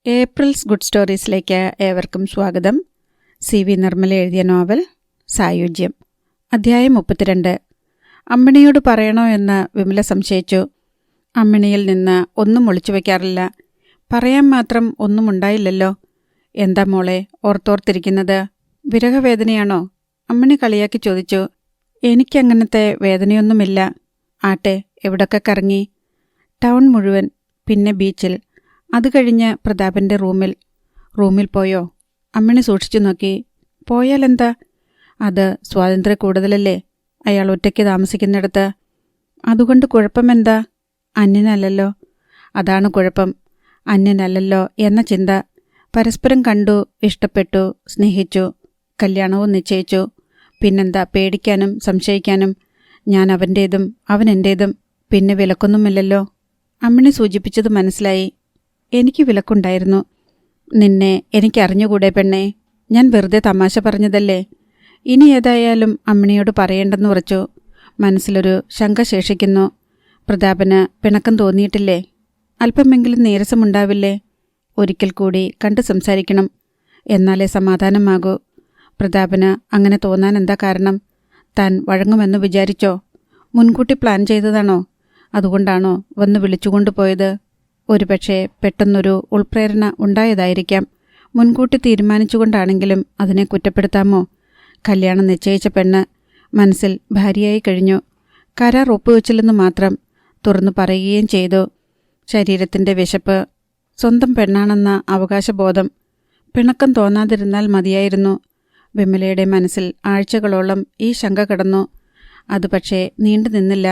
April's good സ്റ്റോറീസിലേക്ക് ഏവർക്കും സ്വാഗതം. CV Nirmala എഴുതിയ നോവൽ സായുജ്യം. അധ്യായം 32. അമ്മിണിയോട് പറയണോ എന്ന് വിമല സംശയിച്ചു. അമ്മിണിയിൽ നിന്ന് ഒന്നും ഒളിച്ചു വയ്ക്കാറില്ല. പറയാൻ മാത്രം ഒന്നും ഉണ്ടായില്ലല്ലോ. എന്താ മോളെ ഓർത്തോർത്തിരിക്കുന്നത്? വിരഹവേദനയാണോ? അമ്മിണി കളിയാക്കി ചോദിച്ചു. എനിക്കങ്ങനത്തെ വേദനയൊന്നുമില്ല. ആട്ടെ, എവിടൊക്കെ കറങ്ങി? ടൗൺ മുഴുവൻ, പിന്നെ ബീച്ചിൽ. അത് കഴിഞ്ഞ് പ്രതാപൻ്റെ റൂമിൽ പോയോ? അമ്മിണി സൂക്ഷിച്ചു നോക്കി. പോയാലെന്താ? അത് സ്വാതന്ത്ര്യം കൂടുതലല്ലേ അയാൾ ഒറ്റയ്ക്ക് താമസിക്കുന്നിടത്ത്. അതുകൊണ്ട് കുഴപ്പമെന്താ? അന്യനല്ലല്ലോ. അതാണ് കുഴപ്പം. അന്യനല്ലല്ലോ എന്ന ചിന്ത. പരസ്പരം കണ്ടു, ഇഷ്ടപ്പെട്ടു, സ്നേഹിച്ചു, കല്യാണവും നിശ്ചയിച്ചു. പിന്നെന്താ പേടിക്കാനും സംശയിക്കാനും? ഞാൻ അവൻ്റേതും അവൻ എൻ്റേതും. പിന്നെ വിലക്കൊന്നുമില്ലല്ലോ. അമ്മിണി സൂചിപ്പിച്ചത് മനസ്സിലായി. എനിക്ക് വിലക്കുണ്ടായിരുന്നു. നിന്നെ എനിക്കറിഞ്ഞുകൂടെ പെണ്ണേ? ഞാൻ വെറുതെ തമാശ പറഞ്ഞതല്ലേ. ഇനി ഏതായാലും അമ്മിണിയോട് പറയേണ്ടെന്ന് ഉറച്ചു. മനസ്സിലൊരു ശങ്ക ശേഷിക്കുന്നു. പ്രതാപന് പിണക്കം തോന്നിയിട്ടില്ലേ? അല്പമെങ്കിലും നീരസമുണ്ടാവില്ലേ? ഒരിക്കൽ കൂടി കണ്ടു സംസാരിക്കണം, എന്നാലേ സമാധാനമാകൂ. പ്രതാപന് അങ്ങനെ തോന്നാൻ എന്താ കാരണം? താൻ വഴങ്ങുമെന്ന് വിചാരിച്ചോ? മുൻകൂട്ടി പ്ലാൻ ചെയ്തതാണോ? അതുകൊണ്ടാണോ വന്ന് വിളിച്ചുകൊണ്ടുപോയത്? ഒരുപക്ഷെ പെട്ടെന്നൊരു ഉൾപ്രേരണ ഉണ്ടായതായിരിക്കാം. മുൻകൂട്ടി തീരുമാനിച്ചുകൊണ്ടാണെങ്കിലും അതിനെ കുറ്റപ്പെടുത്താമോ? കല്യാണം നിശ്ചയിച്ച പെണ്ണ് മനസ്സിൽ ഭാര്യയായി കഴിഞ്ഞു. കരാർ ഒപ്പുവെച്ചില്ലെന്ന് മാത്രം തുറന്നു പറയുകയും ചെയ്തു. ശരീരത്തിൻ്റെ വിശപ്പ്, സ്വന്തം പെണ്ണാണെന്ന അവകാശബോധം. പിണക്കം തോന്നാതിരുന്നാൽ മതിയായിരുന്നു. വിമലയുടെ മനസ്സിൽ ആഴ്ചകളോളം ഈ ശങ്ക കിടന്നു. അത് പക്ഷേ നീണ്ടു നിന്നില്ല.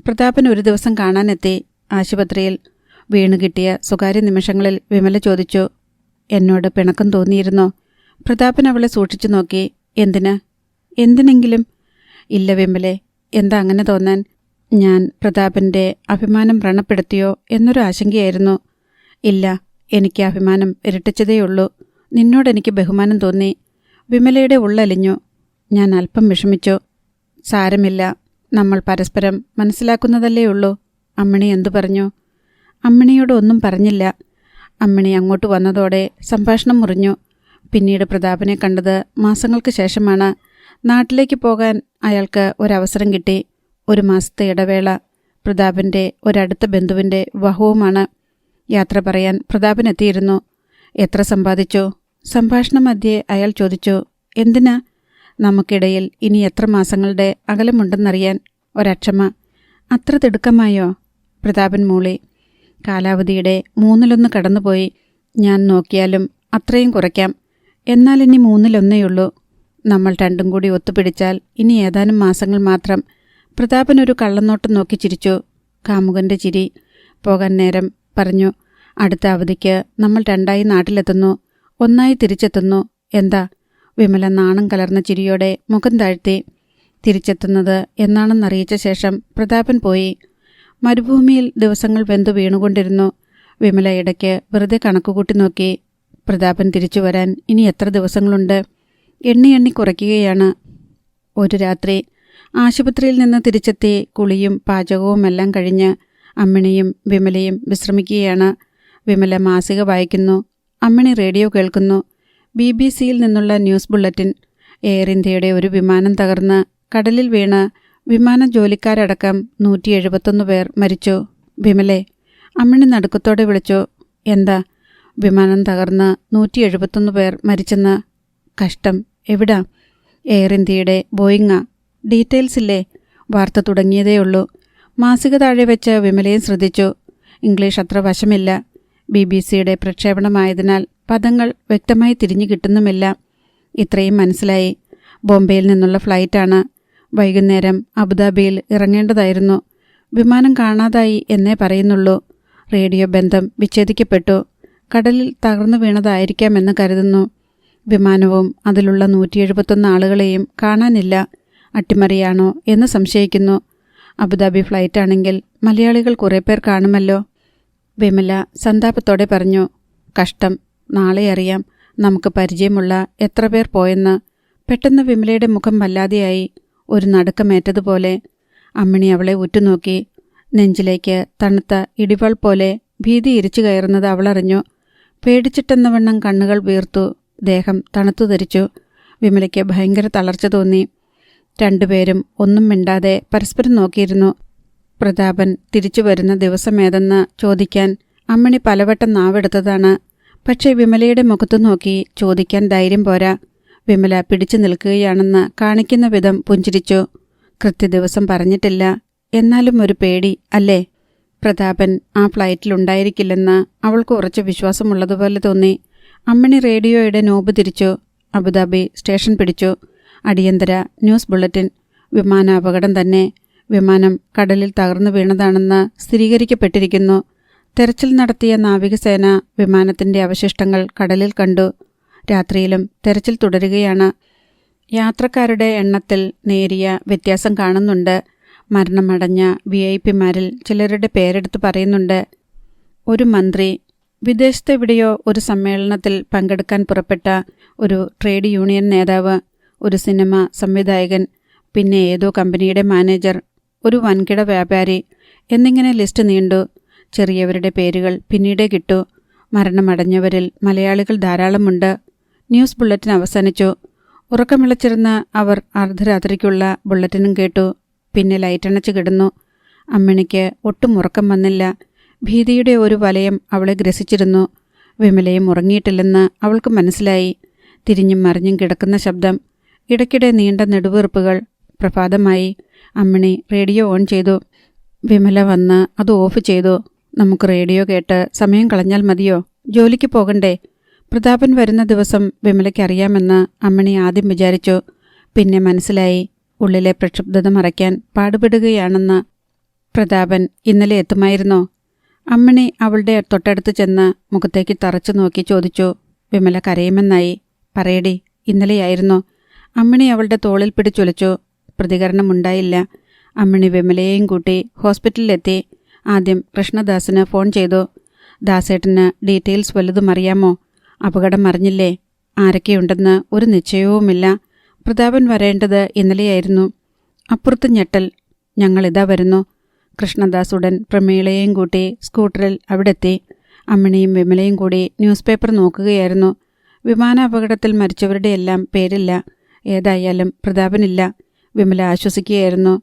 പ്രതാപൻ ഒരു ദിവസം കാണാനെത്തി. ആശുപത്രിയിൽ വീണുകിട്ടിയ സ്വകാര്യ നിമിഷങ്ങളിൽ വിമല ചോദിച്ചു, എന്നോട് പിണക്കം തോന്നിയിരുന്നോ? പ്രതാപൻ അവളെ സൂക്ഷിച്ചു നോക്കി. എന്തിനെങ്കിലും? ഇല്ല വിമലെ, എന്താ അങ്ങനെ തോന്നാൻ? ഞാൻ പ്രതാപൻ്റെ അഭിമാനം വ്രണപ്പെടുത്തിയോ എന്നൊരു ആശങ്കയായിരുന്നു. ഇല്ല, എനിക്ക് അഭിമാനം ഇരട്ടിച്ചതേയുള്ളൂ. നിന്നോടെനിക്ക് ബഹുമാനം തോന്നി. വിമലയുടെ ഉള്ളലിഞ്ഞു. ഞാൻ അല്പം വിഷമിച്ചു. സാരമില്ല, നമ്മൾ പരസ്പരം മനസ്സിലാക്കുന്നതല്ലേ ഉള്ളൂ. അമ്മിണി എന്തു പറഞ്ഞു? അമ്മിണിയോട് ഒന്നും പറഞ്ഞില്ല. അമ്മിണി അങ്ങോട്ട് വന്നതോടെ സംഭാഷണം മുറിഞ്ഞു. പിന്നീട് പ്രതാപനെ കണ്ടത് മാസങ്ങൾക്ക് ശേഷമാണ്. നാട്ടിലേക്ക് പോകാൻ അയാൾക്ക് ഒരവസരം കിട്ടി. 1 മാസത്തെ ഇടവേള. പ്രതാപൻ്റെ ഒരടുത്ത ബന്ധുവിൻ്റെ വിവാഹവുമാണ്. യാത്ര പറയാൻ പ്രതാപനെത്തിയിരുന്നു. എത്ര സമ്പാദിച്ചു? സംഭാഷണ മധ്യേ അയാൾ ചോദിച്ചു. എന്തിനാ? നമുക്കിടയിൽ ഇനി എത്ര മാസങ്ങളുടെ അകലമുണ്ടെന്നറിയാൻ. ഒരക്ഷമ. അത്ര തിടുക്കമായോ? പ്രതാപൻ മൂളി. കാലാവധിയുടെ 1/3 കടന്നുപോയി. ഞാൻ നോക്കിയാലും അത്രയും കുറയ്ക്കാം. എന്നാൽ ഇനി 1/1 നമ്മൾ രണ്ടും കൂടി ഒത്തുപിടിച്ചാൽ ഇനി ഏതാനും മാസങ്ങൾ മാത്രം. പ്രതാപൻ ഒരു കള്ളനോട്ടം നോക്കി ചിരിച്ചു. കാമുകൻ്റെ ചിരി. പോകാൻ നേരം പറഞ്ഞു. അടുത്ത അവധിക്ക് നമ്മൾ 2ആയി നാട്ടിലെത്തുന്നു. 1ആയി തിരിച്ചെത്തുന്നു. എന്താ? വിമല നാണം കലർന്ന ചിരിയോടെ മുഖം താഴ്ത്തി. തിരിച്ചെത്തുന്നത് എന്നാണെന്നറിയിച്ച ശേഷം പ്രതാപൻ പോയി. മരുഭൂമിയിൽ ദിവസങ്ങൾ വെന്തു വീണുകൊണ്ടിരുന്നു. വിമല ഇടയ്ക്ക് വെറുതെ കണക്കുകൂട്ടി നോക്കി. പ്രതാപൻ തിരിച്ചു വരാൻ ഇനി എത്ര ദിവസങ്ങളുണ്ട്? എണ്ണി കുറയ്ക്കുകയാണ്. ഒരു രാത്രി ആശുപത്രിയിൽ നിന്ന് തിരിച്ചെത്തി കുളിയും പാചകവുമെല്ലാം കഴിഞ്ഞ് അമ്മിണിയും വിമലയും വിശ്രമിക്കുകയാണ്. വിമല മാസിക വായിക്കുന്നു. അമ്മിണി റേഡിയോ കേൾക്കുന്നു. BBC-യിൽ നിന്നുള്ള ന്യൂസ് ബുള്ളറ്റിൻ. എയർ ഇന്ത്യയുടെ ഒരു വിമാനം തകർന്ന് കടലിൽ വീണ് വിമാന ജോലിക്കാരടക്കം 171 പേർ മരിച്ചു. വിമലെ, അമ്മിണി നടുക്കത്തോടെ വിളിച്ചു. എന്താ? വിമാനം തകർന്ന് 171 പേർ മരിച്ചെന്ന്. കഷ്ടം. എവിടാ? എയർ ഇന്ത്യയുടെ ബോയിങ്ങാ. ഡീറ്റെയിൽസ് ഇല്ലേ? വാർത്ത തുടങ്ങിയതേയുള്ളൂ. മാസിക താഴെ വെച്ച് വിമലയും ശ്രദ്ധിച്ചു. ഇംഗ്ലീഷ് അത്ര വശമില്ല. BBC-യുടെ പ്രക്ഷേപണമായതിനാൽ പദങ്ങൾ വ്യക്തമായി തിരിഞ്ഞു കിട്ടുന്നുമില്ല. ഇത്രയും മനസ്സിലായി. ബോംബെയിൽ നിന്നുള്ള ഫ്ലൈറ്റാണ്. വൈകുന്നേരം അബുദാബിയിൽ ഇറങ്ങേണ്ടതായിരുന്നു. വിമാനം കാണാതായി എന്നേ പറയുന്നുള്ളൂ. റേഡിയോ ബന്ധം വിച്ഛേദിക്കപ്പെട്ടു. കടലിൽ തകർന്നു വീണതായിരിക്കാമെന്ന് കരുതുന്നു. വിമാനവും അതിലുള്ള 171 ആളുകളെയും കാണാനില്ല. അട്ടിമറിയാണോ എന്ന് സംശയിക്കുന്നു. അബുദാബി ഫ്ലൈറ്റാണെങ്കിൽ മലയാളികൾ കുറേ പേർ കാണുമല്ലോ. വിമല സന്താപത്തോടെ പറഞ്ഞു. കഷ്ടം. നാളെ അറിയാം നമുക്ക് പരിചയമുള്ള എത്ര പേർ പോയെന്ന്. പെട്ടെന്ന് വിമലയുടെ മുഖം വല്ലാതെയായി. ഒരു നടുക്കമേറ്റതുപോലെ. അമ്മിണി അവളെ ഉറ്റുനോക്കി. നെഞ്ചിലേക്ക് തണുത്ത ഇടിവാൾ പോലെ ഭീതി ഇരിച്ചു കയറുന്നത് അവളറിഞ്ഞു. പേടിച്ചിട്ടെന്നവണ്ണം കണ്ണുകൾ വീർത്തു. ദേഹം തണുത്തു ധരിച്ചു. വിമലയ്ക്ക് ഭയങ്കര തളർച്ച തോന്നി. രണ്ടുപേരും ഒന്നും മിണ്ടാതെ പരസ്പരം നോക്കിയിരുന്നു. പ്രതാപൻ തിരിച്ചു വരുന്ന ദിവസമേതെന്ന് ചോദിക്കാൻ അമ്മിണി പലവട്ടം നാവെടുത്തതാണ്. പക്ഷേ വിമലയുടെ മുഖത്തു നോക്കി ചോദിക്കാൻ ധൈര്യം പോരാ. വിമല പിടിച്ചു നിൽക്കുകയാണെന്ന് കാണിക്കുന്ന വിധം പുഞ്ചിരിച്ചു. കൃത്യദിവസം പറഞ്ഞിട്ടില്ല, എന്നാലും ഒരു പേടി അല്ലേ? പ്രതാപൻ ആ ഫ്ലൈറ്റിലുണ്ടായിരിക്കില്ലെന്ന് അവൾക്ക് ഉറച്ച വിശ്വാസമുള്ളതുപോലെ തോന്നി. അമ്മിണി റേഡിയോയുടെ നോബ് തിരിച്ചു. അബുദാബി സ്റ്റേഷൻ പിടിച്ചു. അടിയന്തര ന്യൂസ് ബുള്ളറ്റിൻ. വിമാനാപകടം തന്നെ. വിമാനം കടലിൽ തകർന്നു വീണതാണെന്ന് സ്ഥിരീകരിക്കപ്പെട്ടിരിക്കുന്നു. തെരച്ചിൽ നടത്തിയ നാവികസേന വിമാനത്തിന്റെ അവശിഷ്ടങ്ങൾ കടലിൽ കണ്ടു. രാത്രിയിലും തെരച്ചിൽ തുടരുകയാണ്. യാത്രക്കാരുടെ എണ്ണത്തിൽ നേരിയ വ്യത്യാസം കാണുന്നുണ്ട്. മരണമടഞ്ഞ VIP-മാരിൽ ചിലരുടെ പേരെടുത്ത് പറയുന്നുണ്ട്. ഒരു മന്ത്രി, വിദേശത്തെവിടെയോ ഒരു സമ്മേളനത്തിൽ പങ്കെടുക്കാൻ പുറപ്പെട്ട ഒരു ട്രേഡ് യൂണിയൻ നേതാവ്, ഒരു സിനിമ സംവിധായകൻ, പിന്നെ ഏതോ കമ്പനിയുടെ മാനേജർ, ഒരു വൻകിട വ്യാപാരി എന്നിങ്ങനെ ലിസ്റ്റ് നീണ്ടു. ചെറിയവരുടെ പേരുകൾ പിന്നീടേ കിട്ടൂ. മരണമടഞ്ഞവരിൽ മലയാളികൾ ധാരാളമുണ്ട്. ന്യൂസ് ബുള്ളറ്റിൻ അവസാനിച്ചു. ഉറക്കമിളച്ചിരുന്ന അവർ അർദ്ധരാത്രിക്കുള്ള ബുള്ളറ്റിനും കേട്ടു. പിന്നെ ലൈറ്റണച്ച് കിടന്നു. അമ്മിണിക്ക് ഒട്ടും ഉറക്കം വന്നില്ല. ഭീതിയുടെ ഒരു വലയം അവളെ ഗ്രസിച്ചിരുന്നു. വിമലയും ഉറങ്ങിയിട്ടില്ലെന്ന് അവൾക്ക് മനസ്സിലായി. തിരിഞ്ഞും മറിഞ്ഞും കിടക്കുന്ന ശബ്ദം, ഇടയ്ക്കിടെ നീണ്ട നെടുവീർപ്പുകൾ. പ്രഭാതമായി. അമ്മിണി റേഡിയോ ഓൺ ചെയ്തു. വിമല വന്ന് അത് ഓഫ് ചെയ്തു. നമുക്ക് റേഡിയോ കേട്ട് സമയം കളഞ്ഞാൽ മതിയോ? ജോലിക്ക് പോകണ്ടേ? പ്രതാപൻ വരുന്ന ദിവസം വിമലയ്ക്കറിയാമെന്ന് അമ്മിണി ആദ്യം വിചാരിച്ചു. പിന്നെ മനസ്സിലായി, ഉള്ളിലെ പ്രക്ഷുബ്ധത മറയ്ക്കാൻ പാടുപെടുകയാണെന്ന്. പ്രതാപൻ ഇന്നലെ എത്തുമായിരുന്നോ? അമ്മിണി അവളുടെ തൊട്ടടുത്ത് ചെന്ന് മുഖത്തേക്ക് തറച്ചു നോക്കി ചോദിച്ചു. വിമല കരയുമെന്നായി. പറയടി, ഇന്നലെയായിരുന്നോ? അമ്മിണി അവളുടെ തോളിൽ പിടിച്ചുലച്ചു. പ്രതികരണമുണ്ടായില്ല. അമ്മിണി വിമലയെയും കൂട്ടി ഹോസ്പിറ്റലിലെത്തി. ആദ്യം കൃഷ്ണദാസിന് ഫോൺ ചെയ്തു. ദാസേട്ടന് ഡീറ്റെയിൽസ് വല്ലതും അറിയാമോ? അപകടം അറിഞ്ഞില്ലേ? ആരൊക്കെയുണ്ടെന്ന് ഒരു നിശ്ചയവുമില്ല. പ്രതാപൻ വരേണ്ടത് ഇന്നലെയായിരുന്നു. അപ്പുറത്ത് ഞെട്ടൽ. ഞങ്ങളിതാ വരുന്നു. കൃഷ്ണദാസ് ഉടൻ പ്രമീളയെയും കൂട്ടി സ്കൂട്ടറിൽ അവിടെത്തി. അമ്മിണിയും വിമലയും കൂടി ന്യൂസ് പേപ്പർ നോക്കുകയായിരുന്നു. വിമാനാപകടത്തിൽ മരിച്ചവരുടെ എല്ലാം പേരില്ല. ഏതായാലും പ്രതാപനില്ല. വിമല ആശ്വസിക്കുകയായിരുന്നു.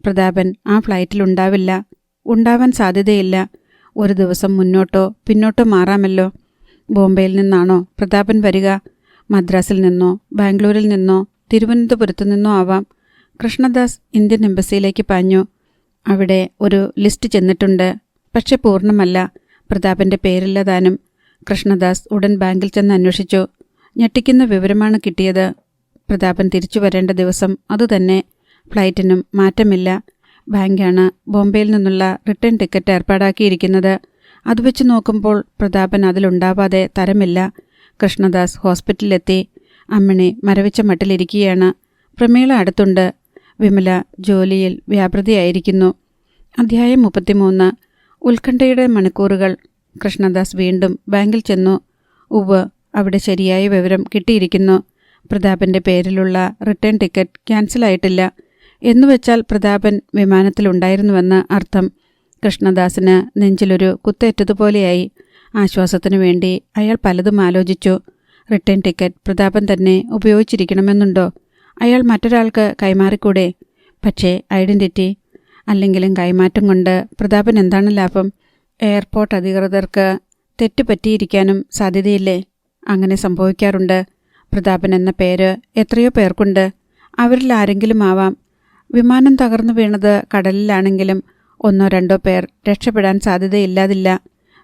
പ്രതാപൻ ആ ഫ്ലൈറ്റിലുണ്ടാവില്ല. ഉണ്ടാവാൻ സാധ്യതയില്ല. ഒരു ദിവസം മുന്നോട്ടോ പിന്നോട്ടോ മാറാമല്ലോ. ബോംബെയിൽ നിന്നാണോ പ്രതാപൻ വരിക? മദ്രാസിൽ നിന്നോ ബാംഗ്ലൂരിൽ നിന്നോ തിരുവനന്തപുരത്തു നിന്നോ ആവാം. കൃഷ്ണദാസ് ഇന്ത്യൻ എംബസിയിലേക്ക് പാഞ്ഞു. അവിടെ ഒരു ലിസ്റ്റ് ചെന്നിട്ടുണ്ട്. പക്ഷെ പൂർണ്ണമല്ല. പ്രതാപന്റെ പേരില്ല താനും. കൃഷ്ണദാസ് ഉടൻ ബാങ്കിൽ ചെന്ന് അന്വേഷിച്ചു. ഞെട്ടിക്കുന്ന വിവരമാണ് കിട്ടിയത്. പ്രതാപൻ തിരിച്ചു വരേണ്ട ദിവസം അതുതന്നെ. ഫ്ലൈറ്റിനും മാറ്റമില്ല. ബാങ്കാണ് ബോംബെയിൽ നിന്നുള്ള റിട്ടേൺ ടിക്കറ്റ് ഏർപ്പാടാക്കിയിരിക്കുന്നത്. അത് വെച്ച് നോക്കുമ്പോൾ പ്രതാപൻ അതിലുണ്ടാവാതെ തരമില്ല. കൃഷ്ണദാസ് ഹോസ്പിറ്റലിലെത്തി. അമ്മിണി മരവിച്ച മട്ടിലിരിക്കുകയാണ്. പ്രമീള അടുത്തുണ്ട്. വിമല ജോലിയിൽ വ്യാപൃതിയായിരിക്കുന്നു. അധ്യായം 33. ഉത്കണ്ഠയുടെ മണിക്കൂറുകൾ. കൃഷ്ണദാസ് വീണ്ടും ബാങ്കിൽ ചെന്നു. ഉവ്വ്, അവിടെ ശരിയായ വിവരം കിട്ടിയിരിക്കുന്നു. പ്രതാപന്റെ പേരിലുള്ള റിട്ടേൺ ടിക്കറ്റ് ക്യാൻസലായിട്ടില്ല. എന്നുവെച്ചാൽ പ്രതാപൻ വിമാനത്തിലുണ്ടായിരുന്നുവെന്ന് അർത്ഥം. കൃഷ്ണദാസിന് നെഞ്ചിലൊരു കുത്തേറ്റതുപോലെയായി. ആശ്വാസത്തിനു വേണ്ടി അയാൾ പലതും ആലോചിച്ചു. റിട്ടേൺ ടിക്കറ്റ് പ്രതാപൻ തന്നെ ഉപയോഗിച്ചിരിക്കണമെന്നുണ്ടോ? അയാൾ മറ്റൊരാൾക്ക് കൈമാറിക്കൂടെ? പക്ഷേ ഐഡന്റിറ്റി. അല്ലെങ്കിലും കൈമാറ്റം കൊണ്ട് പ്രതാപൻ എന്താണ് ലാഭം? എയർപോർട്ട് അധികൃതർക്ക് തെറ്റുപറ്റിയിരിക്കാനും സാധ്യതയില്ലേ? അങ്ങനെ സംഭവിക്കാറുണ്ട്. പ്രതാപൻ എന്ന പേര് എത്രയോ പേർക്കുണ്ട്. അവരിൽ ആരെങ്കിലും ആവാം. വിമാനം തകർന്നു വീണത് കടലിലാണെങ്കിലും 1-2 പേർ രക്ഷപ്പെടാൻ സാധ്യതയില്ലാതില്ല.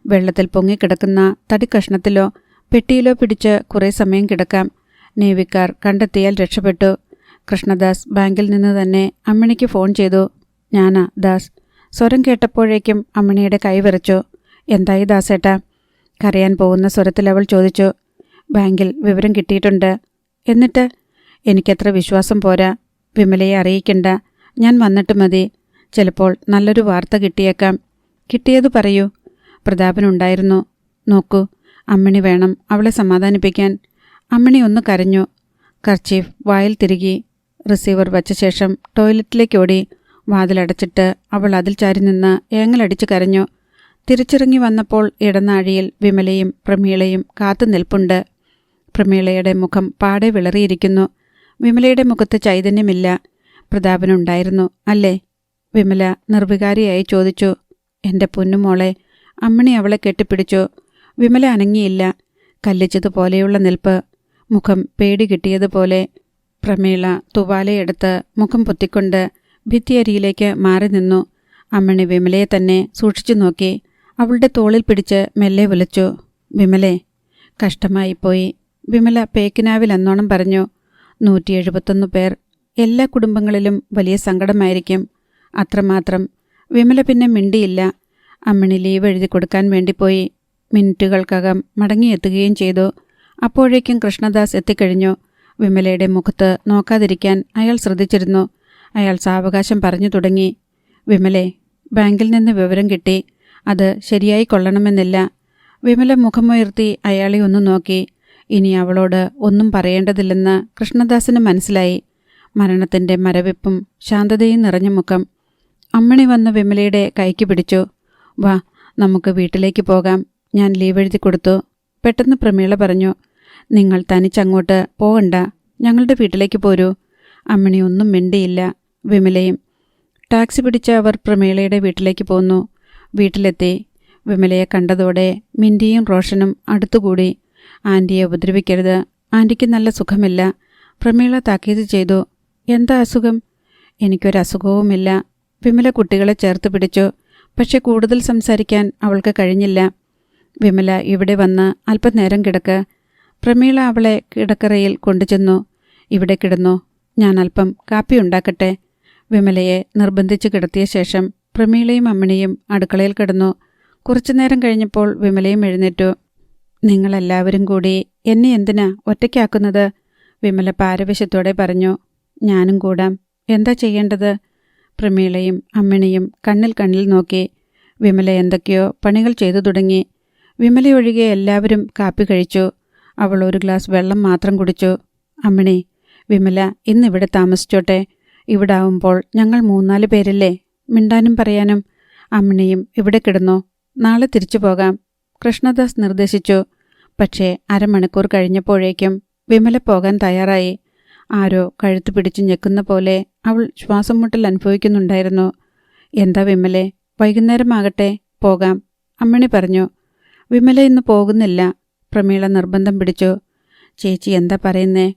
വെള്ളത്തിൽ പൊങ്ങിക്കിടക്കുന്ന തടിക്കഷ്ണത്തിലോ പെട്ടിയിലോ പിടിച്ച് കുറേ സമയം കിടക്കാം. നേവിക്കാർ കണ്ടെത്തിയാൽ രക്ഷപ്പെട്ടു. കൃഷ്ണദാസ് ബാങ്കിൽ നിന്ന് തന്നെ അമ്മിണിക്ക് ഫോൺ ചെയ്തു. ഞാനാ ദാസ്. സ്വരം കേട്ടപ്പോഴേക്കും അമ്മിണിയുടെ കൈ വിറച്ചു. എന്തായി ദാസേട്ടാ? കരയാൻ പോകുന്ന സ്വരത്തിൽ അവൾ ചോദിച്ചു. ബാങ്കിൽ വിവരം കിട്ടിയിട്ടുണ്ട്. എന്നിട്ട്? എനിക്കത്ര വിശ്വാസം പോരാ. വിമലയെ അറിയിക്കണ്ട. ഞാൻ വന്നിട്ട് മതി. ചിലപ്പോൾ നല്ലൊരു വാർത്ത കിട്ടിയേക്കാം. കിട്ടിയത് പറയൂ. പ്രതാപനുണ്ടായിരുന്നു. നോക്കൂ, അമ്മിണി വേണം അവളെ സമാധാനിപ്പിക്കാൻ. അമ്മിണി ഒന്ന് കരഞ്ഞു. കർച്ചീഫ് വായിൽ തിരുകി. റിസീവർ വച്ച ശേഷം ടോയ്ലറ്റിലേക്ക് ഓടി. വാതിലടച്ചിട്ട് അവൾ അതിൽ ചാരി നിന്ന് ഏങ്ങലടിച്ച് കരഞ്ഞു. തിരിച്ചിറങ്ങി വന്നപ്പോൾ ഇടനാഴിയിൽ വിമലയും പ്രമീളയും കാത്തു നിൽപ്പുണ്ട്. പ്രമീളയുടെ മുഖം പാടെ വിളറിയിരിക്കുന്നു. വിമലയുടെ മുഖത്ത് ചൈതന്യമില്ല. പ്രതാപനുണ്ടായിരുന്നു അല്ലേ? വിമല നിർവികാരിയായി ചോദിച്ചു. എൻ്റെ പൊന്നുമോളെ. അമ്മിണി അവളെ കെട്ടിപ്പിടിച്ചു. വിമല അനങ്ങിയില്ല. കല്ലിച്ചതുപോലെയുള്ള നിൽപ്പ്, മുഖം പേടി കിട്ടിയതുപോലെ. പ്രമീള തുവാലയെടുത്ത് മുഖം പൊത്തിക്കൊണ്ട് ഭിത്തിയരിയിലേക്ക് മാറി നിന്നു. അമ്മിണി വിമലയെ തന്നെ സൂക്ഷിച്ചു നോക്കി. അവളുടെ തോളിൽ പിടിച്ച് മെല്ലെ വിളിച്ചു. വിമലേ. കഷ്ടമായിപ്പോയി, വിമല പേക്കിനാവിലെന്നോണം പറഞ്ഞു. 171 പേർ. എല്ലാ കുടുംബങ്ങളിലും വലിയ സങ്കടമായിരിക്കും. അത്രമാത്രം. വിമല പിന്നെ മിണ്ടിയില്ല. അമ്മിണി ലീവ് എഴുതി കൊടുക്കാൻ വേണ്ടി പോയി. മിനിറ്റുകൾക്കകം മടങ്ങിയെത്തുകയും ചെയ്തു. അപ്പോഴേക്കും കൃഷ്ണദാസ് എത്തിക്കഴിഞ്ഞു. വിമലയുടെ മുഖത്ത് നോക്കാതിരിക്കാൻ അയാൾ ശ്രദ്ധിച്ചിരുന്നു. അയാൾ സാവകാശം പറഞ്ഞു തുടങ്ങി. വിമലേ, ബാങ്കിൽ നിന്ന് വിവരം കിട്ടി. അത് ശരിയായി കൊള്ളണമെന്നില്ല. വിമല മുഖമുയർത്തി അയാളെ ഒന്ന് നോക്കി. ഇനി അവളോട് ഒന്നും പറയേണ്ടതില്ലെന്ന് കൃഷ്ണദാസിന് മനസ്സിലായി. മരണത്തിൻ്റെ മരവിപ്പും ശാന്തതയും നിറഞ്ഞ മുഖം. അമ്മിണി വന്ന് വിമലയുടെ കൈക്ക് പിടിച്ചു. വാ, നമുക്ക് വീട്ടിലേക്ക് പോകാം. ഞാൻ ലീവ് എഴുതി കൊടുത്തു. പെട്ടെന്ന് പ്രമീള പറഞ്ഞു. നിങ്ങൾ തനിച്ചങ്ങോട്ട് പോകണ്ട, ഞങ്ങളുടെ വീട്ടിലേക്ക് പോരൂ. അമ്മിണി ഒന്നും മിണ്ടിയില്ല. വിമലയും. ടാക്സി പിടിച്ച് അവർ പ്രമീളയുടെ വീട്ടിലേക്ക് പോന്നു. വീട്ടിലെത്തി. വിമലയെ കണ്ടതോടെ മിൻറ്റിയും റോഷനും അടുത്തുകൂടി. ആൻറ്റിയെ ഉപദ്രവിക്കരുത്, ആൻറ്റിക്ക് നല്ല സുഖമില്ല. പ്രമീള താക്കീത് ചെയ്തു. എന്താ അസുഖം? എനിക്കൊരസുഖവുമില്ല. വിമല കുട്ടികളെ ചേർത്ത് പിടിച്ചു. പക്ഷെ കൂടുതൽ സംസാരിക്കാൻ അവൾക്ക് കഴിഞ്ഞില്ല. വിമല ഇവിടെ വന്ന് അല്പനേരം കിടക്ക്. പ്രമീള അവളെ കിടക്കറയിൽ കൊണ്ടുചെന്നു. ഇവിടെ കിടന്നു, ഞാൻ അല്പം കാപ്പി ഉണ്ടാക്കട്ടെ. വിമലയെ നിർബന്ധിച്ച് കിടത്തിയ ശേഷം പ്രമീളയും അമ്മിണിയും അടുക്കളയിൽ കിടന്നു. കുറച്ചുനേരം കഴിഞ്ഞപ്പോൾ വിമലയും എഴുന്നേറ്റു. നിങ്ങളെല്ലാവരും കൂടി എന്നെ എന്തിനാ ഒറ്റയ്ക്കാക്കുന്നത്? വിമല പാരവശ്യത്തോടെ പറഞ്ഞു. ഞാനും കൂടാം. എന്താ ചെയ്യേണ്ടത്? പ്രമീളയും അമ്മിണിയും കണ്ണിൽ കണ്ണിൽ നോക്കി. വിമല എന്തൊക്കെയോ പണികൾ ചെയ്തു തുടങ്ങി. വിമലയൊഴികെ എല്ലാവരും കാപ്പി കഴിച്ചു. അവൾ ഒരു ഗ്ലാസ് വെള്ളം മാത്രം കുടിച്ചു. അമ്മിണി, വിമല ഇന്നിവിടെ താമസിച്ചോട്ടെ. ഇവിടെ ആവുമ്പോൾ ഞങ്ങൾ 3-4 പേരില്ലേ, മിണ്ടാനും പറയാനും. അമ്മിണിയും ഇവിടെ കിടന്നു. നാളെ തിരിച്ചു പോകാം, കൃഷ്ണദാസ് നിർദ്ദേശിച്ചു. പക്ഷേ അരമണിക്കൂർ കഴിഞ്ഞപ്പോഴേക്കും വിമല പോകാൻ തയ്യാറായി. ആരോ കഴുത്തു പിടിച്ച് ഞെക്കുന്ന പോലെ അവൾ ശ്വാസം മുട്ടൽ അനുഭവിക്കുന്നുണ്ടായിരുന്നു. എന്താ വിമലെ, വൈകുന്നേരമാകട്ടെ, പോകാം, അമ്മിണി പറഞ്ഞു. വിമല ഇന്ന് പോകുന്നില്ല. പ്രമീള നിർബന്ധം പിടിച്ചു. ചേച്ചി എന്താ പറയുന്നേ?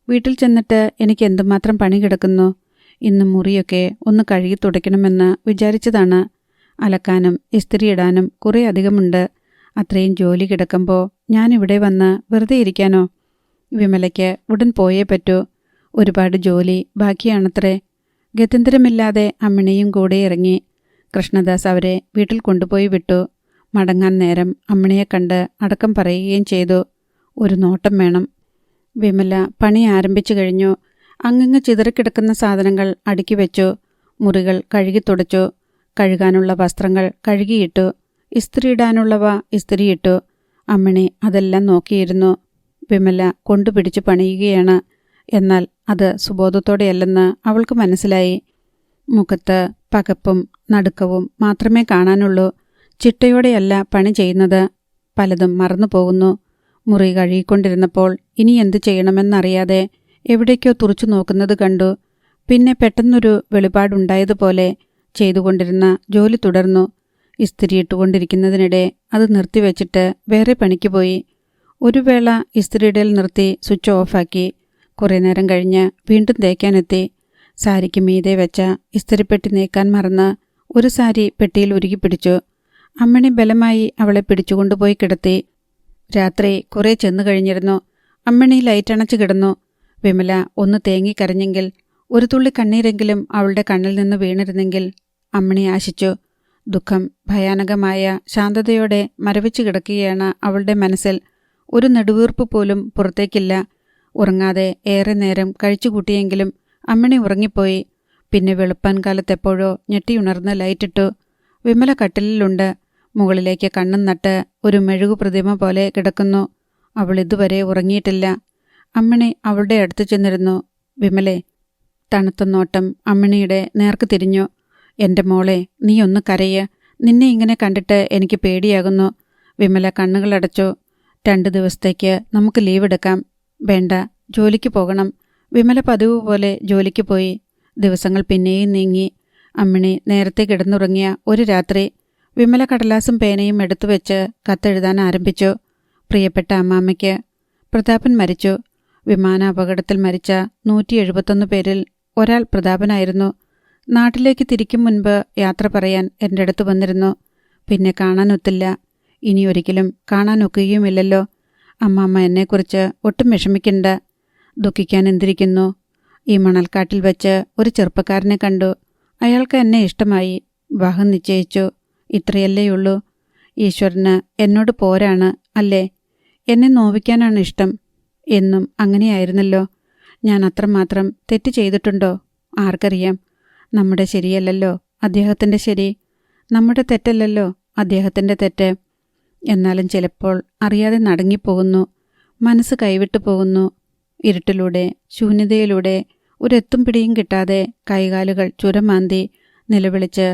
വീട്ടിൽ ചെന്നിട്ട് എനിക്ക് എന്തുമാത്രം പണി കിടക്കുന്നു. ഇന്ന് മുറിയൊക്കെ ഒന്ന് കഴുകി തുടയ്ക്കണമെന്ന് വിചാരിച്ചതാണ്. അലക്കാനും ഇസ്തിരിയിടാനും കുറേ അധികമുണ്ട്. അത്രയും ജോലി കിടക്കുമ്പോൾ ഞാനിവിടെ വന്ന് വെറുതെ ഇരിക്കാനോ? വിമലയ്ക്ക് ഉടൻ പോയേ പറ്റൂ. ഒരുപാട് ജോലി ബാക്കിയാണത്രേ. ഗത്യന്തരമില്ലാതെ അമ്മിണിയും കൂടെ ഇറങ്ങി. കൃഷ്ണദാസ് അവരെ വീട്ടിൽ കൊണ്ടുപോയി വിട്ടു. മടങ്ങാൻ നേരം അമ്മിണിയെ കണ്ട് അടക്കം പറയുകയും ചെയ്തു. ഒരു നോട്ടം വേണം. വിമല പണി ആരംഭിച്ചു കഴിഞ്ഞു. അങ്ങിങ്ങ് ചിതറിക്കിടക്കുന്ന സാധനങ്ങൾ അടുക്കി വെച്ചു. മുറികൾ കഴുകി തുടച്ചു. കഴുകാനുള്ള വസ്ത്രങ്ങൾ കഴുകിയിട്ടു. ഇസ്തിരിയിടാനുള്ളവ ഇസ്തിരിയിട്ടു. അമ്മിണി അതെല്ലാം നോക്കിയിരുന്നു. വിമല കൊണ്ടുപിടിച്ച് പണിയുകയാണ്. എന്നാൽ അത് സുബോധത്തോടെയല്ലെന്ന് അവൾക്ക് മനസ്സിലായി. മുഖത്ത് പകപ്പും നടുക്കവും മാത്രമേ കാണാനുള്ളൂ. ചിട്ടയോടെയല്ല പണി ചെയ്യുന്നത്. പലതും മറന്നു പോകുന്നു. മുറി കഴുകിക്കൊണ്ടിരുന്നപ്പോൾ ഇനി എന്തു ചെയ്യണമെന്നറിയാതെ എവിടേക്കോ തുറച്ചു നോക്കുന്നത് കണ്ടു. പിന്നെ പെട്ടെന്നൊരു വെളിപാടുണ്ടായതുപോലെ ചെയ്തുകൊണ്ടിരുന്ന ജോലി തുടർന്നു. ഇസ്തിരിയിട്ടുകൊണ്ടിരിക്കുന്നതിനിടെ അത് നിർത്തിവെച്ചിട്ട് വേറെ പണിക്ക് പോയി. ഒരു വേള ഇസ്തിരിയിടൽ നിർത്തി സ്വിച്ച് ഓഫാക്കി. കുറേ നേരം കഴിഞ്ഞ് വീണ്ടും തേക്കാനെത്തി. സാരിക്ക് മീതെ വെച്ച ഇസ്തിരിപ്പെട്ടി നീക്കാൻ മറന്ന് ഒരു സാരി പെട്ടിയിൽ ഉരുകി പിടിച്ചു. അമ്മിണി ബലമായി അവളെ പിടിച്ചുകൊണ്ടുപോയി കിടത്തി. രാത്രി കുറേ ചെന്നു കഴിഞ്ഞിരുന്നു. അമ്മിണി ലൈറ്റണച്ച് കിടന്നു. വിമല ഒന്ന് തേങ്ങിക്കരഞ്ഞെങ്കിൽ, ഒരു തുള്ളി കണ്ണീരെങ്കിലും അവളുടെ കണ്ണിൽ നിന്ന് വീണിരുന്നെങ്കിൽ. അമ്മിണി ആശിച്ചു. ദുഃഖം ഭയാനകമായ ശാന്തതയോടെ മരവിച്ചു കിടക്കുകയാണ് അവളുടെ മനസ്സിൽ. ഒരു നെടുവീർപ്പ് പോലും പുറത്തേക്കില്ല. ഉറങ്ങാതെ ഏറെ നേരം കഴിച്ചുകൂട്ടിയെങ്കിലും അമ്മിണി ഉറങ്ങിപ്പോയി. പിന്നെ വെളുപ്പാൻ കാലത്തെപ്പോഴോ ഞെട്ടിയുണർന്ന് ലൈറ്റിട്ടു. വിമല കട്ടിലിലുണ്ട്. മുകളിലേക്ക് കണ്ണും നട്ട് ഒരു മെഴുകു പ്രതിമ പോലെ കിടക്കുന്നു. അവൾ ഇതുവരെ ഉറങ്ങിയിട്ടില്ല. അമ്മിണി അവളുടെ അടുത്ത് ചെന്നിരുന്നു. വിമലെ. തണുത്ത നോട്ടം അമ്മിണിയുടെ നേർക്ക് തിരിഞ്ഞു. എൻ്റെ മോളെ, നീ ഒന്ന് കരയ്. നിന്നെ ഇങ്ങനെ കണ്ടിട്ട് എനിക്ക് പേടിയാകുന്നു. വിമല കണ്ണുകളടച്ചു. 2 ദിവസത്തേക്ക് നമുക്ക് ലീവ് എടുക്കാം. വേണ്ട, ജോലിക്ക് പോകണം. വിമല പതിവ് പോലെ ജോലിക്ക് പോയി. ദിവസങ്ങൾ പിന്നെയും നീങ്ങി. അമ്മിണി നേരത്തെ കിടന്നുറങ്ങിയ ഒരു രാത്രി വിമല കടലാസും പേനയും എടുത്തുവെച്ച് കത്തെഴുതാൻ ആരംഭിച്ചു. പ്രിയപ്പെട്ട അമ്മാമ്മയ്ക്ക്. പ്രതാപൻ മരിച്ചു. വിമാനാപകടത്തിൽ മരിച്ച 171 പേരിൽ ഒരാൾ പ്രതാപനായിരുന്നു. നാട്ടിലേക്ക് തിരിക്കും മുൻപ് യാത്ര പറയാൻ എൻ്റെ അടുത്ത് വന്നിരുന്നു. പിന്നെ കാണാനൊത്തില്ല. ഇനിയൊരിക്കലും കാണാനൊക്കുകയുമില്ലല്ലോ. അമ്മാമ്മ എന്നെക്കുറിച്ച് ഒട്ടും വിഷമിക്കണ്ട. ദുഃഖിക്കാൻ എന്തിരിക്കുന്നു? ഈ മണൽക്കാട്ടിൽ വെച്ച് ഒരു ചെറുപ്പക്കാരനെ കണ്ടു. അയാൾക്ക് എന്നെ ഇഷ്ടമായി. വിവാഹം നിശ്ചയിച്ചു. ഇത്രയല്ലേയുള്ളൂ. ഈശ്വരന് എന്നോട് പോരാണ് അല്ലേ? എന്നെ നോവിക്കാനാണ് ഇഷ്ടം. എന്നും അങ്ങനെയായിരുന്നല്ലോ. ഞാൻ അത്രമാത്രം തെറ്റ് ചെയ്തിട്ടുണ്ടോ? ആർക്കറിയാം. നമ്മുടെ ശരിയല്ലല്ലോ അദ്ദേഹത്തിൻ്റെ ശരി. നമ്മുടെ തെറ്റല്ലല്ലോ അദ്ദേഹത്തിൻ്റെ തെറ്റ്. എന്നാലും ചിലപ്പോൾ അറിയാതെ നടങ്ങിപ്പോകുന്നു. മനസ്സ് കൈവിട്ടു പോകുന്നു. ഇരുട്ടിലൂടെ, ശൂന്യതയിലൂടെ, ഒരെത്തും പിടിയും കിട്ടാതെ കൈകാലുകൾ ചുരമാന്തി നിലവിളിച്ച്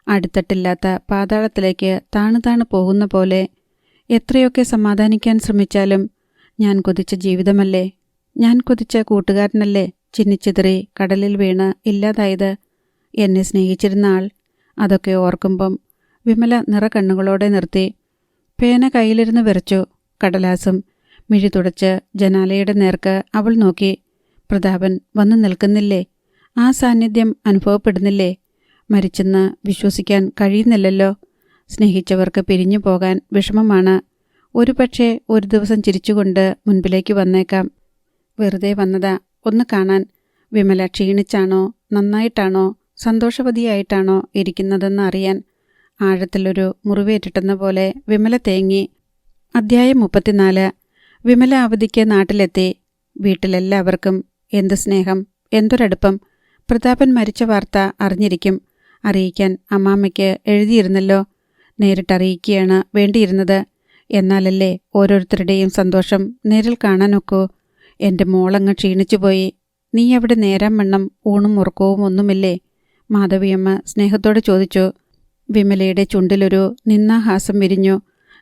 അടിത്തട്ടില്ലാത്ത പാതാളത്തിലേക്ക് താണു പോകുന്ന പോലെ. എത്രയൊക്കെ സമാധാനിക്കാൻ ശ്രമിച്ചാലും ഞാൻ കൊതിച്ച ജീവിതമല്ലേ, ഞാൻ കൊതിച്ച കൂട്ടുകാരനല്ലേ ചിന്നിച്ചിതറി കടലിൽ വീണ് ഇല്ലാതായത്. എന്നെ സ്നേഹിച്ചിരുന്ന ആൾ. അതൊക്കെ ഓർക്കുമ്പം വിമല നിറകണ്ണുകളോടെ നിർത്തി. പേന കയ്യിലിരുന്ന് വിറച്ചു. കടലാസും മിഴി തുടച്ച് ജനാലയുടെ നേർക്ക് അവൾ നോക്കി. പ്രതാപൻ വന്നു നിൽക്കുന്നില്ലേ? ആ സാന്നിധ്യം അനുഭവപ്പെടുന്നില്ലേ? മരിച്ചെന്ന് വിശ്വസിക്കാൻ കഴിയുന്നില്ലല്ലോ. സ്നേഹിച്ചവർക്ക് പിരിഞ്ഞു പോകാൻ വിഷമമാണ്. ഒരുപക്ഷെ ഒരു ദിവസം ചിരിച്ചുകൊണ്ട് മുൻപിലേക്ക് വന്നേക്കാം. വെറുതെ വന്നതാ, ഒന്ന് കാണാൻ. വിമല ക്ഷീണിച്ചാണോ, നന്നായിട്ടാണോ, സന്തോഷവതിയായിട്ടാണോ ഇരിക്കുന്നതെന്ന് അറിയാൻ. ആഴത്തിലൊരു മുറിവേറ്റിട്ടെന്ന പോലെ വിമല തേങ്ങി. അധ്യായം 34. വിമല അവധിക്ക് നാട്ടിലെത്തി. വീട്ടിലെല്ലാവർക്കും എന്ത് സ്നേഹം, എന്തൊരടുപ്പം. പ്രതാപൻ മരിച്ച വാർത്ത അറിഞ്ഞിരിക്കും. അറിയിക്കാൻ അമ്മാമ്മയ്ക്ക് എഴുതിയിരുന്നല്ലോ. നേരിട്ടറിയിക്കുകയാണ് വേണ്ടിയിരുന്നത്. എന്നാലല്ലേ ഓരോരുത്തരുടെയും സന്തോഷം നേരിൽ കാണാനൊക്കൂ. എൻ്റെ മോളങ്ങ് ക്ഷീണിച്ചുപോയി. നീ അവിടെ നേരാൻ വണ്ണം ഊണും ഉറക്കവും ഒന്നുമില്ലേ? മാധവിയമ്മ സ്നേഹത്തോടെ ചോദിച്ചു. വിമലയുടെ ചുണ്ടിലൊരു നിന്നാഹാസം വിരിഞ്ഞു.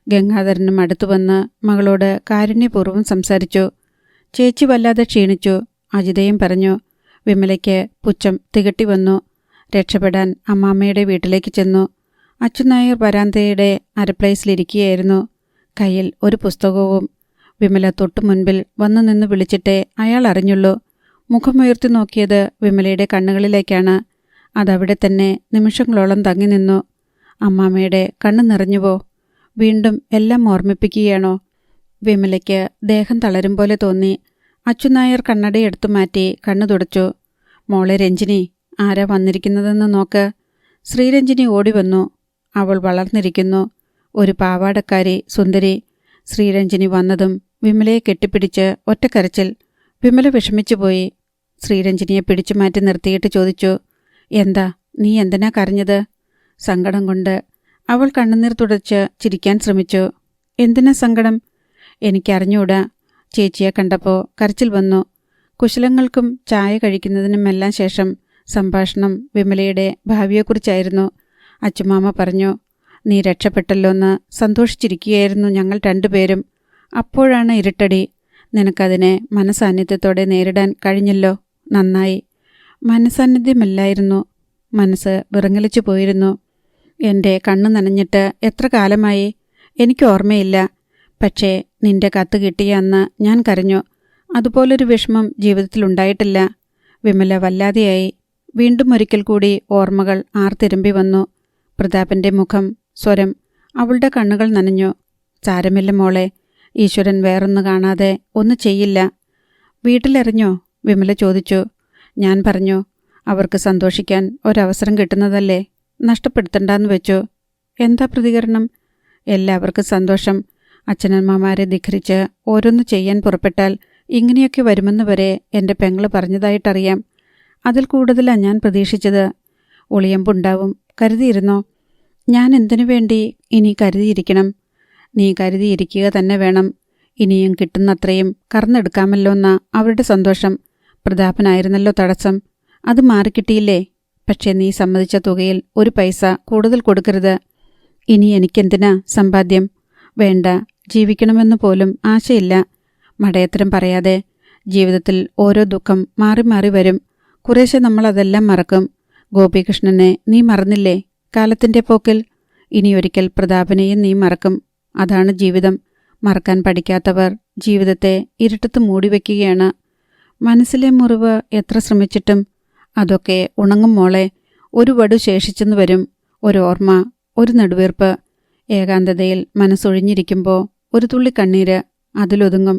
ഗംഗാധരനും അടുത്തുവന്ന് മകളോട് കാരുണ്യപൂർവ്വം സംസാരിച്ചു. ചേച്ചി വല്ലാതെ ക്ഷീണിച്ചു. അജിതയും പറഞ്ഞു. വിമലയ്ക്ക് പുച്ഛം തികട്ടി വന്നു. രക്ഷപ്പെടാൻ അമ്മാമ്മയുടെ വീട്ടിലേക്ക് ചെന്നു. അച്യുനായർ വരാന്തയുടെ അരപ്ലേസിലിരിക്കുകയായിരുന്നു. കയ്യിൽ ഒരു പുസ്തകവും. വിമല തൊട്ടു മുൻപിൽ വന്നു നിന്ന് വിളിച്ചിട്ടേ അയാൾ അറിഞ്ഞുള്ളൂ. മുഖമുയർത്തി നോക്കിയത് വിമലയുടെ കണ്ണുകളിലേക്കാണ്. അതവിടെ തന്നെ നിമിഷങ്ങളോളം തങ്ങി നിന്നു. അമ്മാമ്മയുടെ കണ്ണു നിറഞ്ഞുവോ? വീണ്ടും എല്ലാം ഓർമ്മിപ്പിക്കുകയാണോ? വിമലയ്ക്ക് ദേഹം തളരും പോലെ തോന്നി. അച്യുനായർ കണ്ണടയെടുത്തു മാറ്റി കണ്ണു തുടച്ചു. മോളെ രഞ്ജിനി, ആരാ വന്നിരിക്കുന്നതെന്ന് നോക്ക്. ശ്രീരഞ്ജിനി ഓടി വന്നു. അവൾ വളർന്നിരിക്കുന്നു. ഒരു പാവാടക്കാരി സുന്ദരി. ശ്രീരഞ്ജിനി വന്നതും വിമലയെ കെട്ടിപ്പിടിച്ച് ഒറ്റക്കരച്ചിൽ. വിമല വിഷമിച്ചുപോയി. ശ്രീരഞ്ജിനിയെ പിടിച്ചു മാറ്റി നിർത്തിയിട്ട് ചോദിച്ചു. എന്താ, നീ എന്തിനാ കരഞ്ഞത്? സങ്കടം കൊണ്ട്. അവൾ കണ്ണുനീർ തുടച്ച് ചിരിക്കാൻ ശ്രമിച്ചു. എന്തിനാ സങ്കടം? എനിക്കറിഞ്ഞൂടാ. ചേച്ചിയെ കണ്ടപ്പോൾ കരച്ചിൽ വന്നു. കുശലങ്ങൾക്കും ചായ കഴിക്കുന്നതിനുമെല്ലാം ശേഷം സംഭാഷണം വിമലയുടെ ഭാവിയെക്കുറിച്ചായിരുന്നു. അച്ചുമാമ പറഞ്ഞു, നീ രക്ഷപ്പെട്ടല്ലോന്ന് സന്തോഷിച്ചിരിക്കുകയായിരുന്നു ഞങ്ങൾ 2 പേരും. അപ്പോഴാണ് ഇരുട്ടടി. നിനക്കതിനെ മനസാന്നിധ്യത്തോടെ നേരിടാൻ കഴിഞ്ഞല്ലോ. നന്നായി. മനസാന്നിധ്യമല്ലായിരുന്നു, മനസ്സ് വിറങ്ങലിച്ചു പോയിരുന്നു. എൻ്റെ കണ്ണു നനഞ്ഞിട്ട് എത്ര കാലമായി? എനിക്ക് ഓർമ്മയില്ല. പക്ഷേ നിന്റെ കത്ത് കിട്ടിയ അന്ന് ഞാൻ കരഞ്ഞു. അതുപോലൊരു വിഷമം ജീവിതത്തിലുണ്ടായിട്ടില്ല. വിമല വല്ലാതെയായി. വീണ്ടും ഒരിക്കൽ കൂടി ഓർമ്മകൾ ആർത്തിരമ്പി വന്നു. പ്രതാപൻ്റെ മുഖം, സ്വരം. അവളുടെ കണ്ണുകൾ നനഞ്ഞു. സാരമില്ല മോളെ, ഈശ്വരൻ വേറൊന്നു കാണാതെ ഒന്നു ചെയ്യില്ല. വീട്ടിലെറിഞ്ഞോ? വിമല ചോദിച്ചു. ഞാൻ പറഞ്ഞു, അവർക്ക് സന്തോഷിക്കാൻ ഒരവസരം കിട്ടുന്നതല്ലേ, നഷ്ടപ്പെടുത്തണ്ടെന്ന് വെച്ചു. എന്താ പ്രതികരണം? എല്ലാവർക്കും സന്തോഷം. അച്ഛനമ്മമാരെ ധിഖരിച്ച് ഓരോന്ന് ചെയ്യാൻ പുറപ്പെട്ടാൽ ഇങ്ങനെയൊക്കെ വരുമെന്ന് വരെ എൻ്റെ പെങ്ങള് പറഞ്ഞതായിട്ടറിയാം. അതിൽ കൂടുതലാണ് ഞാൻ പ്രതീക്ഷിച്ചത്. ഒളിയമ്പുണ്ടാവും കരുതിയിരുന്നോ? ഞാൻ എന്തിനു വേണ്ടി ഇനി കരുതിയിരിക്കണം? നീ കരുതിയിരിക്കുക തന്നെ വേണം. ഇനിയും കിട്ടുന്നത്രയും കറന്നെടുക്കാമല്ലോന്ന അവരുടെ സന്തോഷം. പ്രതാപനായിരുന്നല്ലോ തടസ്സം. അത് മാറിക്കിട്ടിയില്ലേ? പക്ഷേ നീ സമ്മതിച്ച തുകയിൽ 1 പൈസ കൂടുതൽ കൊടുക്കരുത്. ഇനി എനിക്കെന്തിനാ സമ്പാദ്യം? വേണ്ട, ജീവിക്കണമെന്ന് പോലും ആശയില്ല. മടയത്തരം പറയാതെ. ജീവിതത്തിൽ ഓരോ ദുഃഖം മാറി മാറി വരും. കുറേശ്ശെ നമ്മളതെല്ലാം മറക്കും. ഗോപികൃഷ്ണനെ നീ മറന്നില്ലേ കാലത്തിൻ്റെ പോക്കിൽ? ഇനിയൊരിക്കൽ പ്രതാപനെയും നീ മറക്കും. അതാണ് ജീവിതം. മറക്കാൻ പഠിക്കാത്തവർ ജീവിതത്തെ ഇരുട്ടത്ത് മൂടിവെക്കുകയാണ്. മനസ്സിലെ മുറിവ് എത്ര ശ്രമിച്ചിട്ടും അതൊക്കെ ഉണങ്ങും മോളെ. ഒരു വടു ശേഷിച്ചെന്ന് വരും. ഒരോർമ്മ, ഒരു നെടുവീർപ്പ്. ഏകാന്തതയിൽ മനസ്സൊഴിഞ്ഞിരിക്കുമ്പോൾ ഒരു തുള്ളി കണ്ണീര് അതിലൊതുങ്ങും.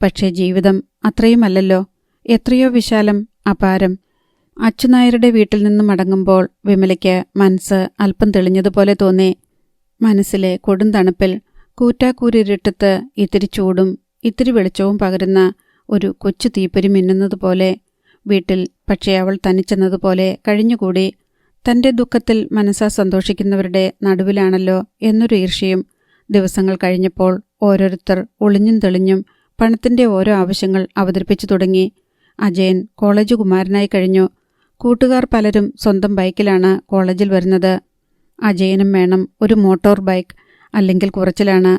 പക്ഷേ ജീവിതം അത്രയുമല്ലല്ലോ. എത്രയോ വിശാലം, അപാരം. അച്ചുനായരുടെ വീട്ടിൽ നിന്ന് മടങ്ങുമ്പോൾ വിമലയ്ക്ക് മനസ്സ് അല്പം തെളിഞ്ഞതുപോലെ തോന്നി. മനസ്സിലെ കൊടും തണുപ്പിൽ കൂറ്റാക്കൂരിരുട്ടത്ത് ഇത്തിരി ചൂടും ഇത്തിരി വെളിച്ചവും പകരുന്ന ഒരു കൊച്ചു തീപ്പൊരി മിന്നുന്നതുപോലെ. വീട്ടിൽ പക്ഷേ അവൾ തനിച്ചെന്നതുപോലെ കഴിഞ്ഞുകൂടി. തൻ്റെ ദുഃഖത്തിൽ മനസ്സാ സന്തോഷിക്കുന്നവരുടെ നടുവിലാണല്ലോ എന്നൊരു ഈർഷ്യയും. ദിവസങ്ങൾ കഴിഞ്ഞപ്പോൾ ഓരോരുത്തർ ഒളിഞ്ഞും തെളിഞ്ഞും പണത്തിൻ്റെ ഓരോ ആവശ്യങ്ങൾ അവതരിപ്പിച്ചു തുടങ്ങി. അജയൻ കോളേജ് കുമാരനായി കഴിഞ്ഞു. കൂട്ടുകാർ പലരും സ്വന്തം ബൈക്കിലാണ് കോളേജിൽ വരുന്നത്. അജയനും വേണം ഒരു മോട്ടോർ ബൈക്ക്, അല്ലെങ്കിൽ കുറച്ചിലാണ്.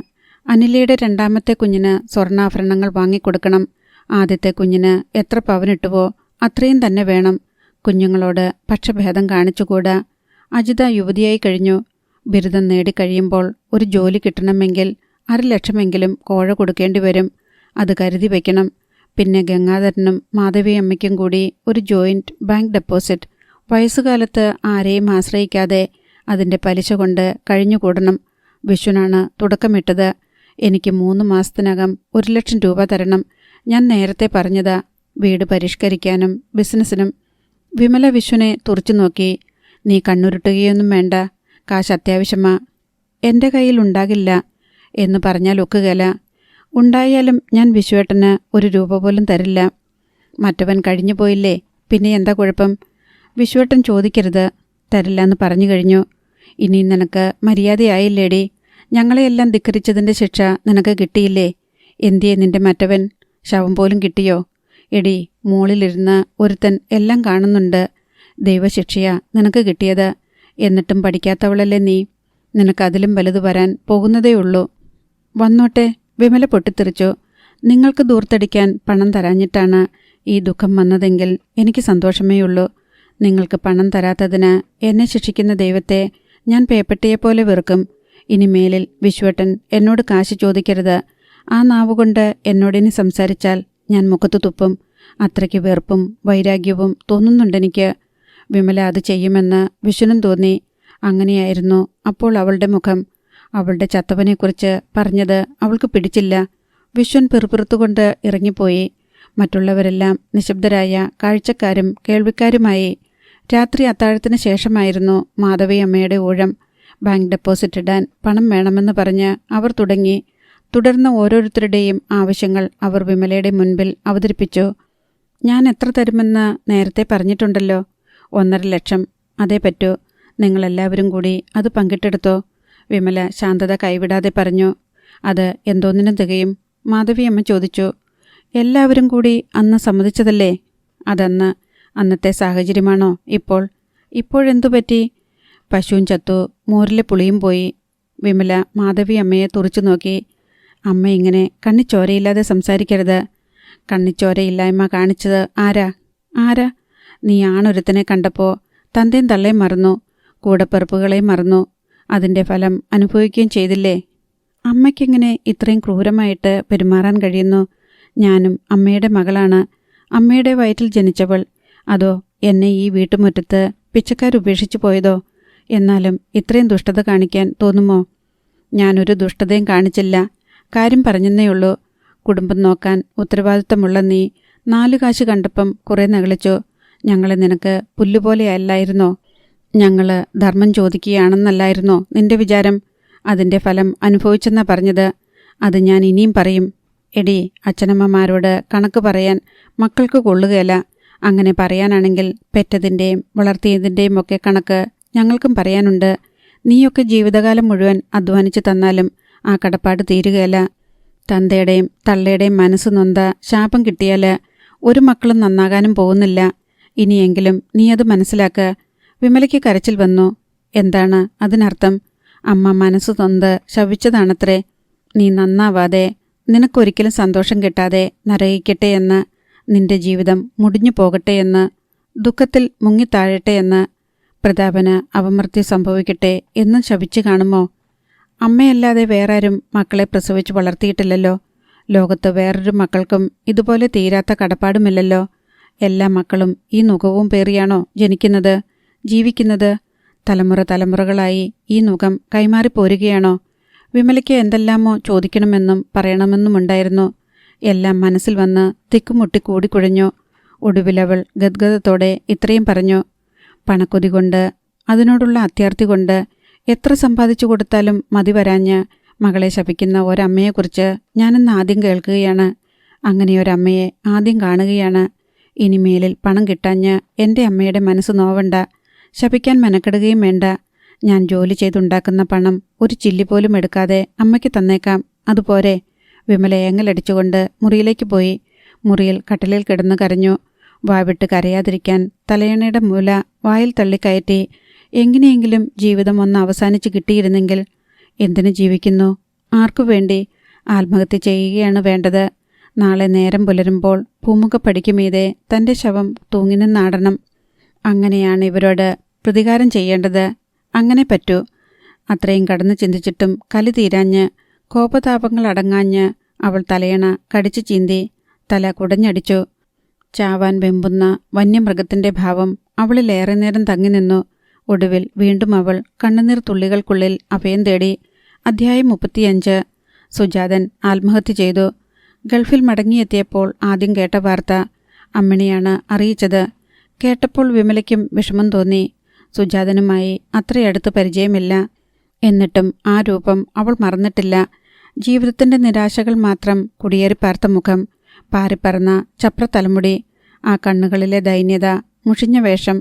അനിലയുടെ രണ്ടാമത്തെ കുഞ്ഞിന് സ്വർണ്ണാഭരണങ്ങൾ വാങ്ങിക്കൊടുക്കണം. ആദ്യത്തെ കുഞ്ഞിന് എത്ര പവനിട്ടുവോ അത്രയും തന്നെ വേണം. കുഞ്ഞുങ്ങളോട് പക്ഷഭേദം കാണിച്ചുകൂടാ. അജിത യുവതിയായി കഴിഞ്ഞു. ബിരുദം നേടിക്കഴിയുമ്പോൾ ഒരു ജോലി കിട്ടണമെങ്കിൽ 1,00,000 കോഴ കൊടുക്കേണ്ടി വരും. അത് കരുതി വയ്ക്കണം. പിന്നെ ഗംഗാധരനും മാധവിയമ്മയ്ക്കും കൂടി ഒരു ജോയിന്റ് ബാങ്ക് ഡെപ്പോസിറ്റ്. വയസ്സുകാലത്ത് ആരെയും ആശ്രയിക്കാതെ അതിൻ്റെ പലിശ കൊണ്ട് കഴിഞ്ഞുകൂടണം. വിഷുനാണ് തുടക്കമിട്ടത്. എനിക്ക് 3 മാസത്തിനകം 1,00,000 രൂപ തരണം. ഞാൻ നേരത്തെ പറഞ്ഞതാ, വീട് പരിഷ്കരിക്കാനും ബിസിനസ്സിനും. വിമല വിഷുവിനെ തുറച്ചു നോക്കി. നീ കണ്ണുരുട്ടുകയൊന്നും വേണ്ട. കാശ് അത്യാവശ്യമാ. എൻ്റെ കയ്യിൽ ഉണ്ടാകില്ല എന്ന് പറഞ്ഞാൽ ഒക്കുകയില്ല. ഉണ്ടായാലും ഞാൻ വിശ്വേട്ടന് 1 രൂപ പോലും തരില്ല. മറ്റവൻ കഴിഞ്ഞു പോയില്ലേ, പിന്നെ എന്താ കുഴപ്പം? വിശ്വേട്ടൻ ചോദിക്കരുത്. തരില്ലെന്ന് പറഞ്ഞു കഴിഞ്ഞു. ഇനി നിനക്ക് മര്യാദയായില്ലേടി? ഞങ്ങളെയെല്ലാം ധിക്കരിച്ചതിൻ്റെ ശിക്ഷ നിനക്ക് കിട്ടിയില്ലേ? എന്തിയെ നിന്റെ മറ്റവൻ? ശവം പോലും കിട്ടിയോ? എടി, മോളിലിരുന്ന് ഒരുത്തൻ എല്ലാം കാണുന്നുണ്ട്. ദൈവശിക്ഷയാ നിനക്ക് കിട്ടിയത്. എന്നിട്ടും പഠിക്കാത്തവളല്ലേ നീ? നിനക്കതിലും വലുത് വരാൻ പോകുന്നതേയുള്ളൂ. വന്നോട്ടെ. വിമല പൊട്ടിത്തെറിച്ചു. നിങ്ങൾക്ക് ദൂർത്തടിക്കാൻ പണം തരാഞ്ഞിട്ടാണ് ഈ ദുഃഖം വന്നതെങ്കിൽ എനിക്ക് സന്തോഷമേയുള്ളൂ. നിങ്ങൾക്ക് പണം തരാത്തതിന് എന്നെ ശിക്ഷിക്കുന്ന ദൈവത്തെ ഞാൻ പേപ്പട്ടിയെപ്പോലെ വെറുക്കും. ഇനി മേലിൽ വിശ്വേട്ടൻ എന്നോട് കാശ് ചോദിക്കരുത്. ആ നാവുകൊണ്ട് എന്നോടിനി സംസാരിച്ചാൽ ഞാൻ മുഖത്ത് തുപ്പും. അത്രയ്ക്ക് വെറുപ്പും വൈരാഗ്യവും തോന്നുന്നുണ്ടെനിക്ക്. വിമല അത് ചെയ്യുമെന്ന് വിഷ്ണുനും തോന്നി. അങ്ങനെയായിരുന്നു അപ്പോൾ അവളുടെ മുഖം. അവളുടെ ചത്തവനെക്കുറിച്ച് പറഞ്ഞത് അവൾക്ക് പിടിച്ചില്ല. വിശ്വൻ പിറുപിറുത്തുകൊണ്ട് ഇറങ്ങിപ്പോയി. മറ്റുള്ളവരെല്ലാം നിശബ്ദരായ കാഴ്ചക്കാരും കേൾവിക്കാരുമായി. രാത്രി അത്താഴത്തിന് ശേഷമായിരുന്നു മാധവിയമ്മയുടെ ഊഴം. ബാങ്ക് ഡെപ്പോസിറ്റ് ഇടാൻ പണം വേണമെന്ന് പറഞ്ഞ് അവർ തുടങ്ങി. തുടർന്ന് ഓരോരുത്തരുടെയും ആവശ്യങ്ങൾ അവർ വിമലയുടെ മുൻപിൽ അവതരിപ്പിച്ചു. ഞാൻ എത്ര തരുമെന്ന് നേരത്തെ പറഞ്ഞിട്ടുണ്ടല്ലോ. 1,50,000. അതേ പറ്റൂ. നിങ്ങളെല്ലാവരും കൂടി അത് പങ്കിട്ടെടുത്തോ. വിമല ശാന്തത കൈവിടാതെ പറഞ്ഞു. അത് എന്തോന്നിനും തികയും? മാധവിയമ്മ ചോദിച്ചു. എല്ലാവരും കൂടി അന്ന് സമ്മതിച്ചതല്ലേ? അതന്ന്. അന്നത്തെ സാഹചര്യമാണോ ഇപ്പോൾ? ഇപ്പോഴെന്തു പറ്റി? പശുവും ചത്തു, മോരിലെ പുളിയും പോയി. വിമല മാധവിയമ്മയെ തുറച്ചു നോക്കി. അമ്മ ഇങ്ങനെ കണ്ണിച്ചോരയില്ലാതെ സംസാരിക്കരുത്. കണ്ണിച്ചോരയില്ലായ്മ കാണിച്ചത് ആരാ? നീ ആണൊരുത്തനെ കണ്ടപ്പോൾ തന്തേം തള്ളേം മറന്നു, കൂടപ്പിറപ്പുകളെയും മറന്നു. അതിൻ്റെ ഫലം അനുഭവിക്കുകയും ചെയ്തില്ലേ? അമ്മയ്ക്കെങ്ങനെ ഇത്രയും ക്രൂരമായിട്ട് പെരുമാറാൻ കഴിയുന്നു? ഞാനും അമ്മയുടെ മകളാണ്. അമ്മയുടെ വയറ്റിൽ ജനിച്ചവൾ. അതോ എന്നെ ഈ വീട്ടുമുറ്റത്ത് പിച്ചക്കാരുപേക്ഷിച്ചു പോയതോ? എന്നാലും ഇത്രയും ദുഷ്ടത കാണിക്കാൻ തോന്നുമോ? ഞാനൊരു ദുഷ്ടതയും കാണിച്ചില്ല. കാര്യം പറഞ്ഞെന്നേയുള്ളൂ. കുടുംബം നോക്കാൻ ഉത്തരവാദിത്തമുള്ള നീ 4 കാശ് കണ്ടപ്പം കുറെ നകളിച്ചു. ഞങ്ങളെ നിനക്ക് പുല്ലുപോലെയല്ലായിരുന്നോ? ഞങ്ങള് ധർമ്മം ചോദിക്കുകയാണെന്നല്ലായിരുന്നോ നിന്റെ വിചാരം? അതിൻ്റെ ഫലം അനുഭവിച്ചെന്നാ പറഞ്ഞത്. അത് ഞാൻ ഇനിയും പറയും. എടി, അച്ഛനമ്മമാരോട് കണക്ക് പറയാൻ മക്കൾക്ക് കൊള്ളുകയില്ല. അങ്ങനെ പറയാനാണെങ്കിൽ പെറ്റതിൻ്റെയും വളർത്തിയതിൻ്റെയും ഒക്കെ കണക്ക് ഞങ്ങൾക്കും പറയാനുണ്ട്. നീയൊക്കെ ജീവിതകാലം മുഴുവൻ അധ്വാനിച്ചു തന്നാലും ആ കടപ്പാട് തീരുകയില്ല. തന്തയുടെയും തള്ളയുടെയും മനസ്സ് നൊന്ത ശാപം കിട്ടിയാൽ ഒരു മക്കളും നന്നാകാനും പോകുന്നില്ല. ഇനിയെങ്കിലും നീ അത് മനസ്സിലാക്കുക. വിമലയ്ക്ക് കരച്ചിൽ വന്നു. എന്താണ് അതിനർത്ഥം? അമ്മ മനസ്സ് തൊന്ത് ശപിച്ചതാണത്രേ. നീ നന്നാവാതെ, നിനക്കൊരിക്കലും സന്തോഷം കിട്ടാതെ നരകിക്കട്ടെ എന്ന്, നിന്റെ ജീവിതം മുടിഞ്ഞു പോകട്ടെ എന്ന്, ദുഃഖത്തിൽ മുങ്ങിത്താഴട്ടെ എന്ന്, പ്രതാപന് അപമൃത്യു സംഭവിക്കട്ടെ എന്നും ശപിച്ചു കാണുമോ? അമ്മയല്ലാതെ വേറാരും മക്കളെ പ്രസവിച്ച് വളർത്തിയിട്ടില്ലല്ലോ. ലോകത്ത് വേറൊരു മക്കൾക്കും ഇതുപോലെ തീരാത്ത കടപ്പാടുമില്ലല്ലോ. എല്ലാ മക്കളും ഈ നുകവും പേറിയാണോ ജനിക്കുന്നത്, ജീവിക്കുന്നത്? തലമുറ തലമുറകളായി ഈ നുകം കൈമാറിപ്പോരുകയാണോ? വിമലയ്ക്ക് എന്തെല്ലാമോ ചോദിക്കണമെന്നും പറയണമെന്നുമുണ്ടായിരുന്നു. എല്ലാം മനസ്സിൽ വന്ന് തിക്കുമുട്ടി കൂടിക്കുഴഞ്ഞു. ഒടുവിലവൾ ഗദ്ഗദത്തോടെ ഇത്രയും പറഞ്ഞു: പണക്കൊതി കൊണ്ട്, അതിനോടുള്ള അത്യാർത്തി കൊണ്ട് എത്ര സമ്പാദിച്ചു കൊടുത്താലും മതി വരാഞ്ഞ് മകളെ ശപിക്കുന്ന ഒരമ്മയെക്കുറിച്ച് ഞാനിന്ന് ആദ്യം കേൾക്കുകയാണ്. അങ്ങനെയൊരമ്മയെ ആദ്യം കാണുകയാണ്. ഇനിമേലിൽ പണം കിട്ടാഞ്ഞ് എൻ്റെ അമ്മയുടെ മനസ്സ് നോവണ്ട, ശപിക്കാൻ മെനക്കെടുകയും വേണ്ട. ഞാൻ ജോലി ചെയ്തുണ്ടാക്കുന്ന പണം ഒരു ചില്ലി പോലും എടുക്കാതെ അമ്മയ്ക്ക് തന്നേക്കാം, അതുപോരെ? വിമല ഏങ്ങലടിച്ചുകൊണ്ട് മുറിയിലേക്ക് പോയി. മുറിയിൽ കട്ടിലിൽ കിടന്ന് കരഞ്ഞു. വാവിട്ട് കരയാതിരിക്കാൻ തലയണയുടെ മൂല വായിൽ തള്ളിക്കയറ്റി. എങ്ങനെയെങ്കിലും ജീവിതം ഒന്ന് അവസാനിച്ച് കിട്ടിയിരുന്നെങ്കിൽ. എന്തിനു ജീവിക്കുന്നു? ആർക്കു വേണ്ടി? ആത്മഹത്യ ചെയ്യുകയാണ് വേണ്ടത്. നാളെ നേരം പുലരുമ്പോൾ പൂമുഖപ്പടിക്കുമീതെ തൻ്റെ ശവം തൂങ്ങി നിന്നാടണം. അങ്ങനെയാണ് ഇവരോട് പ്രതികാരം ചെയ്യേണ്ടത്. അങ്ങനെ പറ്റൂ. അത്രയും കടന്നു ചിന്തിച്ചിട്ടും കലി തീരാഞ്ഞ്, കോപതാപങ്ങൾ അടങ്ങാഞ്ഞ് അവൾ തലയണ കടിച്ചു ചീന്തി. തല കുടഞ്ഞടിച്ചു. ചാവാൻ വെമ്പുന്ന വന്യമൃഗത്തിൻ്റെ ഭാവം അവളിലേറെ നേരം തങ്ങി നിന്നു. ഒടുവിൽ വീണ്ടും അവൾ കണ്ണുനീർ തുള്ളികൾക്കുള്ളിൽ അഭയം തേടി. അധ്യായം 35. സുജാതൻ ആത്മഹത്യ ചെയ്തു. ഗൾഫിൽ മടങ്ങിയെത്തിയപ്പോൾ ആദ്യം കേട്ട വാർത്ത അമ്മിണിയാണ് അറിയിച്ചത്. കേട്ടപ്പോൾ വിമലയ്ക്കും വിഷമം തോന്നി. സുജാതനുമായി അത്രയടുത്ത് പരിചയമില്ല. എന്നിട്ടും ആ രൂപം അവൾ മറന്നിട്ടില്ല. ജീവിതത്തിൻ്റെ നിരാശകൾ മാത്രം കുടിയേറിപ്പാർത്ത മുഖം, പാറിപ്പറന്ന ചപ്രത്തലമുടി, ആ കണ്ണുകളിലെ ദൈന്യത, മുഷിഞ്ഞ വേഷം.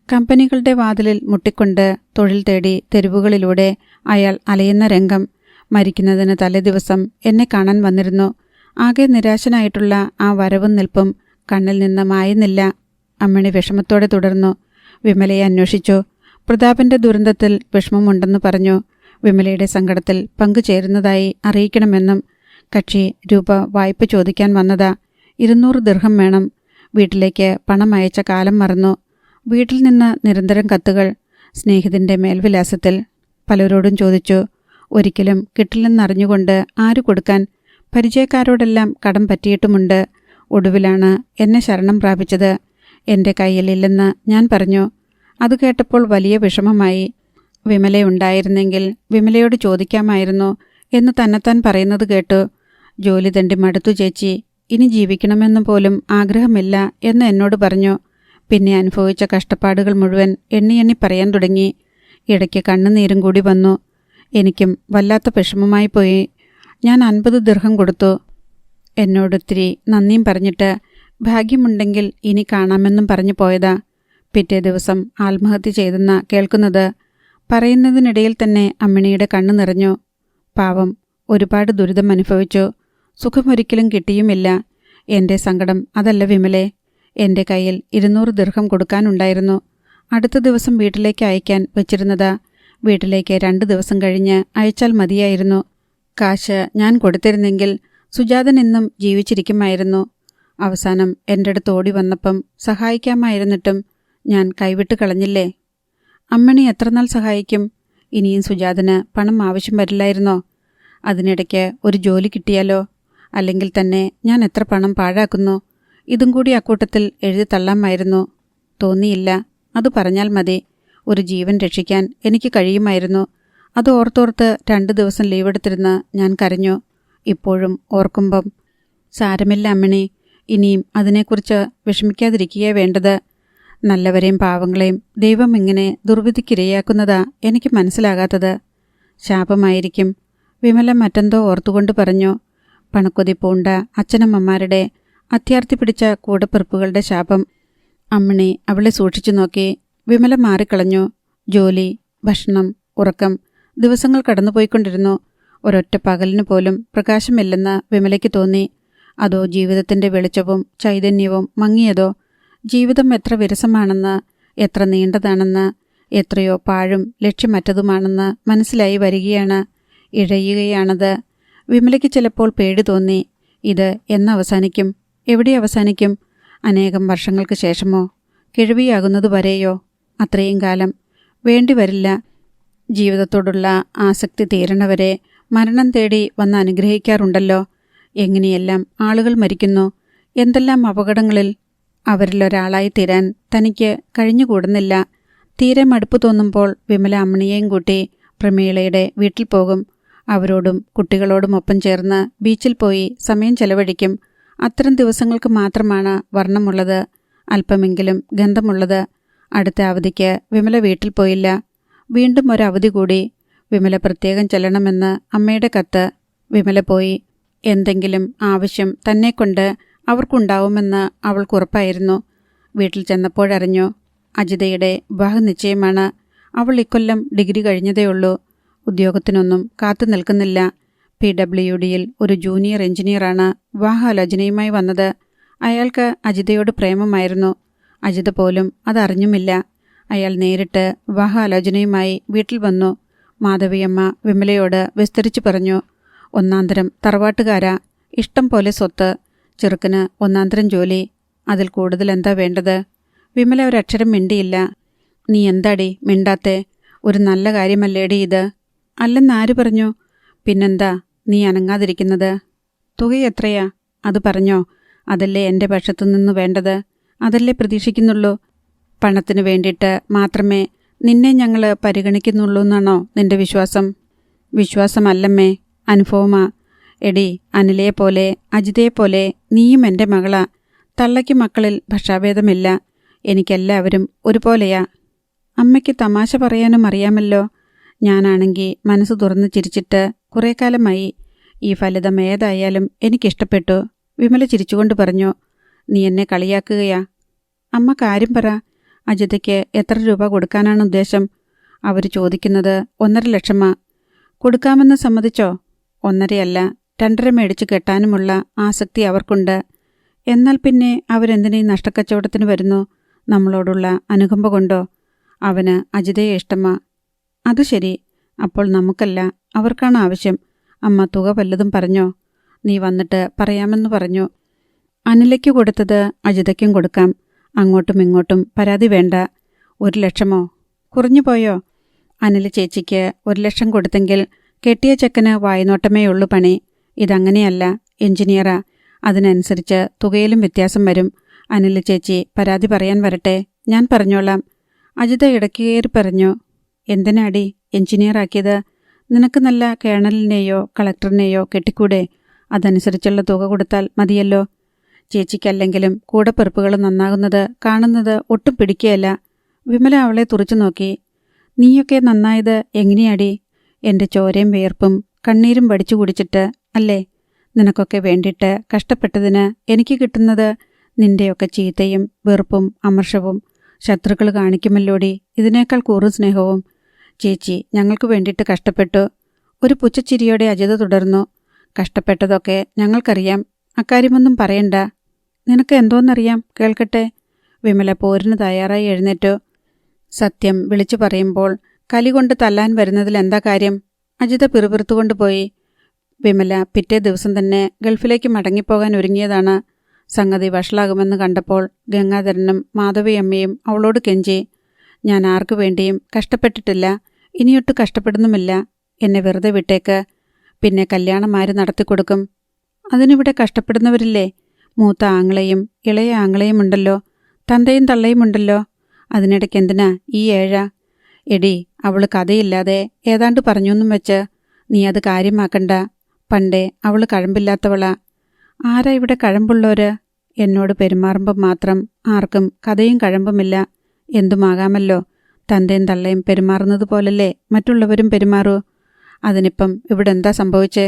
കമ്പനികളുടെ വാതിലിൽ മുട്ടിക്കൊണ്ട് തൊഴിൽ തേടി തെരുവുകളിലൂടെ അയാൾ അലയുന്ന രംഗം. മരിക്കുന്നതിന് തലേദിവസം എന്നെ കാണാൻ വന്നിരുന്നു. ആകെ നിരാശനായിട്ടുള്ള ആ വരവും നിൽപ്പും കണ്ണിൽ നിന്ന് മായുന്നില്ല. അമ്മിണി വിഷമത്തോടെ തുടർന്നു. വിമലയെ അന്വേഷിച്ചു. പ്രതാപന്റെ ദുരന്തത്തിൽ വിഷമമുണ്ടെന്ന് പറഞ്ഞു. വിമലയുടെ സങ്കടത്തിൽ പങ്കുചേരുന്നതായി അറിയിക്കണമെന്നും. കക്ഷി രൂപ വായ്പ ചോദിക്കാൻ വന്നതാ. 200 ദിർഹം വേണം. വീട്ടിലേക്ക് പണം അയച്ച കാലം മറന്നു. വീട്ടിൽ നിന്ന് നിരന്തരം കത്തുകൾ. സ്നേഹിതന്റെ മേൽവിലാസത്തിൽ. പലരോടും ചോദിച്ചു. ഒരിക്കലും കിട്ടില്ലെന്നറിഞ്ഞുകൊണ്ട് ആരു കൊടുക്കാൻ? പരിചയക്കാരോടെല്ലാം കടം പറ്റിയിട്ടുമുണ്ട്. ഒടുവിലാണ് എന്നെ ശരണം പ്രാപിച്ചത്. എൻ്റെ കയ്യിലില്ലെന്ന് ഞാൻ പറഞ്ഞു. അത് കേട്ടപ്പോൾ വലിയ വിഷമമായി. വിമലയുണ്ടായിരുന്നെങ്കിൽ വിമലയോട് ചോദിക്കാമായിരുന്നു എന്ന് തന്നെത്താൻ പറയുന്നത് കേട്ടു. ജോലി തണ്ടി മടുത്തു ചേച്ചി, ഇനി ജീവിക്കണമെന്ന് പോലും ആഗ്രഹമില്ല എന്ന് എന്നോട് പറഞ്ഞു. പിന്നെ അനുഭവിച്ച കഷ്ടപ്പാടുകൾ മുഴുവൻ എണ്ണി പറയാൻ തുടങ്ങി. ഇടയ്ക്ക് കണ്ണുനീരും കൂടി വന്നു. എനിക്കും വല്ലാത്ത വിഷമമായി പോയി. ഞാൻ 50 ദിർഹം കൊടുത്തു. എന്നോടൊത്തിരി നന്ദിയും പറഞ്ഞിട്ട് ഭാഗ്യമുണ്ടെങ്കിൽ ഇനി കാണാമെന്നും പറഞ്ഞു പോയതാ. പിറ്റേ ദിവസം ആത്മഹത്യ ചെയ്തെന്ന കേൾക്കുന്നത്. പറയുന്നതിനിടയിൽ തന്നെ അമ്മിണിയുടെ കണ്ണു നിറഞ്ഞു. പാവം, ഒരുപാട് ദുരിതം അനുഭവിച്ചു. സുഖമൊരിക്കലും കിട്ടിയുമില്ല. എൻ്റെ സങ്കടം അതല്ല വിമലേ. എൻ്റെ കയ്യിൽ 200 ദിർഹം കൊടുക്കാനുണ്ടായിരുന്നു. അടുത്ത ദിവസം വീട്ടിലേക്ക് അയക്കാൻ വച്ചിരുന്നതാ. വീട്ടിലേക്ക് 2 ദിവസം കഴിഞ്ഞ് അയച്ചാൽ മതിയായിരുന്നു. കാശ് ഞാൻ കൊടുത്തിരുന്നെങ്കിൽ സുജാതൻ എന്നും ജീവിച്ചിരിക്കുമായിരുന്നു. അവസാനം എൻ്റെ അടുത്ത് ഓടി വന്നപ്പം സഹായിക്കാമായിരുന്നിട്ടും ഞാൻ കൈവിട്ട് കളഞ്ഞില്ലേ? അമ്മണി എത്രനാൾ സഹായിക്കും? ഇനിയും സുജാതന് പണം ആവശ്യം വരില്ലായിരുന്നോ? അതിനിടയ്ക്ക് ഒരു ജോലി കിട്ടിയാലോ? അല്ലെങ്കിൽ തന്നെ ഞാൻ എത്ര പണം പാഴാക്കുന്നു? ഇതും കൂടി അക്കൂട്ടത്തിൽ എഴുതി തള്ളാമായിരുന്നു. തോന്നിയില്ല. അത് പറഞ്ഞാൽ മതി. ഒരു ജീവൻ രക്ഷിക്കാൻ എനിക്ക് കഴിയുമായിരുന്നു. അത് ഓർത്തോർത്ത് 2 ദിവസം ലീവെടുത്തിരുന്ന് ഞാൻ കരഞ്ഞു. ഇപ്പോഴും ഓർക്കുമ്പം. സാരമില്ല അമ്മിണി, ഇനിയും അതിനെക്കുറിച്ച് വിഷമിക്കാതിരിക്കുകയേ വേണ്ടത്. നല്ലവരെയും പാവങ്ങളെയും ദൈവം ഇങ്ങനെ ദുർവിധിക്കിരയാക്കുന്നതാ എനിക്ക് മനസ്സിലാകാത്തത്. ശാപമായിരിക്കും. വിമല മറ്റെന്തോ ഓർത്തുകൊണ്ട് പറഞ്ഞു. പണക്കൊതി പൂണ്ട അച്ഛനമ്മമാരുടെ, അത്യാർത്തി പിടിച്ച കൂടപ്പിറപ്പുകളുടെ ശാപം. അമ്മിണി അവളെ സൂക്ഷിച്ചു നോക്കി. വിമല മാറിക്കളഞ്ഞു. ജോലി, ഭക്ഷണം, ഉറക്കം. ദിവസങ്ങൾ കടന്നുപോയിക്കൊണ്ടിരുന്നു. ഒരൊറ്റ പകലിന് പോലും പ്രകാശമില്ലെന്ന് വിമലയ്ക്ക് തോന്നി. അതോ ജീവിതത്തിൻ്റെ വെളിച്ചവും ചൈതന്യവും മങ്ങിയതോ? ജീവിതം എത്ര വിരസമാണെന്ന്, എത്ര നീണ്ടതാണെന്ന്, എത്രയോ പാഴും ലക്ഷ്യമറ്റതുമാണെന്ന് മനസ്സിലായി വരികയാണ്. ഇഴയുകയാണത്. വിമലയ്ക്ക് ചിലപ്പോൾ പേടി തോന്നി. ഇത് എന്നവസാനിക്കും? എവിടെ അവസാനിക്കും? അനേകം വർഷങ്ങൾക്ക് ശേഷമോ? കിഴവിയാകുന്നതുവരെയോ? അത്രയും കാലം വേണ്ടിവരില്ല. ജീവിതത്തോടുള്ള ആസക്തി തീരണവരെ മരണം തേടി വന്ന് അനുഗ്രഹിക്കാറുണ്ടല്ലോ. എങ്ങനെയെല്ലാം ആളുകൾ മരിക്കുന്നു, എന്തെല്ലാം അപകടങ്ങളിൽ. അവരിലൊരാളായി തീരാൻ തനിക്ക് കഴിഞ്ഞുകൂടുന്നില്ല. തീരെ മടുപ്പ് തോന്നുമ്പോൾ വിമല അമ്മണിയെയും കൂട്ടി പ്രമീളയുടെ വീട്ടിൽ പോകും. അവരോടും കുട്ടികളോടുമൊപ്പം ചേർന്ന് ബീച്ചിൽ പോയി സമയം ചെലവഴിക്കും. അത്തരം ദിവസങ്ങൾക്ക് മാത്രമാണ് വർണ്ണമുള്ളത്, അല്പമെങ്കിലും ഗന്ധമുള്ളത്. അടുത്ത അവധിക്ക് വിമല വീട്ടിൽ പോയില്ല. വീണ്ടും ഒരവധി കൂടി. വിമല പ്രത്യേകം ചെല്ലണമെന്ന് അമ്മയുടെ കത്ത്. വിമല പോയി. എന്തെങ്കിലും ആവശ്യം തന്നെക്കൊണ്ട് അവർക്കുണ്ടാവുമെന്ന് അവൾക്കുറപ്പായിരുന്നു. വീട്ടിൽ ചെന്നപ്പോഴറിഞ്ഞു, അജിതയുടെ വിവാഹ നിശ്ചയമാണ്. അവൾ ഇക്കൊല്ലം ഡിഗ്രി കഴിഞ്ഞതേയുള്ളൂ. ഉദ്യോഗത്തിനൊന്നും കാത്തു നിൽക്കുന്നില്ല. PWDയിൽ ഒരു ജൂനിയർ എഞ്ചിനീയറാണ് വിവാഹാലോചനയുമായി വന്നത്. അയാൾക്ക് അജിതയോട് പ്രേമമായിരുന്നു. അജിത പോലും അതറിഞ്ഞുമില്ല. അയാൾ നേരിട്ട് വിവാഹാലോചനയുമായി വീട്ടിൽ വന്നു. മാധവിയമ്മ വിമലയോട് വിസ്തരിച്ചു പറഞ്ഞു. ഒന്നാന്തരം തറവാട്ടുകാരാ, ഇഷ്ടം പോലെ സ്വത്ത്, ചെറുക്കന് ഒന്നാന്തരം ജോലി. അതിൽ കൂടുതൽ എന്താ വേണ്ടത്? വിമല ഒരക്ഷരം മിണ്ടിയില്ല. നീ എന്താടി മിണ്ടാത്തെ? ഒരു നല്ല കാര്യമല്ലേടി ഇത്? അല്ലെന്നാര് പറഞ്ഞു? പിന്നെന്താ നീ അനങ്ങാതിരിക്കുന്നത്? തുക എത്രയാ? അത് പറഞ്ഞോ? അതല്ലേ എൻ്റെ പക്ഷത്തുനിന്ന് വേണ്ടത്. അതല്ലേ പ്രതീക്ഷിക്കുന്നുള്ളൂ. പണത്തിന് വേണ്ടിയിട്ട് മാത്രമേ നിന്നെ ഞങ്ങൾ പരിഗണിക്കുന്നുള്ളൂ എന്നാണോ നിന്റെ വിശ്വാസം? വിശ്വാസമല്ലമ്മേ, അനുഭവമാ. എടി, അനിലയെപ്പോലെ അജിതയെപ്പോലെ നീയും എൻ്റെ മകളാ. തള്ളയ്ക്ക് മക്കളിൽ ഭക്ഷാഭേദമില്ല. എനിക്കെല്ലാവരും ഒരുപോലെയാ. അമ്മയ്ക്ക് തമാശ പറയാനും അറിയാമല്ലോ. ഞാനാണെങ്കിൽ മനസ്സ് തുറന്ന് ചിരിച്ചിട്ട് കുറേ കാലമായി. ഈ ഫലിതം ഏതായാലും എനിക്കിഷ്ടപ്പെട്ടു. വിമല ചിരിച്ചുകൊണ്ട് പറഞ്ഞു. നീ എന്നെ കളിയാക്കുകയാ? അമ്മ കാര്യം പറ. അജിതയ്ക്ക് എത്ര രൂപ കൊടുക്കാനാണ് ഉദ്ദേശം? അവർ ചോദിക്കുന്നത് 1.5 ലക്ഷമാ. കൊടുക്കാമെന്ന് സമ്മതിച്ചോ? 1.5 2.5 മേടിച്ച് കെട്ടാനുമുള്ള ആസക്തി അവർക്കുണ്ട്. എന്നാൽ പിന്നെ അവരെന്തിനീ നഷ്ടക്കച്ചവടത്തിന് വരുന്നു? നമ്മളോടുള്ള അനുകമ്പ കൊണ്ടോ? അവന് അജിതയെ ഇഷ്ടമാ. അത് ശരി. അപ്പോൾ നമുക്കല്ല, അവർക്കാണ് ആവശ്യം. അമ്മ തുക വല്ലതും പറഞ്ഞോ? നീ വന്നിട്ട് പറയാമെന്ന് പറഞ്ഞു. അനിലയ്ക്ക് കൊടുത്തത് അജിതയ്ക്കും കൊടുക്കാം. അങ്ങോട്ടും ഇങ്ങോട്ടും പരാതി വേണ്ട. 1 ലക്ഷമോ? കുറഞ്ഞു പോയോ? അനില ചേച്ചിക്ക് 1 ലക്ഷം കൊടുത്തെങ്കിൽ കെട്ടിയ ചെക്കന് വായ്നോട്ടമേ ഉള്ളൂ പണി. ഇതങ്ങനെയല്ല, എഞ്ചിനീയറാ. അതിനനുസരിച്ച് തുകയിലും വ്യത്യാസം വരും. അനില ചേച്ചി പരാതി പറയാൻ വരട്ടെ, ഞാൻ പറഞ്ഞോളാം. അജിത ഇടയ്ക്ക് കയറി പറഞ്ഞു. എന്തിനാടി എഞ്ചിനീയറാക്കിയത്? നിനക്ക് നല്ല കേണലിനെയോ കളക്ടറിനെയോ കെട്ടിക്കൂടെ? അതനുസരിച്ചുള്ള തുക കൊടുത്താൽ മതിയല്ലോ. ചേച്ചിക്കല്ലെങ്കിലും കൂടപ്പിറപ്പുകൾ നന്നാകുന്നത് കാണുന്നത് ഒട്ടും പിടിക്കുകയല്ല. വിമല അവളെ തുറച്ചു നോക്കി. നീയൊക്കെ നന്നായത് എങ്ങനെയാടി? എൻ്റെ ചോരയും വിയർപ്പും കണ്ണീരും വടിച്ചു കുടിച്ചിട്ട് അല്ലേ? നിനക്കൊക്കെ വേണ്ടിയിട്ട് കഷ്ടപ്പെട്ടതിന് എനിക്ക് കിട്ടുന്നത് നിന്റെയൊക്കെ ചീത്തയും വെറുപ്പും അമർഷവും. ശത്രുക്കൾ കാണിക്കുമല്ലോടി ഇതിനേക്കാൾ കൂറും സ്നേഹവും. ചേച്ചി ഞങ്ങൾക്ക് വേണ്ടിയിട്ട് കഷ്ടപ്പെട്ടു. ഒരു പുച്ഛച്ചിരിയോടെ അജിത തുടർന്നു. കഷ്ടപ്പെട്ടതൊക്കെ ഞങ്ങൾക്കറിയാം. അക്കാര്യമൊന്നും പറയണ്ട. നിനക്ക് എന്തോന്നറിയാം? കേൾക്കട്ടെ. വിമല പോരിന് തയ്യാറായി എഴുന്നേറ്റു. സത്യം വിളിച്ചു പറയുമ്പോൾ കലികൊണ്ട് തല്ലാൻ വരുന്നതിലെന്താ കാര്യം? അജിത പിറുപിറുത്തുകൊണ്ട് പോയി. വിമല പിറ്റേ ദിവസം തന്നെ ഗൾഫിലേക്ക് മടങ്ങിപ്പോകാൻ ഒരുങ്ങിയതാണ്. സംഗതി വഷളാകുമെന്ന് കണ്ടപ്പോൾ ഗംഗാധരനും മാധവിയമ്മയും അവളോട് കെഞ്ചി. ഞാൻ ആർക്കു വേണ്ടിയും കഷ്ടപ്പെട്ടിട്ടില്ല, ഇനിയൊട്ട് കഷ്ടപ്പെടുന്നുമില്ല. എന്നെ വെറുതെ വിട്ടേക്ക്. പിന്നെ കല്യാണം ആര് നടത്തിക്കൊടുക്കും? അതിനിവിടെ കഷ്ടപ്പെടുന്നവരില്ലേ? മൂത്ത ആങ്ങളെയും ഇളയ ആങ്ങളെയും ഉണ്ടല്ലോ, തന്തയും തള്ളയും ഉണ്ടല്ലോ. അതിനിടയ്ക്ക് എന്തിനാ ഈ ഏഴ? എടി, അവള് കഥയില്ലാതെ ഏതാണ്ട് പറഞ്ഞൊന്നും വെച്ച് നീ അത് കാര്യമാക്കണ്ട. പണ്ടേ അവള് കഴമ്പില്ലാത്തവളാ. ആരാ ഇവിടെ കഴമ്പുള്ളോര്? എന്നോട് പെരുമാറുമ്പം മാത്രം ആർക്കും കഥയും കഴമ്പുമില്ല. എന്തുമാകാമല്ലോ. തന്തയും തള്ളയും പെരുമാറുന്നത് പോലല്ലേ മറ്റുള്ളവരും പെരുമാറൂ. അതിനിപ്പം ഇവിടെ എന്താ സംഭവിച്ചേ?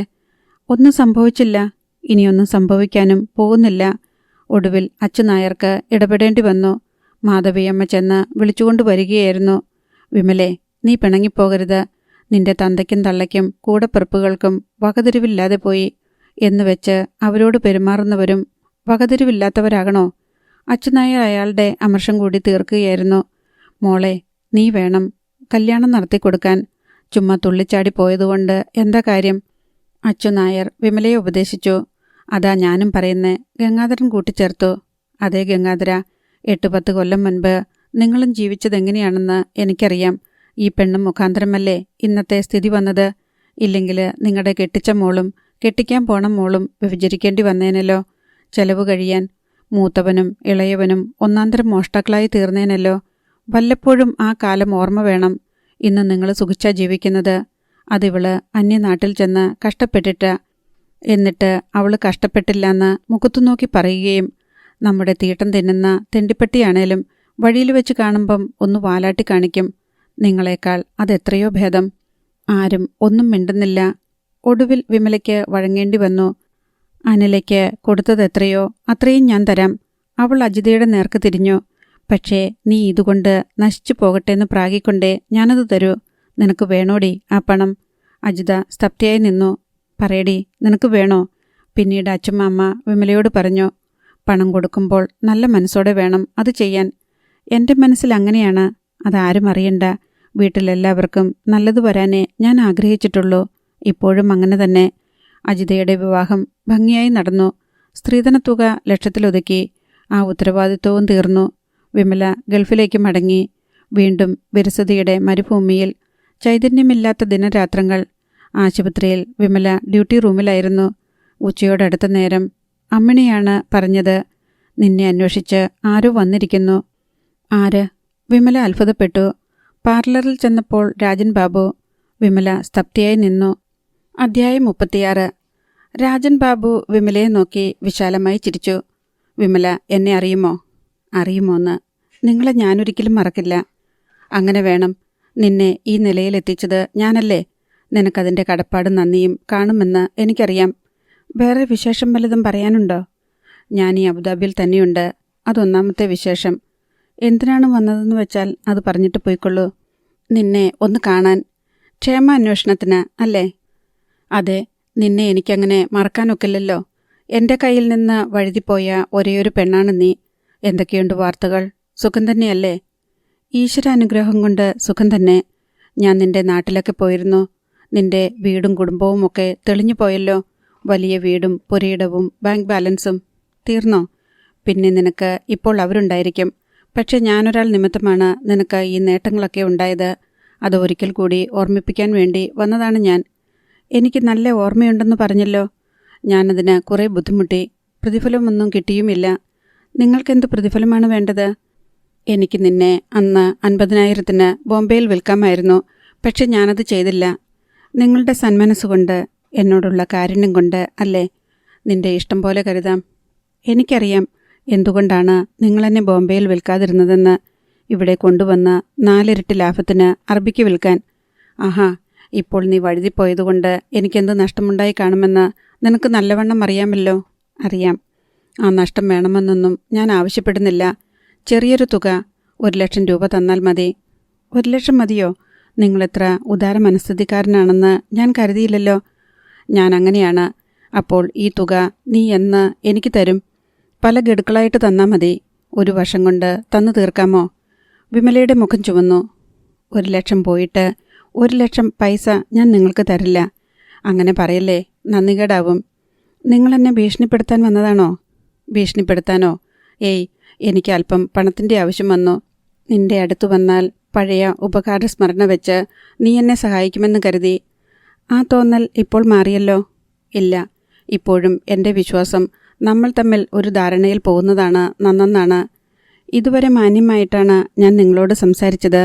ഒന്നും സംഭവിച്ചില്ല. ഇനിയൊന്നും സംഭവിക്കാനും പോകുന്നില്ല. ഒടുവിൽ അച്ചുനായർക്ക് ഇടപെടേണ്ടി വന്നു. മാധവിയമ്മ ചെന്ന് വിളിച്ചുകൊണ്ട് വരികയായിരുന്നു. വിമലേ, നീ പിണങ്ങിപ്പോകരുത്. നിന്റെ തന്തയ്ക്കും തള്ളയ്ക്കും കൂടപ്പിറപ്പുകൾക്കും വകതിരിവില്ലാതെ പോയി എന്ന് വെച്ച് അവരോട് പെരുമാറുന്നവരും വകതിരിവില്ലാത്തവരാകണോ? അച്ചുനായർ അയാളുടെ അമർഷം കൂടി തീർക്കുകയായിരുന്നു. മോളെ, നീ വേണം കല്യാണം നടത്തിക്കൊടുക്കാൻ. ചുമ്മാ തുള്ളിച്ചാടി പോയതുകൊണ്ട് എന്താ കാര്യം? അച്ചുനായർ വിമലയെ ഉപദേശിച്ചു. അതാ ഞാനും പറയുന്നേ, ഗംഗാധരൻ കൂട്ടിച്ചേർത്തു. അതേ ഗംഗാധര, 8-10 കൊല്ലം മുൻപ് നിങ്ങളും ജീവിച്ചതെങ്ങനെയാണെന്ന് എനിക്കറിയാം. ഈ പെണ്ണും മുഖാന്തരമല്ലേ ഇന്നത്തെ സ്ഥിതി വന്നത്. ഇല്ലെങ്കിൽ നിങ്ങളുടെ കെട്ടിച്ച മോളും കെട്ടിക്കാൻ പോണ മോളും വിഭജിക്കേണ്ടി വന്നേനല്ലോ. ചെലവ് കഴിയാൻ മൂത്തവനും ഇളയവനും ഒന്നാന്തരം മോഷ്ടാക്കളായി തീർന്നേനല്ലോ. വല്ലപ്പോഴും ആ കാലം ഓർമ്മ വേണം. ഇന്ന് നിങ്ങൾ സുഖിച്ചാ ജീവിക്കുന്നത്. അതിവള് അന്യനാട്ടിൽ ചെന്ന് കഷ്ടപ്പെട്ടിട്ട്. എന്നിട്ട് അവൾ കഷ്ടപ്പെട്ടില്ലാന്ന് മുഖത്തുനോക്കി പറയുകയും നമ്മുടെ തീട്ടം തിന്നുന്ന തെണ്ടിപ്പട്ടിയാണേലും വഴിയിൽ വെച്ച് കാണുമ്പം ഒന്ന് വാലാട്ടി കാണിക്കും. നിങ്ങളെക്കാൾ അതെത്രയോ ഭേദം. ആരും ഒന്നും മിണ്ടുന്നില്ല. ഒടുവിൽ വിമലയ്ക്ക് വഴങ്ങേണ്ടി വന്നു. അനിലയ്ക്ക് കൊടുത്തതെത്രയോ അത്രയും ഞാൻ തരാം. അവൾ അജിതയുടെ നേർക്ക് തിരിഞ്ഞു. പക്ഷേ നീ ഇതുകൊണ്ട് നശിച്ചു പോകട്ടെന്ന് പ്രാഗിക്കൊണ്ടേ ഞാനത് തരൂ. നിനക്ക് വേണോടി ആ പണം? അജിത സ്തബ്ധയായി നിന്നു. പറയടി, നിനക്ക് വേണോ? പിന്നീട് അച്ഛമ്മ വിമലയോട് പറഞ്ഞു, പണം കൊടുക്കുമ്പോൾ നല്ല മനസ്സോടെ വേണം അത് ചെയ്യാൻ. എൻ്റെ മനസ്സിൽ അങ്ങനെയാണ്. അതാരും അറിയണ്ട. വീട്ടിലെല്ലാവർക്കും നല്ലത് വരാനേ ഞാൻ ആഗ്രഹിച്ചിട്ടുള്ളൂ. ഇപ്പോഴും അങ്ങനെ തന്നെ. അജിതയുടെ വിവാഹം ഭംഗിയായി നടന്നു. സ്ത്രീധനത്തുക ലക്ഷത്തിലൊതുക്കി. ആ ഉത്തരവാദിത്വവും തീർന്നു. വിമല ഗൾഫിലേക്ക് മടങ്ങി. വീണ്ടും വിരസതയുടെ മരുഭൂമിയിൽ ചൈതന്യമില്ലാത്ത ദിനരാത്രങ്ങൾ. ആശുപത്രിയിൽ വിമല ഡ്യൂട്ടി റൂമിലായിരുന്നു. ഉച്ചയോടടുത്ത നേരം അമ്മിണിയാണ് പറഞ്ഞത്, നിന്നെ അന്വേഷിച്ച് ആരോ വന്നിരിക്കുന്നു. ആര്? വിമല അത്ഭുതപ്പെട്ടു. പാർലറിൽ ചെന്നപ്പോൾ രാജൻ ബാബു. വിമല സ്തബ്ധയായി നിന്നു. അധ്യായം 36. രാജൻ ബാബു വിമലയെ നോക്കി വിശാലമായി ചിരിച്ചു. വിമല എന്നെ അറിയുമോ? അറിയുമോന്ന്? നിങ്ങളെ ഞാനൊരിക്കലും മറക്കില്ല. അങ്ങനെ വേണം. നിന്നെ ഈ നിലയിലെത്തിച്ചത് ഞാനല്ലേ. നിനക്കതിൻ്റെ കടപ്പാടും നന്ദിയും കാണുമെന്ന് എനിക്കറിയാം. വേറെ വിശേഷം വല്ലതും പറയാനുണ്ടോ? ഞാൻ ഈ അബുദാബിയിൽ തന്നെയുണ്ട്. അതൊന്നാമത്തെ വിശേഷം. എന്തിനാണ് വന്നതെന്ന് വെച്ചാൽ അത് പറഞ്ഞിട്ട് പോയിക്കൊള്ളൂ. നിന്നെ ഒന്ന് കാണാൻ. ക്ഷേമാന്വേഷണത്തിന് അല്ലേ? അതെ. നിന്നെ എനിക്കങ്ങനെ മറക്കാനൊക്കില്ലല്ലോ. എൻ്റെ കയ്യിൽ നിന്ന് വഴുതിപ്പോയ ഒരേയൊരു പെണ്ണാണ് നീ. എന്തൊക്കെയുണ്ട് വാർത്തകൾ? സുഖം തന്നെയല്ലേ? ഈശ്വരാനുഗ്രഹം കൊണ്ട് സുഖം തന്നെ. ഞാൻ നിന്റെ നാട്ടിലൊക്കെ പോയിരുന്നു. നിന്റെ വീടും കുടുംബവും ഒക്കെ തെളിഞ്ഞു പോയല്ലോ. വലിയ വീടും പുരയിടവും ബാങ്ക് ബാലൻസും തീർന്നോ? പിന്നെ നിനക്ക് ഇപ്പോൾ അവരുണ്ടായിരിക്കും. പക്ഷെ ഞാനൊരാൾ നിമിത്തമാണ് നിനക്ക് ഈ നേട്ടങ്ങളൊക്കെ ഉണ്ടായത്. അത് ഒരിക്കൽ കൂടി ഓർമ്മിപ്പിക്കാൻ വേണ്ടി വന്നതാണ് ഞാൻ. എനിക്ക് നല്ല ഓർമ്മയുണ്ടെന്ന് പറഞ്ഞല്ലോ. ഞാനതിന് കുറേ ബുദ്ധിമുട്ടി. പ്രതിഫലമൊന്നും കിട്ടിയുമില്ല. നിങ്ങൾക്കെന്ത് പ്രതിഫലമാണ് വേണ്ടത്? എനിക്ക് നിന്നെ അന്ന് 50,000-ന് ബോംബെയിൽ വിൽക്കാമായിരുന്നു. പക്ഷെ ഞാനത് ചെയ്തില്ല. നിങ്ങളുടെ സന്മനസ്സുകൊണ്ട്, എന്നോടുള്ള കാരുണ്യം കൊണ്ട് അല്ലേ? നിന്റെ ഇഷ്ടം പോലെ കരുതാം. എനിക്കറിയാം എന്തുകൊണ്ടാണ് നിങ്ങളെന്നെ ബോംബെയിൽ വിൽക്കാതിരുന്നതെന്ന്. ഇവിടെ കൊണ്ടുവന്ന് 4 ഇരട്ടി ലാഭത്തിന് അറബിക്ക് വിൽക്കാൻ. ആഹാ, ഇപ്പോൾ നീ വഴുതിപ്പോയതുകൊണ്ട് എനിക്കെന്ത് നഷ്ടമുണ്ടായി കാണുമെന്ന് നിനക്ക് നല്ലവണ്ണം അറിയാമല്ലോ. അറിയാം. ആ നഷ്ടം വേണമെന്നൊന്നും ഞാൻ ആവശ്യപ്പെടുന്നില്ല. ചെറിയൊരു തുക, 1,00,000 രൂപ തന്നാൽ മതി. 1,00,000 മതിയോ? നിങ്ങളെത്ര ഉദാര മനസ്ഥിതിക്കാരനാണെന്ന് ഞാൻ കരുതിയില്ലല്ലോ. ഞാൻ അങ്ങനെയാണ്. അപ്പോൾ ഈ തുക നീ എന്ന് എനിക്ക് തരും? പല ഗഡുക്കളായിട്ട് തന്നാൽ മതി. 1 വർഷം കൊണ്ട് തന്നു തീർക്കാമോ? വിമലയുടെ മുഖം ചുവന്നു. 1,00,000 പോയിട്ട് 1,00,000 പൈസ ഞാൻ നിങ്ങൾക്ക് തരില്ല. അങ്ങനെ പറയല്ലേ, നന്ദികേടാവും. നിങ്ങളെന്നെ ഭീഷണിപ്പെടുത്താൻ വന്നതാണോ? ഭീഷണിപ്പെടുത്താനോ? ഏയ്, എനിക്ക് അല്പം പണത്തിൻ്റെ ആവശ്യം വന്നു. നിന്റെ അടുത്തു വന്നാൽ പഴയ ഉപകാരസ്മരണ വെച്ച് നീ എന്നെ സഹായിക്കുമെന്ന് കരുതി. ആ തോന്നൽ ഇപ്പോൾ മാറിയല്ലോ. ഇല്ല, ഇപ്പോഴും എൻ്റെ വിശ്വാസം നമ്മൾ തമ്മിൽ ഒരു ധാരണയിൽ പോകുന്നതാണ് നന്നെന്നാണ്. ഇതുവരെ മാന്യമായിട്ടാണ് ഞാൻ നിങ്ങളോട് സംസാരിച്ചത്.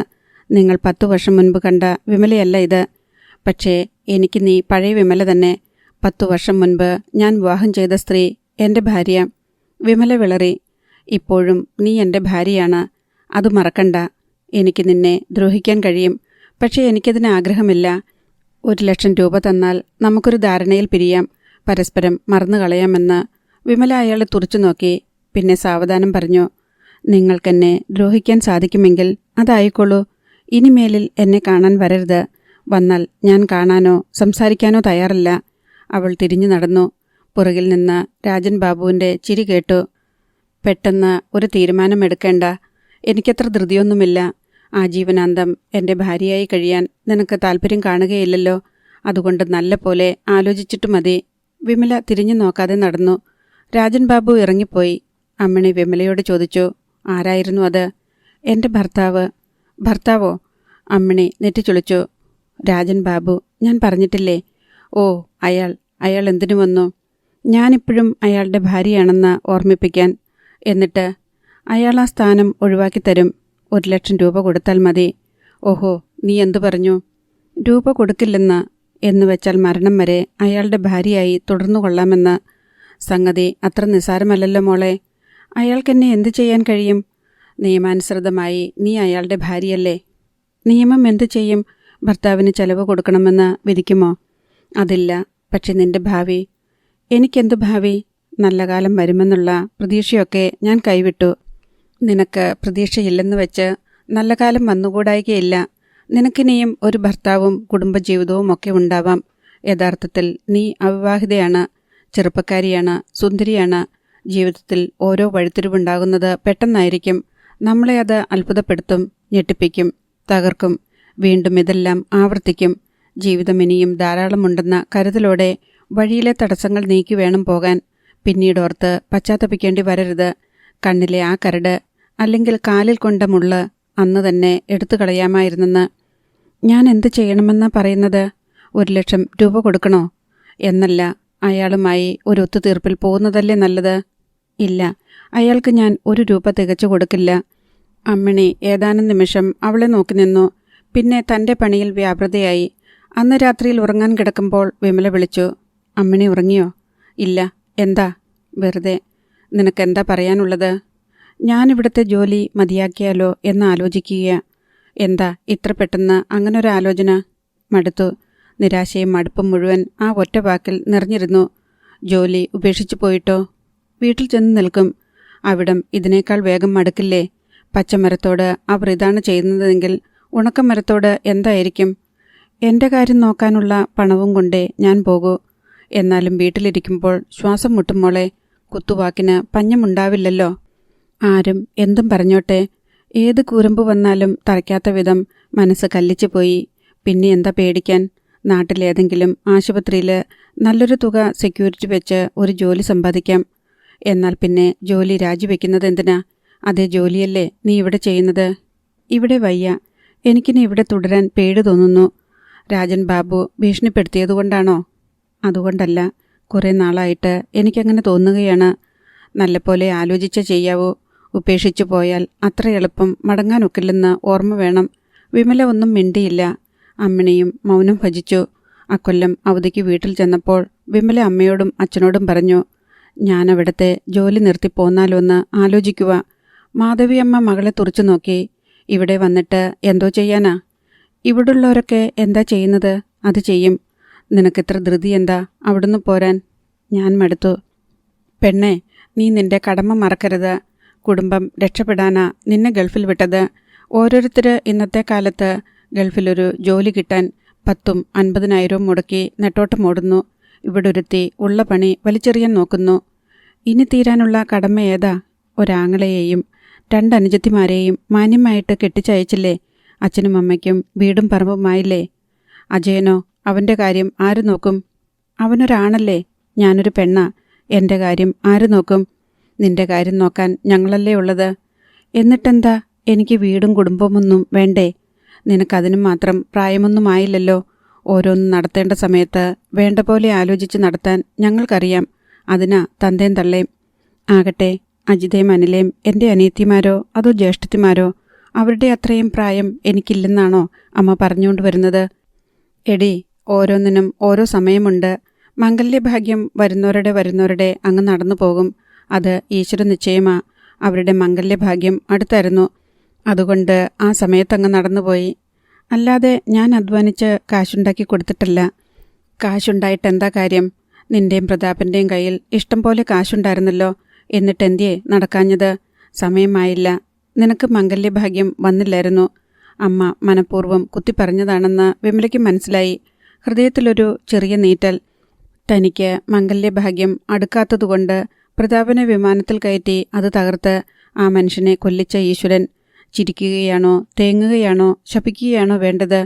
നിങ്ങൾ 10 വർഷം മുൻപ് കണ്ട വിമലയല്ല ഇത്. പക്ഷേ എനിക്ക് നീ പഴയ വിമല തന്നെ. 10 വർഷം മുൻപ് ഞാൻ വിവാഹം ചെയ്ത സ്ത്രീ എൻ്റെ ഭാര്യ. വിമല വിളറി. ഇപ്പോഴും നീ എൻ്റെ ഭാര്യയാണ്. അത് മറക്കണ്ട. എനിക്ക് നിന്നെ ദ്രോഹിക്കാൻ കഴിയും. പക്ഷേ എനിക്കതിന് ആഗ്രഹമില്ല. 1,00,000 രൂപ തന്നാൽ നമുക്കൊരു ധാരണയിൽ പിരിയാം. പരസ്പരം മറന്നു കളയാമെന്ന്. വിമല അയാളെ തുറച്ചു നോക്കി. പിന്നെ സാവധാനം പറഞ്ഞു, നിങ്ങൾക്കെന്നെ ദ്രോഹിക്കാൻ സാധിക്കുമെങ്കിൽ അതായിക്കോളൂ. ഇനിമേലിൽ എന്നെ കാണാൻ വരരുത്. വന്നാൽ ഞാൻ കാണാനോ സംസാരിക്കാനോ തയ്യാറല്ല. അവൾ തിരിഞ്ഞു നടന്നു. പുറകിൽ നിന്ന് രാജൻ ബാബുവിൻ്റെ ചിരി കേട്ടു. പെട്ടെന്ന് ഒരു തീരുമാനമെടുക്കേണ്ട. എനിക്കത്ര ധൃതിയൊന്നുമില്ല. ആജീവനാന്തം എൻ്റെ ഭാര്യയായി കഴിയാൻ നിനക്ക് താല്പര്യം കാണുകയില്ലല്ലോ. അതുകൊണ്ട് നല്ല പോലെ ആലോചിച്ചിട്ട് മതി. വിമല തിരിഞ്ഞു നോക്കാതെ നടന്നു. രാജൻ ബാബു ഇറങ്ങിപ്പോയി. അമ്മിണി വിമലയോട് ചോദിച്ചു, ആരായിരുന്നു അത്? എൻ്റെ ഭർത്താവ്. ഭർത്താവോ? അമ്മിണി നെറ്റിച്ചുളിച്ചു. രാജൻ ബാബു, ഞാൻ പറഞ്ഞിട്ടില്ലേ? ഓ, അയാൾ എന്തിനു വന്നു? ഞാനിപ്പോഴും അയാളുടെ ഭാര്യയാണെന്ന് ഓർമ്മിപ്പിക്കാൻ. എന്നിട്ട് അയാൾ ആ സ്ഥാനം ഒഴിവാക്കി തരും. 1,00,000 രൂപ കൊടുത്താൽ മതി. ഓഹോ, നീ എന്തു പറഞ്ഞു? രൂപ കൊടുക്കില്ലെന്ന്. എന്നുവെച്ചാൽ മരണം വരെ അയാളുടെ ഭാര്യയായി തുടർന്നു കൊള്ളാമെന്ന്. സംഗതി അത്ര നിസ്സാരമല്ലല്ലോ മോളെ. അയാൾക്കെന്നെ എന്തു ചെയ്യാൻ കഴിയും? നിയമാനുസൃതമായി നീ അയാളുടെ ഭാര്യയല്ലേ. നിയമം എന്തു ചെയ്യും? ഭർത്താവിന് ചെലവ് കൊടുക്കണമെന്ന് വിധിക്കുമോ? അതില്ല. പക്ഷെ നിന്റെ ഭാവി? എനിക്കെന്തു ഭാവി? നല്ല കാലം വരുമെന്നുള്ള പ്രതീക്ഷയൊക്കെ ഞാൻ കൈവിട്ടു. നിനക്ക് പ്രതീക്ഷയില്ലെന്ന് വെച്ച് നല്ല കാലം വന്നുകൂടായികയില്ല. നിനക്കിനിയും ഒരു ഭർത്താവും കുടുംബജീവിതവും ഒക്കെ ഉണ്ടാവാം. യഥാർത്ഥത്തിൽ നീ അവിവാഹിതയാണ്, ചെറുപ്പക്കാരിയാണ്, സുന്ദരിയാണ്. ജീവിതത്തിൽ ഓരോ വഴിത്തിരിവുണ്ടാകുന്നത് പെട്ടെന്നായിരിക്കും. നമ്മളെ അത് അത്ഭുതപ്പെടുത്തും, ഞെട്ടിപ്പിക്കും, തകർക്കും. വീണ്ടും ഇതെല്ലാം ആവർത്തിക്കും. ജീവിതം ഇനിയും ധാരാളമുണ്ടെന്ന കരുതലോടെ വഴിയിലെ തടസ്സങ്ങൾ നീക്കി വേണം പോകാൻ. പിന്നീടോർത്ത് പശ്ചാത്തപിക്കേണ്ടി വരരുത്. കണ്ണിലെ ആ കരട്, അല്ലെങ്കിൽ കാലിൽ കൊണ്ട മുള്ള് അന്ന് തന്നെ എടുത്തു കളയാമായിരുന്നെന്ന്. ഞാൻ എന്തു ചെയ്യണമെന്നാ പറയുന്നത്? 1,00,000 രൂപ കൊടുക്കണോ? എന്നല്ല, അയാളുമായി ഒരു ഒത്തുതീർപ്പിൽ പോകുന്നതല്ലേ നല്ലത്? ഇല്ല, അയാൾക്ക് ഞാൻ 1 രൂപ തികച്ചു കൊടുക്കില്ല. അമ്മിണി ഏതാനും നിമിഷം അവളെ നോക്കി നിന്നു. പിന്നെ തൻ്റെ പണിയിൽ വ്യാപൃതയായി. അന്ന് രാത്രിയിൽ ഉറങ്ങാൻ കിടക്കുമ്പോൾ വിമല വിളിച്ചു, അമ്മിണി ഉറങ്ങിയോ? ഇല്ല. എന്താ? വെറുതെ. നിനക്കെന്താ പറയാനുള്ളത്? ഞാനിവിടുത്തെ ജോലി മതിയാക്കിയാലോ എന്ന് ആലോചിക്കുക. എന്താ ഇത്ര പെട്ടെന്ന് അങ്ങനൊരാലോചന? മടുത്തു. നിരാശയും മടുപ്പും മുഴുവൻ ആ ഒറ്റ വാക്കിൽ നിറഞ്ഞിരുന്നു. ജോലി ഉപേക്ഷിച്ചു പോയിട്ടോ? വീട്ടിൽ ചെന്ന് നിൽക്കും. അവിടം ഇതിനേക്കാൾ വേഗം മടുക്കില്ലേ? പച്ചമരത്തോട് അവർ ഇതാണ് ചെയ്യുന്നതെങ്കിൽ ഉണക്കമരത്തോട് എന്തായിരിക്കും? എൻ്റെ കാര്യം നോക്കാനുള്ള പണവും കൊണ്ടേ ഞാൻ പോകൂ. എന്നാലും വീട്ടിലിരിക്കുമ്പോൾ ശ്വാസം മുട്ടുമോളെ. കുത്തുവാക്കിന് പഞ്ഞമുണ്ടാവില്ലല്ലോ. ആരും എന്തും പറഞ്ഞോട്ടെ. ഏത് കൂരമ്പ് വന്നാലും തറയ്ക്കാത്ത വിധം മനസ്സ് കല്ലിച്ചു പോയി. പിന്നെ എന്താ പേടിക്കാൻ? നാട്ടിലേതെങ്കിലും ആശുപത്രിയിൽ നല്ലൊരു തുക സെക്യൂരിറ്റി വെച്ച് ഒരു ജോലി സമ്പാദിക്കാം. എന്നാൽ പിന്നെ ജോലി രാജിവെക്കുന്നത് എന്തിനാ? അതേ ജോലിയല്ലേ നീ ഇവിടെ ചെയ്യുന്നത്? ഇവിടെ വയ്യ. എനിക്കിനി ഇവിടെ തുടരാൻ പേടി തോന്നുന്നു. രാജൻ ബാബു ഭീഷണിപ്പെടുത്തിയതുകൊണ്ടാണോ? അതുകൊണ്ടല്ല. കുറേ നാളായിട്ട് എനിക്കങ്ങനെ തോന്നുകയാണ്. നല്ലപോലെ ആലോചിച്ച ചെയ്യാവൂ. ഉപേക്ഷിച്ചു പോയാൽ അത്ര എളുപ്പം മടങ്ങാനൊക്കില്ലെന്ന് ഓർമ്മ വേണം. വിമല ഒന്നും മിണ്ടിയില്ല. അമ്മിണിയും മൗനം ഭജിച്ചു. അക്കൊല്ലം അവധിക്ക് വീട്ടിൽ ചെന്നപ്പോൾ വിമല അമ്മയോടും അച്ഛനോടും പറഞ്ഞു, ഞാനവിടുത്തെ ജോലി നിർത്തി പോന്നാലോന്ന് ആലോചിക്കുക. മാധവിയമ്മ മകളെ തുറച്ചു നോക്കി. ഇവിടെ വന്നിട്ട് എന്തോ ചെയ്യാനാ? ഇവിടുള്ളവരൊക്കെ എന്താ ചെയ്യുന്നത് അത് ചെയ്യും. നിനക്കിത്ര ധൃതി എന്താ അവിടുന്ന് പോരാൻ? ഞാൻ മടുത്തു. പെണ്ണെ, നീ നിന്റെ കടമ മറക്കരുത്. കുടുംബം രക്ഷപ്പെടാനാ നിന്നെ ഗൾഫിൽ വിട്ടത്. ഓരോരുത്തർ ഇന്നത്തെ കാലത്ത് ഗൾഫിലൊരു ജോലി കിട്ടാൻ 10,000 50,000 മുടക്കി നെട്ടോട്ടമോടുന്നു. ഇവിടൊരുത്തി ഉള്ള പണി വലിച്ചെറിയാൻ നോക്കുന്നു. ഇനി തീരാനുള്ള കടമ ഏതാ? ഒരാങ്ങളെയെയും 2 അനുജത്തിമാരെയും മാന്യമായിട്ട് കെട്ടിച്ചയച്ചില്ലേ? അച്ഛനും അമ്മയ്ക്കും വീടും പറമ്പുമായില്ലേ? അജയനോ? അവൻ്റെ കാര്യം ആര് നോക്കും? അവനൊരാണല്ലേ, ഞാനൊരു പെണ്ണാ. എൻ്റെ കാര്യം ആര് നോക്കും? നിന്റെ കാര്യം നോക്കാൻ ഞങ്ങളല്ലേ ഉള്ളത്. എന്നിട്ടെന്താ, എനിക്ക് വീടും കുടുംബമൊന്നും വേണ്ടേ? നിനക്കതിനും മാത്രം പ്രായമൊന്നുമായില്ലല്ലോ. ഓരോന്നും നടത്തേണ്ട സമയത്ത് വേണ്ട പോലെ ആലോചിച്ച് നടത്താൻ ഞങ്ങൾക്കറിയാം. അതിനാ തന്തേം തള്ളേം. ആകട്ടെ, അജിതേം അനിലേം എൻ്റെ അനിയത്തിമാരോ അതോ ജ്യേഷ്ഠത്തിമാരോ? അവരുടെ അത്രയും പ്രായം എനിക്കില്ലെന്നാണോ അമ്മ പറഞ്ഞുകൊണ്ട് വരുന്നത്? എടി, ഓരോന്നിനും ഓരോ സമയമുണ്ട്. മംഗല്യഭാഗ്യം വരുന്നവരുടെ അങ്ങ് നടന്നു പോകും. അത് ഈശ്വര നിശ്ചയമാ. അവരുടെ മംഗല്യഭാഗ്യം അടുത്തായിരുന്നു. അതുകൊണ്ട് ആ സമയത്തങ്ങ് നടന്നുപോയി. അല്ലാതെ ഞാൻ അധ്വാനിച്ച് കാശുണ്ടാക്കി കൊടുത്തിട്ടല്ല. കാശുണ്ടായിട്ടെന്താ കാര്യം? നിന്റെയും പ്രതാപൻ്റെയും കയ്യിൽ ഇഷ്ടം പോലെ കാശുണ്ടായിരുന്നല്ലോ. എന്നിട്ടെന്തിയേ നടക്കാഞ്ഞത്? സമയമായില്ല. നിനക്ക് മംഗല്യഭാഗ്യം വന്നില്ലായിരുന്നു. അമ്മ മനഃപൂർവ്വം കുത്തിപ്പറഞ്ഞതാണെന്ന് വിമലയ്ക്ക് മനസ്സിലായി. ഹൃദയത്തിലൊരു ചെറിയ നീറ്റൽ. തനിക്ക് മംഗല്യഭാഗ്യം അടുക്കാത്തതുകൊണ്ട് പ്രതാപനെ വിമാനത്തിൽ കയറ്റി അത് തകർത്ത് ആ മനുഷ്യനെ കൊല്ലിച്ച ഈശ്വരൻ. ചിരിക്കുകയാണോ, തേങ്ങുകയാണോ, ശപിക്കുകയാണോ വേണ്ടത്?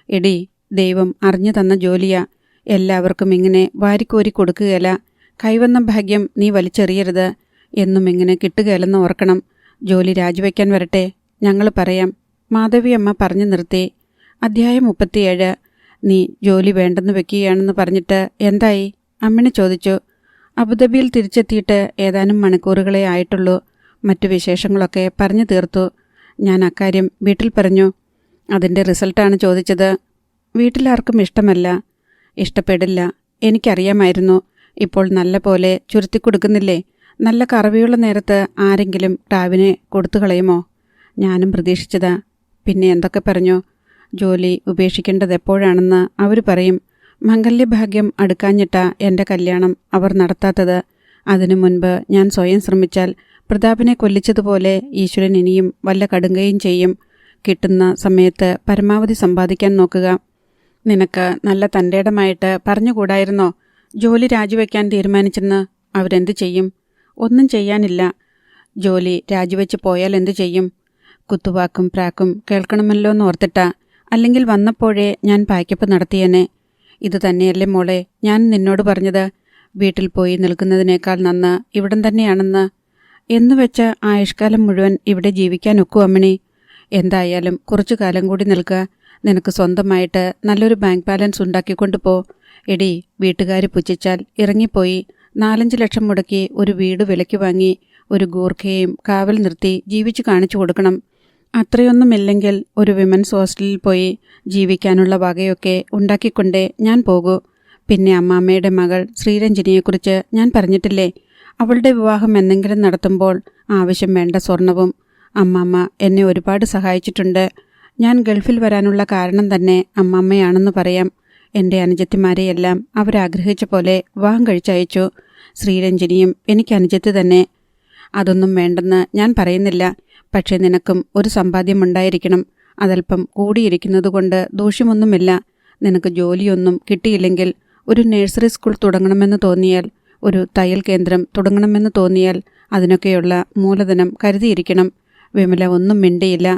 എടി, ദൈവം അറിഞ്ഞു തന്ന ജോലിയാ. എല്ലാവർക്കും ഇങ്ങനെ വാരിക്കോരി കൊടുക്കുകയില്ല. കൈവന്ന ഭാഗ്യം നീ വലിച്ചെറിയരുത്. എന്നും ഇങ്ങനെ കിട്ടുകയില്ലെന്ന് ഓർക്കണം. ജോലി രാജിവെക്കാൻ വരട്ടെ, ഞങ്ങൾ പറയാം. മാധവിയമ്മ പറഞ്ഞു നിർത്തി. അധ്യായം 37. നീ ജോലി വേണ്ടെന്ന് വെക്കുകയാണെന്ന് പറഞ്ഞിട്ട് എന്തായി? അമ്മിണി ചോദിച്ചു. അബുദാബിയിൽ തിരിച്ചെത്തിയിട്ട് ഏതാനും മണിക്കൂറുകളെ ആയിട്ടുള്ളൂ. മറ്റു വിശേഷങ്ങളൊക്കെ പറഞ്ഞു തീർത്തു. ഞാൻ അക്കാര്യം വീട്ടിൽ പറഞ്ഞു. അതിൻ്റെ റിസൾട്ടാണ് ചോദിച്ചത്. വീട്ടിലാർക്കും ഇഷ്ടമല്ല. ഇഷ്ടപ്പെടില്ല, എനിക്കറിയാമായിരുന്നു. ഇപ്പോൾ നല്ല പോലെ ചുരുത്തിക്കൊടുക്കുന്നില്ലേ? നല്ല കറവിയുള്ള നേരത്ത് ആരെങ്കിലും ടാവിനെ കൊടുത്തു കളയുമോ? ഞാനും പ്രതീക്ഷിച്ചതാ. പിന്നെ എന്തൊക്കെ പറഞ്ഞു? ജോലി ഉപേക്ഷിക്കേണ്ടത് എപ്പോഴാണെന്ന് അവർ പറയും. മംഗല്യഭാഗ്യം അടുക്കാഞ്ഞിട്ട എൻ്റെ കല്യാണം അവർ നടത്താത്തത്. അതിനു മുൻപ് ഞാൻ സ്വയം ശ്രമിച്ചാൽ പ്രതാപിനെ കൊല്ലിച്ചതുപോലെ ഈശ്വരൻ ഇനിയും വല്ല കടുങ്കയും ചെയ്യും. കിട്ടുന്ന സമയത്ത് പരമാവധി സമ്പാദിക്കാൻ നോക്കുക. നിനക്ക് നല്ല തൻ്റെടമായിട്ട് പറഞ്ഞുകൂടായിരുന്നോ ജോലി രാജിവെക്കാൻ തീരുമാനിച്ചെന്ന്? അവരെന്ത് ചെയ്യും? ഒന്നും ചെയ്യാനില്ല. ജോലി രാജിവെച്ച് പോയാൽ എന്തു ചെയ്യും? കുത്തുവാക്കും പ്രാക്കും കേൾക്കണമല്ലോ എന്ന് ഓർത്തിട്ടാ. അല്ലെങ്കിൽ വന്നപ്പോഴേ ഞാൻ പായ്ക്കപ്പ് നടത്തിയേനെ. ഇത് തന്നെയല്ലേ മോളെ ഞാൻ നിന്നോട് പറഞ്ഞത്? വീട്ടിൽ പോയി നിൽക്കുന്നതിനേക്കാൾ നന്ന് ഇവിടം തന്നെയാണെന്ന്. എന്നുവെച്ച് ആയുഷ്കാലം മുഴുവൻ ഇവിടെ ജീവിക്കാൻ ഒക്കൂ അമ്മിണി. എന്തായാലും കുറച്ചു കാലം കൂടി നിൽക്കുക. നിനക്ക് സ്വന്തമായിട്ട് നല്ലൊരു ബാങ്ക് ബാലൻസ് ഉണ്ടാക്കിക്കൊണ്ട് പോ. എടി, വീട്ടുകാർ പുച്ഛിച്ചാൽ ഇറങ്ങിപ്പോയി 4-5 ലക്ഷം മുടക്കി ഒരു വീട് വിലയ്ക്ക് വാങ്ങി ഒരു ഗൂർഖയെയും കാവൽ നിർത്തി ജീവിച്ചു കാണിച്ചു കൊടുക്കണം. അത്രയൊന്നുമില്ലെങ്കിൽ ഒരു വിമൻസ് ഹോസ്റ്റലിൽ പോയി ജീവിക്കാനുള്ള വകയൊക്കെ ഉണ്ടാക്കിക്കൊണ്ടേ ഞാൻ പോകൂ. പിന്നെ അമ്മാമ്മയുടെ മകൾ ശ്രീരഞ്ജിനിയെക്കുറിച്ച് ഞാൻ പറഞ്ഞിട്ടില്ലേ? അവളുടെ വിവാഹം എന്തെങ്കിലും നടത്തുമ്പോൾ ആവശ്യം വേണ്ട സ്വർണവും. അമ്മാമ്മ എന്നെ ഒരുപാട് സഹായിച്ചിട്ടുണ്ട്. ഞാൻ ഗൾഫിൽ വരാനുള്ള കാരണം തന്നെ അമ്മാമ്മയാണെന്ന് പറയാം. എൻ്റെ അനുജത്തിമാരെയെല്ലാം അവരാഗ്രഹിച്ച പോലെ വിവാഹം കഴിച്ചയച്ചു. ശ്രീരഞ്ജിനിയും എനിക്ക് അനുജത്തി തന്നെ. അതൊന്നും വേണ്ടെന്ന് ഞാൻ പറയുന്നില്ല. പക്ഷേ നിനക്കും ഒരു സമ്പാദ്യമുണ്ടായിരിക്കണം. അതല്പം കൂടിയിരിക്കുന്നതുകൊണ്ട് ദൂഷ്യമൊന്നുമില്ല. നിനക്ക് ജോലിയൊന്നും കിട്ടിയില്ലെങ്കിൽ ഒരു നഴ്സറി സ്കൂൾ തുടങ്ങണമെന്ന് തോന്നിയാൽ, ഒരു തയ്യൽ കേന്ദ്രം തുടങ്ങണമെന്ന് തോന്നിയാൽ അതിനൊക്കെയുള്ള മൂലധനം കരുതിയിരിക്കണം. വിമല ഒന്നും മിണ്ടിയില്ല.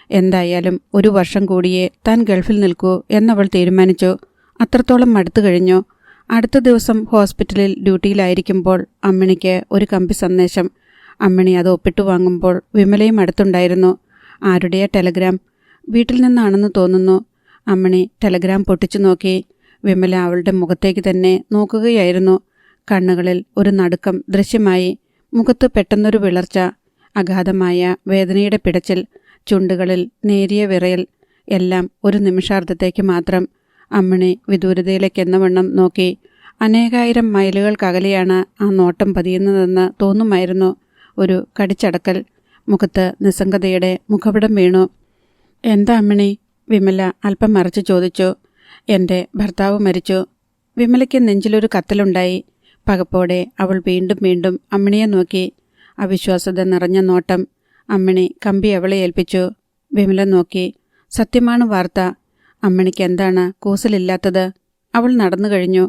എന്തായാലും 1 വർഷം കൂടിയേ താൻ ഗൾഫിൽ നിൽക്കൂ എന്നവൾ തീരുമാനിച്ചു. അത്രത്തോളം മടുത്തു കഴിഞ്ഞു. അടുത്ത ദിവസം ഹോസ്പിറ്റലിൽ ഡ്യൂട്ടിയിലായിരിക്കുമ്പോൾ അമ്മിണിക്ക് ഒരു കമ്പി സന്ദേശം. അമ്മിണി അത് ഒപ്പിട്ടു വാങ്ങുമ്പോൾ വിമലയും അടുത്തുണ്ടായിരുന്നു. ആരുടെയാ ടെലഗ്രാം? വീട്ടിൽ നിന്നാണെന്ന് തോന്നുന്നു. അമ്മിണി ടെലഗ്രാം പൊട്ടിച്ചു നോക്കി. വിമല അവളുടെ മുഖത്തേക്ക് തന്നെ നോക്കുകയായിരുന്നു. കണ്ണുകളിൽ ഒരു നടുക്കം ദൃശ്യമായി. മുഖത്ത് പെട്ടെന്നൊരു വിളർച്ച, അഗാധമായ വേദനയുടെ പിടച്ചിൽ, ചുണ്ടുകളിൽ നേരിയ വിറയൽ. എല്ലാം ഒരു നിമിഷാർദ്ധത്തേക്ക് മാത്രം. അമ്മിണി വിദൂരതയിലേക്കെന്നവണ്ണം നോക്കി. അനേകായിരം മൈലുകൾക്കകലെയാണ് ആ നോട്ടം പതിയുന്നതെന്ന് തോന്നുമായിരുന്നു. ഒരു കടിച്ചടക്കൽ. മുഖത്ത് നിസ്സംഗതയുടെ മുഖപടം വീണു. എന്താ അമ്മിണി? വിമല അല്പം മറച്ചു ചോദിച്ചു. എൻ്റെ ഭർത്താവ് മരിച്ചു. വിമലയ്ക്ക് നെഞ്ചിലൊരു കത്തലുണ്ടായി. പകപ്പോടെ അവൾ വീണ്ടും വീണ്ടും അമ്മിണിയെ നോക്കി. അവിശ്വാസത നിറഞ്ഞ നോട്ടം. അമ്മിണി കമ്പി അവളെ ഏൽപ്പിച്ചു. വിമല നോക്കി. സത്യമാണ് വാർത്ത. അമ്മിണിക്ക് എന്താണ് കൂസലില്ലാത്തത്? അവൾ നടന്നു കഴിഞ്ഞു.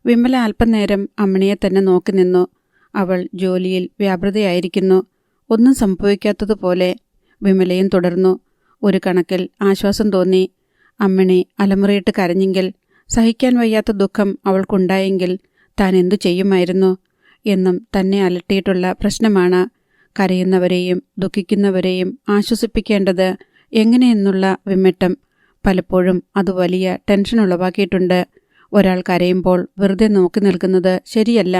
വിമല അല്പനേരം അമ്മിണിയെ തന്നെ നോക്കി നിന്നു. അവൾ ജോലിയിൽ വ്യാപൃതയായിരിക്കുന്നു. ഒന്നും സംഭവിക്കാത്തതുപോലെ. വിമലയും തുടർന്നു. ഒരു കണക്കിൽ ആശ്വാസം തോന്നി. അമ്മിണി അലമുറയിട്ട് കരഞ്ഞെങ്കിൽ, സഹിക്കാൻ വയ്യാത്ത ദുഃഖം അവൾക്കുണ്ടായെങ്കിൽ താൻ എന്തു ചെയ്യുമായിരുന്നു എന്നും തന്നെ അലട്ടിയിട്ടുള്ള പ്രശ്നമാണ്. കരയുന്നവരെയും ദുഃഖിക്കുന്നവരെയും ആശ്വസിപ്പിക്കേണ്ടത് എങ്ങനെയെന്നുള്ള വിമ്മിട്ടം. പലപ്പോഴും അത് വലിയ ടെൻഷൻ ഉളവാക്കിയിട്ടുണ്ട്. ഒരാൾ കരയുമ്പോൾ വെറുതെ നോക്കി നിൽക്കുന്നത് ശരിയല്ല.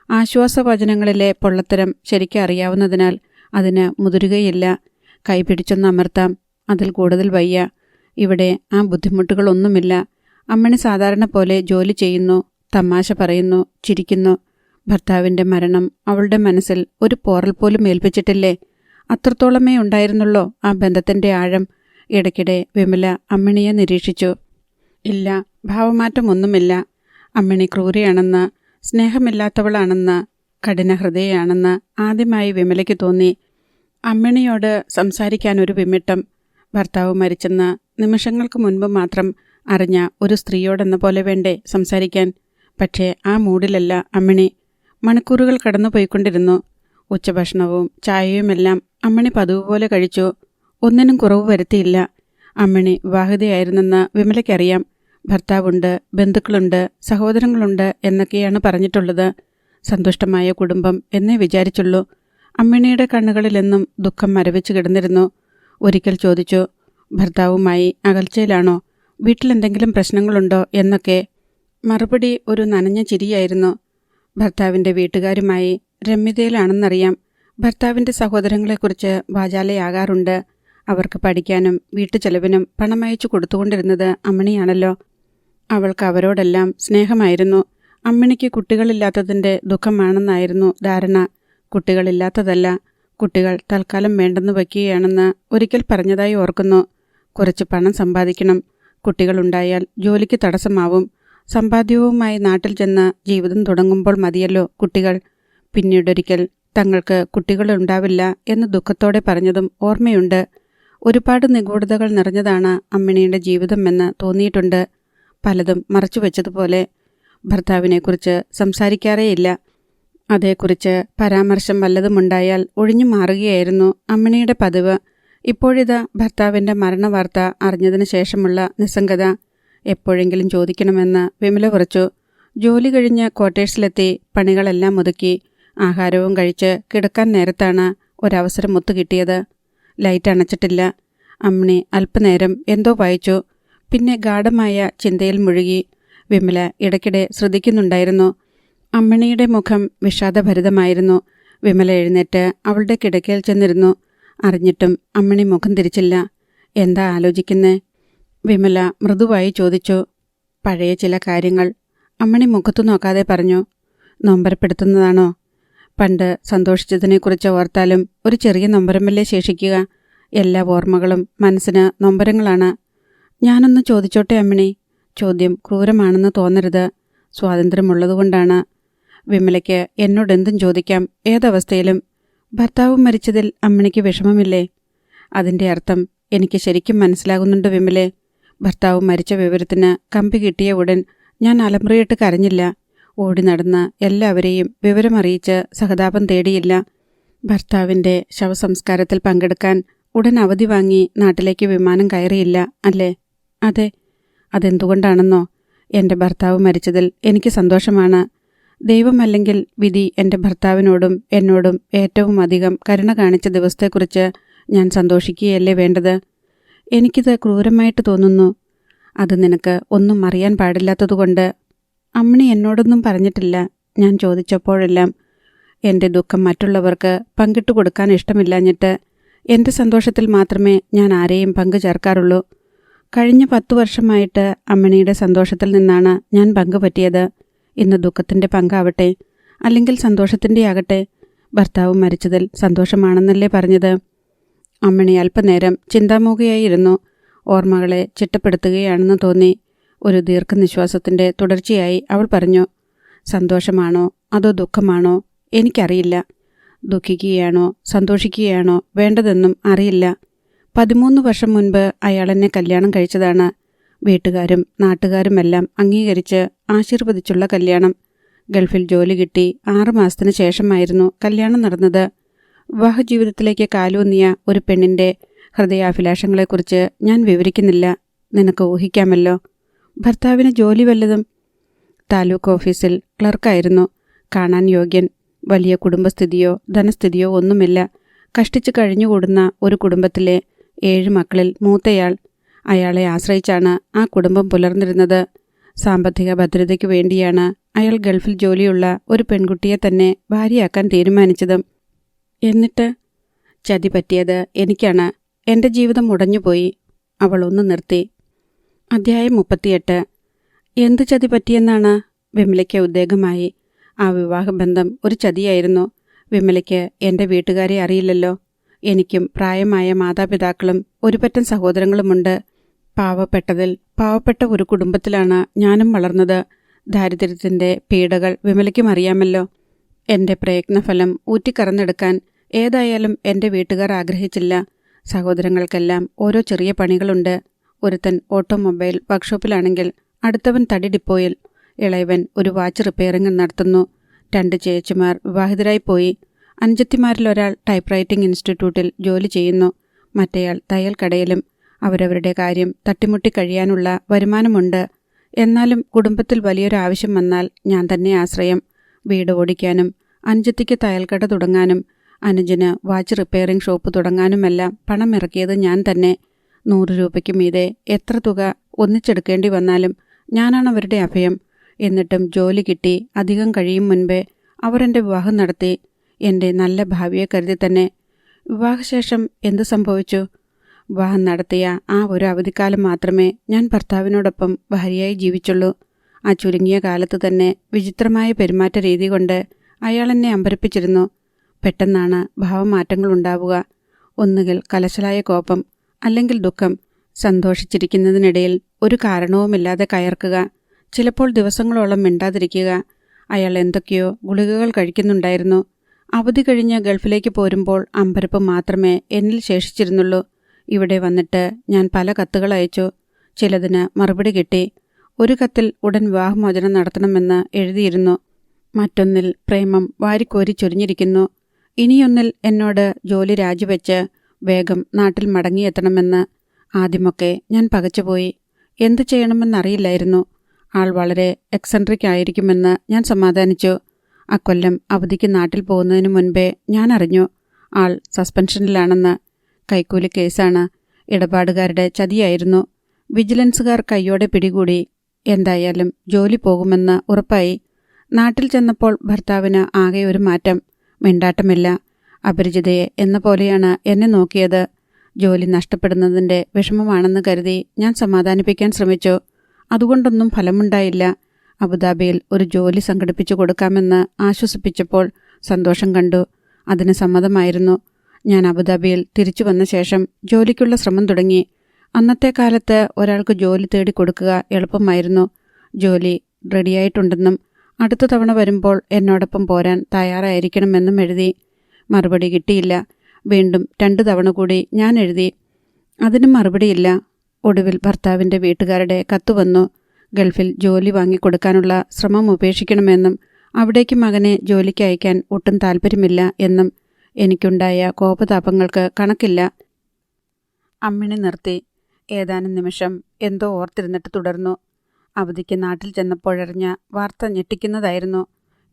ആശ്വാസവചനങ്ങളിലെ പൊള്ളത്തരം ശരിക്കും അറിയാവുന്നതിനാൽ അതിന് മുതിരുകയില്ല. കൈപിടിച്ചൊന്ന് അമർത്താം, അതിൽ കൂടുതൽ വയ്യ. ഇവിടെ ആ ബുദ്ധിമുട്ടുകളൊന്നുമില്ല. അമ്മിണി സാധാരണ പോലെ ജോലി ചെയ്യുന്നു, തമാശ പറയുന്നു, ചിരിക്കുന്നു. ഭർത്താവിൻ്റെ മരണം അവളുടെ മനസ്സിൽ ഒരു പോറൽ പോലും ഏൽപ്പിച്ചിട്ടില്ലേ? അത്രത്തോളമേ ഉണ്ടായിരുന്നുള്ളോ ആ ബന്ധത്തിൻ്റെ ആഴം? ഇടയ്ക്കിടെ വിമല അമ്മിണിയെ നിരീക്ഷിച്ചു. ഇല്ല, ഭാവമാറ്റമൊന്നുമില്ല. അമ്മിണി ക്രൂരിയാണെന്ന്, സ്നേഹമില്ലാത്തവളാണെന്ന്, കഠിനഹൃദയാണെന്ന് ആദ്യമായി വിമലയ്ക്ക് തോന്നി. അമ്മിണിയോട് സംസാരിക്കാനൊരു വിമിട്ടം. ഭർത്താവ് മരിച്ചെന്ന് നിമിഷങ്ങൾക്ക് മുൻപ് മാത്രം അറിഞ്ഞ ഒരു സ്ത്രീയോടെന്ന പോലെ വേണ്ടേ സംസാരിക്കാൻ? പക്ഷേ ആ മൂഡിലല്ല അമ്മിണി. മണിക്കൂറുകൾ കടന്നു പോയിക്കൊണ്ടിരുന്നു. ഉച്ചഭക്ഷണവും ചായയുമെല്ലാം അമ്മിണി പതിവ് പോലെ കഴിച്ചു. ഒന്നിനും കുറവ് വരുത്തിയില്ല. അമ്മിണി വിവാഹിതയായിരുന്നെന്ന് വിമലയ്ക്കറിയാം. ഭർത്താവുണ്ട്, ബന്ധുക്കളുണ്ട്, സഹോദരങ്ങളുണ്ട് എന്നൊക്കെയാണ് പറഞ്ഞിട്ടുള്ളത്. സന്തുഷ്ടമായ കുടുംബം എന്നേ വിചാരിച്ചുള്ളൂ. അമ്മിണിയുടെ കണ്ണുകളിലെന്നും ദുഃഖം മരവിച്ചു കിടന്നിരുന്നു. ഒരിക്കൽ ചോദിച്ചു, ഭർത്താവുമായി അകൽച്ചയിലാണോ? വീട്ടിലെന്തെങ്കിലും പ്രശ്നങ്ങളുണ്ടോ എന്നൊക്കെ. മറുപടി ഒരു നനഞ്ഞ ചിരിയായിരുന്നു. ഭർത്താവിൻ്റെ വീട്ടുകാരുമായി രമ്യതയിലാണെന്നറിയാം. ഭർത്താവിൻ്റെ സഹോദരങ്ങളെക്കുറിച്ച് വാചാലയാകാറുണ്ട്. അവർക്ക് പഠിക്കാനും വീട്ടുചെലവിനും പണമയച്ചു കൊടുത്തുകൊണ്ടിരുന്നത് അമ്മിണിയാണല്ലോ. അവൾക്ക് അവരോടെല്ലാം സ്നേഹമായിരുന്നു. അമ്മിണിക്ക് കുട്ടികളില്ലാത്തതിൻ്റെ ദുഃഖമാണെന്നായിരുന്നു ധാരണ. കുട്ടികളില്ലാത്തതല്ല, കുട്ടികൾ തൽക്കാലം വേണ്ടെന്ന് വയ്ക്കുകയാണെന്ന് ഒരിക്കൽ പറഞ്ഞതായി ഓർക്കുന്നു. കുറച്ച് പണം സമ്പാദിക്കണം. കുട്ടികളുണ്ടായാൽ ജോലിക്ക് തടസ്സമാവും. സമ്പാദ്യവുമായി നാട്ടിൽ ചെന്ന് ജീവിതം തുടങ്ങുമ്പോൾ മതിയല്ലോ കുട്ടികൾ. പിന്നീടൊരിക്കൽ തങ്ങൾക്ക് കുട്ടികളുണ്ടാവില്ല എന്ന് ദുഃഖത്തോടെ പറഞ്ഞതും ഓർമ്മയുണ്ട്. ഒരുപാട് നിഗൂഢതകൾ നിറഞ്ഞതാണ് അമ്മിണിയുടെ ജീവിതമെന്ന് തോന്നിയിട്ടുണ്ട്. പലതും മറച്ചുവെച്ചതുപോലെ. ഭർത്താവിനെക്കുറിച്ച് സംസാരിക്കാറേയില്ല. അതേക്കുറിച്ച് പരാമർശം വല്ലതുമുണ്ടായാൽ ഒഴിഞ്ഞു മാറുകയായിരുന്നു അമ്മിണിയുടെ പതിവ്. ഇപ്പോഴിതാ ഭർത്താവിൻ്റെ മരണവാർത്ത അറിഞ്ഞതിന് ശേഷമുള്ള നിസ്സംഗത. എപ്പോഴെങ്കിലും ചോദിക്കണമെന്ന് വിമല ഉറച്ചു. ജോലി കഴിഞ്ഞ് ക്വാർട്ടേഴ്സിലെത്തി പണികളെല്ലാം ഒതുക്കി ആഹാരവും കഴിച്ച് കിടക്കാൻ നേരത്താണ് ഒരവസരം ഒത്തുകിട്ടിയത്. ലൈറ്റ് അണച്ചിട്ടില്ല. അമ്മിണി അല്പനേരം എന്തോ വായിച്ചു. പിന്നെ ഗാഢമായ ചിന്തയിൽ മുഴുകി. വിമല ഇടയ്ക്കിടെ ശ്രദ്ധിക്കുന്നുണ്ടായിരുന്നു. അമ്മിണിയുടെ മുഖം വിഷാദഭരിതമായിരുന്നു. വിമല എഴുന്നേറ്റ് അവളുടെ കിടക്കയിൽ ചെന്നിരുന്നു. അറിഞ്ഞിട്ടും അമ്മിണി മുഖം തിരിച്ചില്ല. എന്താ ആലോചിക്കുന്നേ? വിമല മൃദുവായി ചോദിച്ചു. പഴയ ചില കാര്യങ്ങൾ. അമ്മിണി മുഖത്തു നോക്കാതെ പറഞ്ഞു. നൊമ്പരപ്പെടുത്തുന്നതാണോ? പണ്ട് സന്തോഷിച്ചതിനെക്കുറിച്ച് ഓർത്താലും ഒരു ചെറിയ നൊമ്പരമല്ലേ ശേഷിക്കുക? എല്ലാ ഓർമ്മകളും മനസ്സിന് നൊമ്പരങ്ങളാണ്. ഞാനൊന്ന് ചോദിച്ചോട്ടെ അമ്മിണി? ചോദ്യം ക്രൂരമാണെന്ന് തോന്നരുത്. സ്വാതന്ത്ര്യമുള്ളതുകൊണ്ടാണ്. വിമലയ്ക്ക് എന്നോടെന്തും ചോദിക്കാം, ഏതവസ്ഥയിലും. ഭർത്താവ് മരിച്ചതിൽ അമ്മിണിക്ക് വിഷമമില്ലേ? അതിൻ്റെ അർത്ഥം എനിക്ക് ശരിക്കും മനസ്സിലാകുന്നുണ്ട് വിമലെ. ഭർത്താവ് മരിച്ച വിവരത്തിന് കമ്പി കിട്ടിയ ഉടൻ ഞാൻ അലമുറയിട്ട് കരഞ്ഞില്ല. ഓടി നടന്ന് എല്ലാവരെയും വിവരമറിയിച്ച് സഹതാപം തേടിയില്ല. ഭർത്താവിൻ്റെ ശവസംസ്കാരത്തിൽ പങ്കെടുക്കാൻ ഉടൻ അവധി വാങ്ങി നാട്ടിലേക്ക് വിമാനം കയറിയില്ല അല്ലേ? അതെ. അതെന്തുകൊണ്ടാണെന്നോ? എൻ്റെ ഭർത്താവ് മരിച്ചതിൽ എനിക്ക് സന്തോഷമാണ്. ദൈവമല്ലെങ്കിൽ വിധി എൻ്റെ ഭർത്താവിനോടും എന്നോടും ഏറ്റവും അധികം കരുണ കാണിച്ച ദിവസത്തെക്കുറിച്ച് ഞാൻ സന്തോഷിക്കുകയല്ലേ വേണ്ടത്? എനിക്കിത് ക്രൂരമായിട്ട് തോന്നുന്നു. അത് നിനക്ക് ഒന്നും അറിയാൻ പാടില്ലാത്തതുകൊണ്ട്. അമ്മിണി എന്നോടൊന്നും പറഞ്ഞിട്ടില്ല. ഞാൻ ചോദിച്ചപ്പോഴെല്ലാം എൻ്റെ ദുഃഖം മറ്റുള്ളവർക്ക് പങ്കിട്ടു കൊടുക്കാൻ ഇഷ്ടമില്ലാഞ്ഞിട്ട് എൻ്റെ സന്തോഷത്തിൽ മാത്രമേ ഞാൻ ആരെയും പങ്കു ചേർക്കാറുള്ളൂ. കഴിഞ്ഞ 10 വർഷമായിട്ട് അമ്മിണിയുടെ സന്തോഷത്തിൽ നിന്നാണ് ഞാൻ പങ്കുപറ്റിയത്. ഇന്ന് ദുഃഖത്തിൻ്റെ പങ്കാവട്ടെ, അല്ലെങ്കിൽ സന്തോഷത്തിൻ്റെ ആകട്ടെ, ഭർത്താവ് മരിച്ചതിൽ സന്തോഷമാണെന്നല്ലേ പറഞ്ഞത്? അമ്മിണി അല്പനേരം ചിന്താമൂകയായിരുന്നു. ഓർമ്മകളെ ചിട്ടപ്പെടുത്തുകയാണെന്ന് തോന്നി. ഒരു ദീർഘനിശ്വാസത്തിൻ്റെ തുടർച്ചയായി അവൾ പറഞ്ഞു, സന്തോഷമാണോ അതോ ദുഃഖമാണോ എനിക്കറിയില്ല. ദുഃഖിക്കുകയാണോ സന്തോഷിക്കുകയാണോ വേണ്ടതെന്നും അറിയില്ല. 13 വർഷം മുൻപ് അയാളെന്നെ കല്യാണം കഴിച്ചതാണ്. വീട്ടുകാരും നാട്ടുകാരുമെല്ലാം അംഗീകരിച്ച് ആശീർവദിച്ചുള്ള കല്യാണം. ഗൾഫിൽ ജോലി കിട്ടി 6 മാസത്തിന് ശേഷമായിരുന്നു കല്യാണം നടന്നത്. വിവാഹജീവിതത്തിലേക്ക് കാലൂന്നിയ ഒരു പെണ്ണിൻ്റെ ഹൃദയാഭിലാഷങ്ങളെക്കുറിച്ച് ഞാൻ വിവരിക്കുന്നില്ല. നിനക്ക് ഊഹിക്കാമല്ലോ. ഭർത്താവിന് ജോലി വല്ലതും? താലൂക്ക് ഓഫീസിൽ ക്ലർക്കായിരുന്നു. കാണാൻ യോഗ്യൻ. വലിയ കുടുംബസ്ഥിതിയോ ധനസ്ഥിതിയോ ഒന്നുമില്ല. കഷ്ടിച്ച് കഴിഞ്ഞുകൂടുന്ന ഒരു കുടുംബത്തിലെ 7 മക്കളിൽ മൂത്തയാൾ. അയാളെ ആശ്രയിച്ചാണ് ആ കുടുംബം പുലർന്നിരുന്നത്. സാമ്പത്തിക ഭദ്രതയ്ക്കു വേണ്ടിയാണ് അയാൾ ഗൾഫിൽ ജോലിയുള്ള ഒരു പെൺകുട്ടിയെ തന്നെ ഭാര്യയാക്കാൻ തീരുമാനിച്ചത്. എന്നിട്ട് ചതി പറ്റിയത് എനിക്കാണ്. എൻ്റെ ജീവിതം ഉടഞ്ഞുപോയി. അവൾ ഒന്ന് നിർത്തി. അധ്യായം 38. എന്ത് ചതി പറ്റിയെന്നാണ്? വിമലയ്ക്ക് ഉദ്വേഗമായി. ആ വിവാഹബന്ധം ഒരു ചതിയായിരുന്നു. വിമലയ്ക്ക് എൻ്റെ വീട്ടുകാരെ അറിയില്ലല്ലോ. എനിക്കും പ്രായമായ മാതാപിതാക്കളും ഒരുപറ്റം സഹോദരങ്ങളുമുണ്ട്. പാവപ്പെട്ടതിൽ പാവപ്പെട്ട ഒരു കുടുംബത്തിലാണ് ഞാനും വളർന്നത്. ദാരിദ്ര്യത്തിൻ്റെ പീഡകൾ വിമലയ്ക്കും അറിയാമല്ലോ. എൻ്റെ പ്രയത്നഫലം ഊറ്റിക്കറന്നെടുക്കാൻ ഏതായാലും എൻ്റെ വീട്ടുകാർ ആഗ്രഹിച്ചില്ല. സഹോദരങ്ങൾക്കെല്ലാം ഓരോ ചെറിയ പണികളുണ്ട്. ഒരുത്തൻ ഓട്ടോമൊബൈൽ വർക്ക്ഷോപ്പിലാണെങ്കിൽ അടുത്തവൻ തടി ഡിപ്പോയിൽ. ഇളയവൻ ഒരു വാച്ച് റിപ്പയറിംഗ് നടത്തുന്നു. 2 ചേച്ചിമാർ വിവാഹിതരായി പോയി. അനുജത്തിമാരിലൊരാൾ ടൈപ്പ് റൈറ്റിംഗ് ഇൻസ്റ്റിറ്റ്യൂട്ടിൽ ജോലി ചെയ്യുന്നു. മറ്റേയാൾ തയ്യൽക്കടയിലും. അവരവരുടെ കാര്യം തട്ടിമുട്ടി കഴിയാനുള്ള വരുമാനമുണ്ട്. എന്നാലും കുടുംബത്തിൽ വലിയൊരാവശ്യം വന്നാൽ ഞാൻ തന്നെ ആശ്രയം. വീട് ഓടിക്കാനും അനുജത്തിക്ക് തയ്യൽക്കട തുടങ്ങാനും അനുജന് വാച്ച് റിപ്പയറിംഗ് ഷോപ്പ് തുടങ്ങാനുമെല്ലാം പണം ഇറക്കിയത് ഞാൻ തന്നെ. 100 രൂപയ്ക്ക് മീതെ എത്ര തുക ഒന്നിച്ചെടുക്കേണ്ടി വന്നാലും ഞാനാണ് അവരുടെ അഭയം. എന്നിട്ടും ജോലി കിട്ടി അധികം കഴിയും മുൻപേ അവർ എൻ്റെ വിവാഹം നടത്തി. എൻ്റെ നല്ല ഭാവിയെ കരുതി തന്നെ. വിവാഹശേഷം എന്തു സംഭവിച്ചു? വിവാഹം നടത്തിയ ആ ഒരു അവധിക്കാലം മാത്രമേ ഞാൻ ഭർത്താവിനോടൊപ്പം ഭാര്യയായി ജീവിച്ചുള്ളൂ. ആ ചുരുങ്ങിയ കാലത്ത് തന്നെ വിചിത്രമായ പെരുമാറ്റ രീതി കൊണ്ട് അയാൾ എന്നെ അമ്പരപ്പിച്ചിരുന്നു. പെട്ടെന്നാണ് ഭാവമാറ്റങ്ങൾ ഉണ്ടാവുക. ഒന്നുകിൽ കലശലായ കോപം, അല്ലെങ്കിൽ ദുഃഖം. സന്തോഷിച്ചിരിക്കുന്നതിനിടയിൽ ഒരു കാരണവുമില്ലാതെ കയർക്കുക. ചിലപ്പോൾ ദിവസങ്ങളോളം മിണ്ടാതിരിക്കുക. അയാൾ എന്തൊക്കെയോ ഗുളികകൾ കഴിക്കുന്നുണ്ടായിരുന്നു. അവധി കഴിഞ്ഞ് ഗൾഫിലേക്ക് പോരുമ്പോൾ അമ്പരപ്പ് മാത്രമേ എന്നിൽ ശേഷിച്ചിരുന്നുള്ളൂ. ഇവിടെ വന്നിട്ട് ഞാൻ പല കത്തുകൾ അയച്ചു. ചിലതിന് മറുപടി കിട്ടി. ഒരു കത്തിൽ ഉടൻ വിവാഹമോചനം നടത്തണമെന്ന് എഴുതിയിരുന്നു. മറ്റൊന്നിൽ പ്രേമം വാരിക്കോരി ചൊരിഞ്ഞിരിക്കുന്നു. ഇനിയൊന്നിൽ എന്നോട് ജോലി രാജിവെച്ച് വേഗം നാട്ടിൽ മടങ്ങിയെത്തണമെന്ന്. ആദ്യമൊക്കെ ഞാൻ പകച്ചുപോയി. എന്തു ചെയ്യണമെന്നറിയില്ലായിരുന്നു. ആൾ വളരെ എക്സെൻട്രിക് ആയിരിക്കുമെന്ന് ഞാൻ സമാധാനിച്ചു. അക്കൊല്ലം അവധിക്ക് നാട്ടിൽ പോകുന്നതിന് മുൻപേ ഞാൻ അറിഞ്ഞു ആൾ സസ്പെൻഷനിലാണെന്ന്. കൈക്കൂലി കേസാണ്. ഇടപാടുകാരുടെ ചതിയായിരുന്നു. വിജിലൻസുകാർ കൈയോടെ പിടികൂടി. എന്തായാലും ജോലി പോകുമെന്ന് ഉറപ്പായി. നാട്ടിൽ ചെന്നപ്പോൾ ഭർത്താവിന് ആകെ ഒരു മാറ്റം. മിണ്ടാട്ടമില്ല. അപരിചിതയെ എന്ന പോലെയാണ് എന്നെ നോക്കിയത്. ജോലി നഷ്ടപ്പെടുന്നതിൻ്റെ വിഷമമാണെന്ന് കരുതി ഞാൻ സമാധാനിപ്പിക്കാൻ ശ്രമിച്ചു. അതുകൊണ്ടൊന്നും ഫലമുണ്ടായില്ല. അബുദാബിയിൽ ഒരു ജോലി സംഘടിപ്പിച്ചു കൊടുക്കാമെന്ന് ആശ്വസിപ്പിച്ചപ്പോൾ സന്തോഷം കണ്ടു. അതിന് സമ്മതമായിരുന്നു. ഞാൻ അബുദാബിയിൽ തിരിച്ചു വന്ന ശേഷം ജോലിക്കുള്ള ശ്രമം തുടങ്ങി. അന്നത്തെ കാലത്ത് ഒരാൾക്ക് ജോലി തേടി കൊടുക്കുക എളുപ്പമായിരുന്നു. ജോലി റെഡിയായിട്ടുണ്ടെന്നും അടുത്ത തവണ വരുമ്പോൾ എന്നോടൊപ്പം പോരാൻ തയ്യാറായിരിക്കണമെന്നും എഴുതി. മറുപടി കിട്ടിയില്ല. വീണ്ടും 2 തവണ കൂടി ഞാൻ എഴുതി. അതിനും മറുപടിയില്ല. ഒടുവിൽ ഭർത്താവിൻ്റെ വീട്ടുകാരുടെ കത്ത് വന്നു. ഗൾഫിൽ ജോലി വാങ്ങിക്കൊടുക്കാനുള്ള ശ്രമം ഉപേക്ഷിക്കണമെന്നും അവിടേക്ക് മകനെ ജോലിക്ക് അയക്കാൻ ഒട്ടും താല്പര്യമില്ല എന്നും. എനിക്കുണ്ടായ കോപതാപങ്ങൾക്ക് കണക്കില്ല. അമ്മിണി നിർത്തി. ഏതാനും നിമിഷം എന്തോ ഓർത്തിരുന്നിട്ട് തുടർന്നു. അവധിക്ക് നാട്ടിൽ ചെന്നപ്പോഴറിഞ്ഞ വാർത്ത ഞെട്ടിക്കുന്നതായിരുന്നു.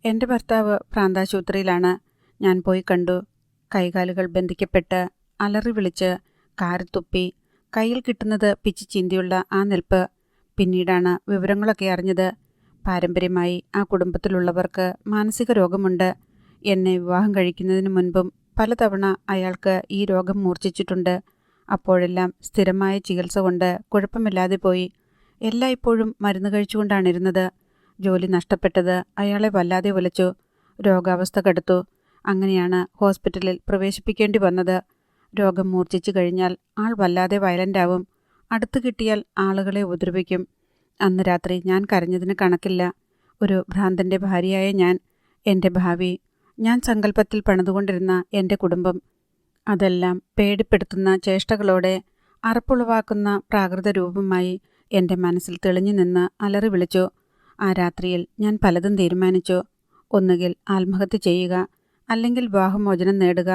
എൻ്റെ ഭർത്താവ് പ്രാന്താശുപത്രിയിലാണ്. ഞാൻ പോയി കണ്ടു. കൈകാലുകൾ ബന്ധിക്കപ്പെട്ട് അലറി വിളിച്ച് കാറിത്തുപ്പി കയ്യിൽ കിട്ടുന്നത് പിച്ച് ചീന്തിയുള്ള ആ നിൽപ്പ്. പിന്നീടാണ് വിവരങ്ങളൊക്കെ അറിഞ്ഞത്. പാരമ്പര്യമായി ആ കുടുംബത്തിലുള്ളവർക്ക് മാനസിക രോഗമുണ്ട്. എന്നെ വിവാഹം കഴിക്കുന്നതിന് മുൻപും പലതവണ അയാൾക്ക് ഈ രോഗം മൂർച്ഛിച്ചിട്ടുണ്ട്. അപ്പോഴെല്ലാം സ്ഥിരമായ ചികിത്സ കൊണ്ട് കുഴപ്പമില്ലാതെ പോയി. എല്ലായ്പ്പോഴും മരുന്ന് കഴിച്ചുകൊണ്ടാണിരുന്നത്. ജോലി നഷ്ടപ്പെട്ടത് അയാളെ വല്ലാതെ ഉലച്ചു. രോഗാവസ്ഥ കടുത്തു. അങ്ങനെയാണ് ഹോസ്പിറ്റലിൽ പ്രവേശിപ്പിക്കേണ്ടി വന്നത്. രോഗം മൂർച്ഛിച്ചു കഴിഞ്ഞാൽ ആൾ വല്ലാതെ വയലൻ്റാവും. അടുത്തു കിട്ടിയാൽ ആളുകളെ ഉപദ്രവിക്കും. അന്ന് രാത്രി ഞാൻ കരഞ്ഞതിന് കണക്കില്ല. ഒരു ഭ്രാന്തൻ്റെ ഭാര്യയായ ഞാൻ, എൻ്റെ ഭാവി, ഞാൻ സങ്കല്പത്തിൽ പണിതുകൊണ്ടിരുന്ന എൻ്റെ കുടുംബം, അതെല്ലാം പേടിപ്പെടുത്തുന്ന ചേഷ്ടകളോടെ അറപ്പുളവാക്കുന്ന പ്രാകൃത രൂപമായി എൻ്റെ മനസ്സിൽ തെളിഞ്ഞു നിന്ന് അലറി വിളിച്ചു. ആ രാത്രിയിൽ ഞാൻ പലതും തീരുമാനിച്ചു. ഒന്നുകിൽ ആത്മഹത്യ ചെയ്യുക, അല്ലെങ്കിൽ വിവാഹമോചനം നേടുക.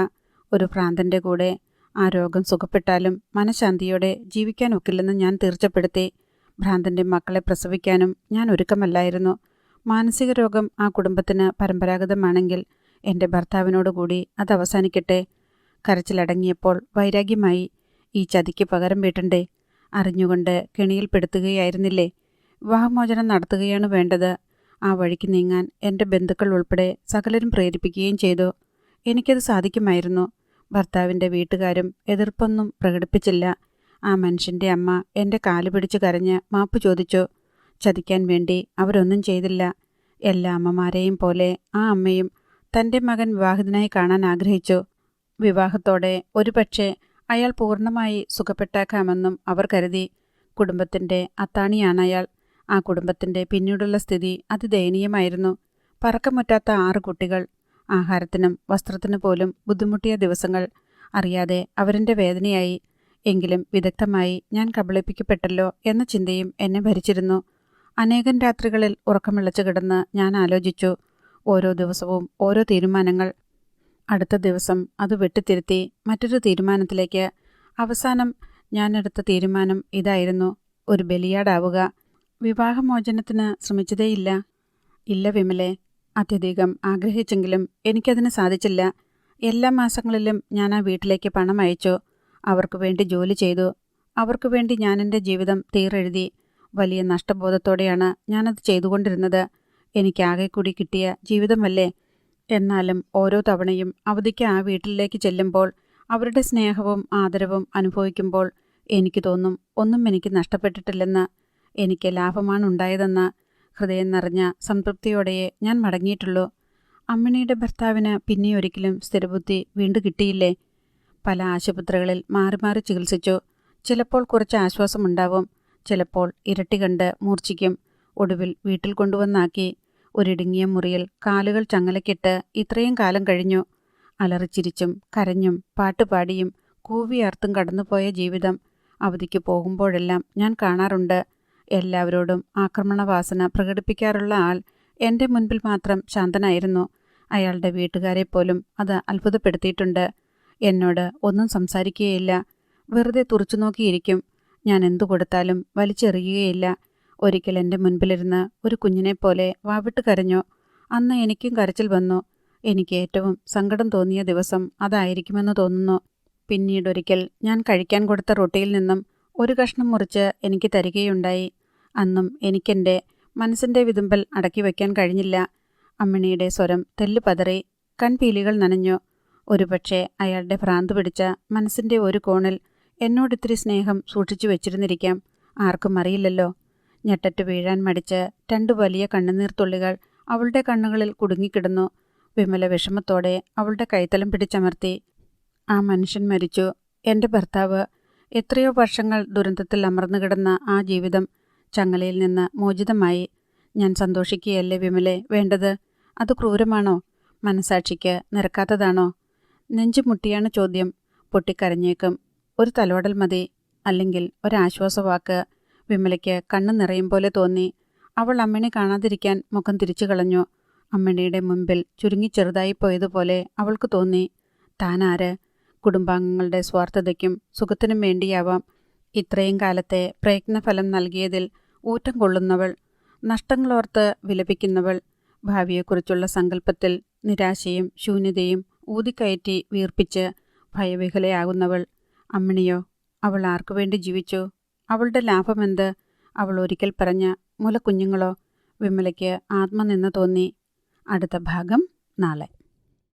ഒരു ഭ്രാന്തൻ്റെ കൂടെ ആ രോഗം സുഖപ്പെട്ടാലും മനഃശാന്തിയോടെ ജീവിക്കാൻ ഒക്കില്ലെന്ന് ഞാൻ തീർച്ചപ്പെടുത്തി. ഭ്രാന്തൻ്റെ മക്കളെ പ്രസവിക്കാനും ഞാൻ ഒരുക്കമല്ലായിരുന്നു. മാനസിക രോഗം ആ കുടുംബത്തിന് പരമ്പരാഗതമാണെങ്കിൽ എൻ്റെ ഭർത്താവിനോടുകൂടി അത് അവസാനിക്കട്ടെ. കരച്ചിലടങ്ങിയപ്പോൾ വൈരാഗ്യമായി. ഈ ചതിക്ക് പകരം വീട്ടണ്ടേ? അറിഞ്ഞുകൊണ്ട് കെണിയിൽപ്പെടുത്തുകയായിരുന്നില്ലേ? വിവാഹമോചനം നടത്തുകയാണ് വേണ്ടത്. ആ വഴിക്ക് നീങ്ങാൻ എൻ്റെ ബന്ധുക്കൾ ഉൾപ്പെടെ സകലരും പ്രേരിപ്പിക്കുകയും ചെയ്തു. എനിക്കത് സാധിക്കുമായിരുന്നു. ഭർത്താവിൻ്റെ വീട്ടുകാരും എതിർപ്പൊന്നും പ്രകടിപ്പിച്ചില്ല. ആ മനുഷ്യൻ്റെ അമ്മ എൻ്റെ കാല് പിടിച്ച് കരഞ്ഞ് മാപ്പ് ചോദിച്ചു. ചതിക്കാൻ വേണ്ടി അവരൊന്നും ചെയ്തില്ല. എല്ലാ അമ്മമാരെയും പോലെ ആ അമ്മയും തൻ്റെ മകൻ വിവാഹിതനായി കാണാൻ ആഗ്രഹിച്ചു. വിവാഹത്തോടെ ഒരുപക്ഷെ അയാൾ പൂർണ്ണമായി സുഖപ്പെട്ടേക്കാമെന്നും അവർ കരുതി. കുടുംബത്തിൻ്റെ അത്താണിയാണയാൾ. ആ കുടുംബത്തിൻ്റെ പിന്നീടുള്ള സ്ഥിതി അതിദയനീയമായിരുന്നു. പറക്കമുറ്റാത്ത 6 കുട്ടികൾ. ആഹാരത്തിനും വസ്ത്രത്തിനു പോലും ബുദ്ധിമുട്ടിയ ദിവസങ്ങൾ. അറിയാതെ അവരെൻ്റെ വേദനയായി. എങ്കിലും വിദഗ്ധമായി ഞാൻ കബളിപ്പിക്കപ്പെട്ടല്ലോ എന്ന ചിന്തയും എന്നെ ഭരിച്ചിരുന്നു. അനേകം രാത്രികളിൽ ഉറക്കമിളച്ചു കിടന്ന് ഞാൻ ആലോചിച്ചു. ഓരോ ദിവസവും ഓരോ തീരുമാനങ്ങൾ. അടുത്ത ദിവസം അത് വെട്ടിത്തിരുത്തി മറ്റൊരു തീരുമാനത്തിലേക്ക്. അവസാനം ഞാനെടുത്ത തീരുമാനം ഇതായിരുന്നു, ഒരു ബലിയാടാവുക. വിവാഹമോചനത്തിന് ശ്രമിച്ചതേയില്ല. ഇല്ല വിമലെ, അത്യധികം ആഗ്രഹിച്ചെങ്കിലും എനിക്കതിന് സാധിച്ചില്ല. എല്ലാ മാസങ്ങളിലും ഞാൻ ആ വീട്ടിലേക്ക് പണം അയച്ചു. അവർക്ക് വേണ്ടി ജോലി ചെയ്തു. അവർക്ക് വേണ്ടി ഞാൻ എൻ്റെ ജീവിതം തീരെഴുതി. വലിയ നഷ്ടബോധത്തോടെയാണ് ഞാനത് ചെയ്തുകൊണ്ടിരുന്നത്. എനിക്കാകെ കൂടി കിട്ടിയ ജീവിതമല്ലേ. എന്നാലും ഓരോ തവണയും അവധിക്ക് ആ വീട്ടിലേക്ക് ചെല്ലുമ്പോൾ അവരുടെ സ്നേഹവും ആദരവും അനുഭവിക്കുമ്പോൾ എനിക്ക് തോന്നും, ഒന്നും എനിക്ക് നഷ്ടപ്പെട്ടിട്ടില്ലെന്ന്. എനിക്ക് ലാഭമാണുണ്ടായതെന്ന്. ഹൃദയം നിറഞ്ഞ സംതൃപ്തിയോടെയേ ഞാൻ മടങ്ങിയിട്ടുള്ളൂ. അമ്മിണിയുടെ ഭർത്താവിന് പിന്നെയൊരിക്കലും സ്ഥിരബുദ്ധി വീണ്ടും കിട്ടിയില്ലേ? പല ആശുപത്രികളിൽ മാറി മാറി ചികിത്സിച്ചു. ചിലപ്പോൾ കുറച്ച് ആശ്വാസമുണ്ടാവും, ചിലപ്പോൾ ഇരട്ടി കണ്ട് മൂർച്ഛിക്കും. ഒടുവിൽ വീട്ടിൽ കൊണ്ടുവന്നാക്കി. ഒരിടുങ്ങിയ മുറിയിൽ കാലുകൾ ചങ്ങലക്കിട്ട് ഇത്രയും കാലം കഴിഞ്ഞു. അലറിച്ചിരിച്ചും കരഞ്ഞും പാട്ടുപാടിയും കൂവിയാർത്തും കടന്നുപോയ ജീവിതം അവധിക്ക് പോകുമ്പോഴെല്ലാം ഞാൻ കാണാറുണ്ട്. എല്ലാവരോടും ആക്രമണവാസന പ്രകടിപ്പിക്കാറുള്ള ആൾ എൻ്റെ മുൻപിൽ മാത്രം ശാന്തനായിരുന്നു. അയാളുടെ വീട്ടുകാരെപ്പോലും അത് അത്ഭുതപ്പെടുത്തിയിട്ടുണ്ട്. എന്നോട് ഒന്നും സംസാരിക്കുകയില്ല. വെറുതെ തുറച്ചു നോക്കിയിരിക്കും. ഞാൻ എന്തു കൊടുത്താലും വലിച്ചെറിയുകയില്ല. ഒരിക്കൽ എൻ്റെ മുൻപിലിരുന്ന് ഒരു കുഞ്ഞിനെപ്പോലെ വാവിട്ട് കരഞ്ഞു. അന്ന് എനിക്കും കരച്ചിൽ വന്നു. എനിക്ക് ഏറ്റവും സങ്കടം തോന്നിയ ദിവസം അതായിരിക്കുമെന്ന് തോന്നുന്നു. പിന്നീടൊരിക്കൽ ഞാൻ കഴിക്കാൻ കൊടുത്ത റൊട്ടിയിൽ നിന്നും ഒരു കഷ്ണം മുറിച്ച് എനിക്ക് തരികയുണ്ടായി. അന്നും എനിക്കെൻ്റെ മനസ്സിൻ്റെ വിതുമ്പൽ അടക്കി വയ്ക്കാൻ കഴിഞ്ഞില്ല. അമ്മിണിയുടെ സ്വരം തെല്ലു പതറി, കൺപീലികൾ നനഞ്ഞു. ഒരുപക്ഷെ അയാളുടെ ഭ്രാന്ത് പിടിച്ച മനസ്സിൻ്റെ ഒരു കോണിൽ എന്നോടിത്തിരി സ്നേഹം സൂക്ഷിച്ചു വെച്ചിരുന്നിരിക്കാം. ആർക്കും അറിയില്ലല്ലോ. ഞെട്ടറ്റു വീഴാൻ മടിച്ച് 2 വലിയ കണ്ണുനീർത്തുള്ളികൾ അവളുടെ കണ്ണുകളിൽ കുടുങ്ങിക്കിടന്നു. വിമല വിഷമത്തോടെ അവളുടെ കൈത്തലം പിടിച്ചമർത്തി. ആ മനുഷ്യൻ മരിച്ചു. എൻ്റെ ഭർത്താവ്. എത്രയോ വർഷങ്ങൾ ദുരന്തത്തിൽ അമർന്നു കിടന്ന ആ ജീവിതം ചങ്ങലയിൽ നിന്ന് മോചിതമായി. ഞാൻ സന്തോഷിക്കുകയല്ലേ വിമലെ വേണ്ടത്? അത് ക്രൂരമാണോ? മനസാക്ഷിക്ക് നിരക്കാത്തതാണോ? നെഞ്ചുമുട്ടിയാണ് ചോദ്യം. പൊട്ടിക്കരഞ്ഞേക്കും. ഒരു തലോടൽ മതി, അല്ലെങ്കിൽ ഒരാശ്വാസവാക്ക്. വിമലയ്ക്ക് കണ്ണു നിറയും പോലെ തോന്നി. അവൾ അമ്മിണി കാണാതിരിക്കാൻ മുഖം തിരിച്ചു കളഞ്ഞു. അമ്മിണിയുടെ മുൻപിൽ ചുരുങ്ങി ചെറുതായി പോയതുപോലെ അവൾക്ക് തോന്നി. താനാര്? കുടുംബാംഗങ്ങളുടെ സ്വാർത്ഥതയ്ക്കും സുഖത്തിനും വേണ്ടിയാവാം ഇത്രയും കാലത്തെ പ്രയത്നഫലം നൽകിയതിൽ ഊറ്റം കൊള്ളുന്നവൾ, നഷ്ടങ്ങളോർത്ത് വിലപിക്കുന്നവൾ, ഭാവിയെക്കുറിച്ചുള്ള സങ്കല്പത്തിൽ നിരാശയും ശൂന്യതയും ഊതിക്കയറ്റി വീർപ്പിച്ച് ഭയവിഹലയാകുന്നവൾ. അമ്മിണിയോ? അവൾ ആർക്കു വേണ്ടി ജീവിച്ചു? അവളുടെ ലാഭമെന്ത്? അവൾ ഒരിക്കൽ പറഞ്ഞ മുലക്കുഞ്ഞുങ്ങളോ? വിമലയ്ക്ക് ആത്മനിന്ദ തോന്നി. അടുത്ത ഭാഗം നാളെ.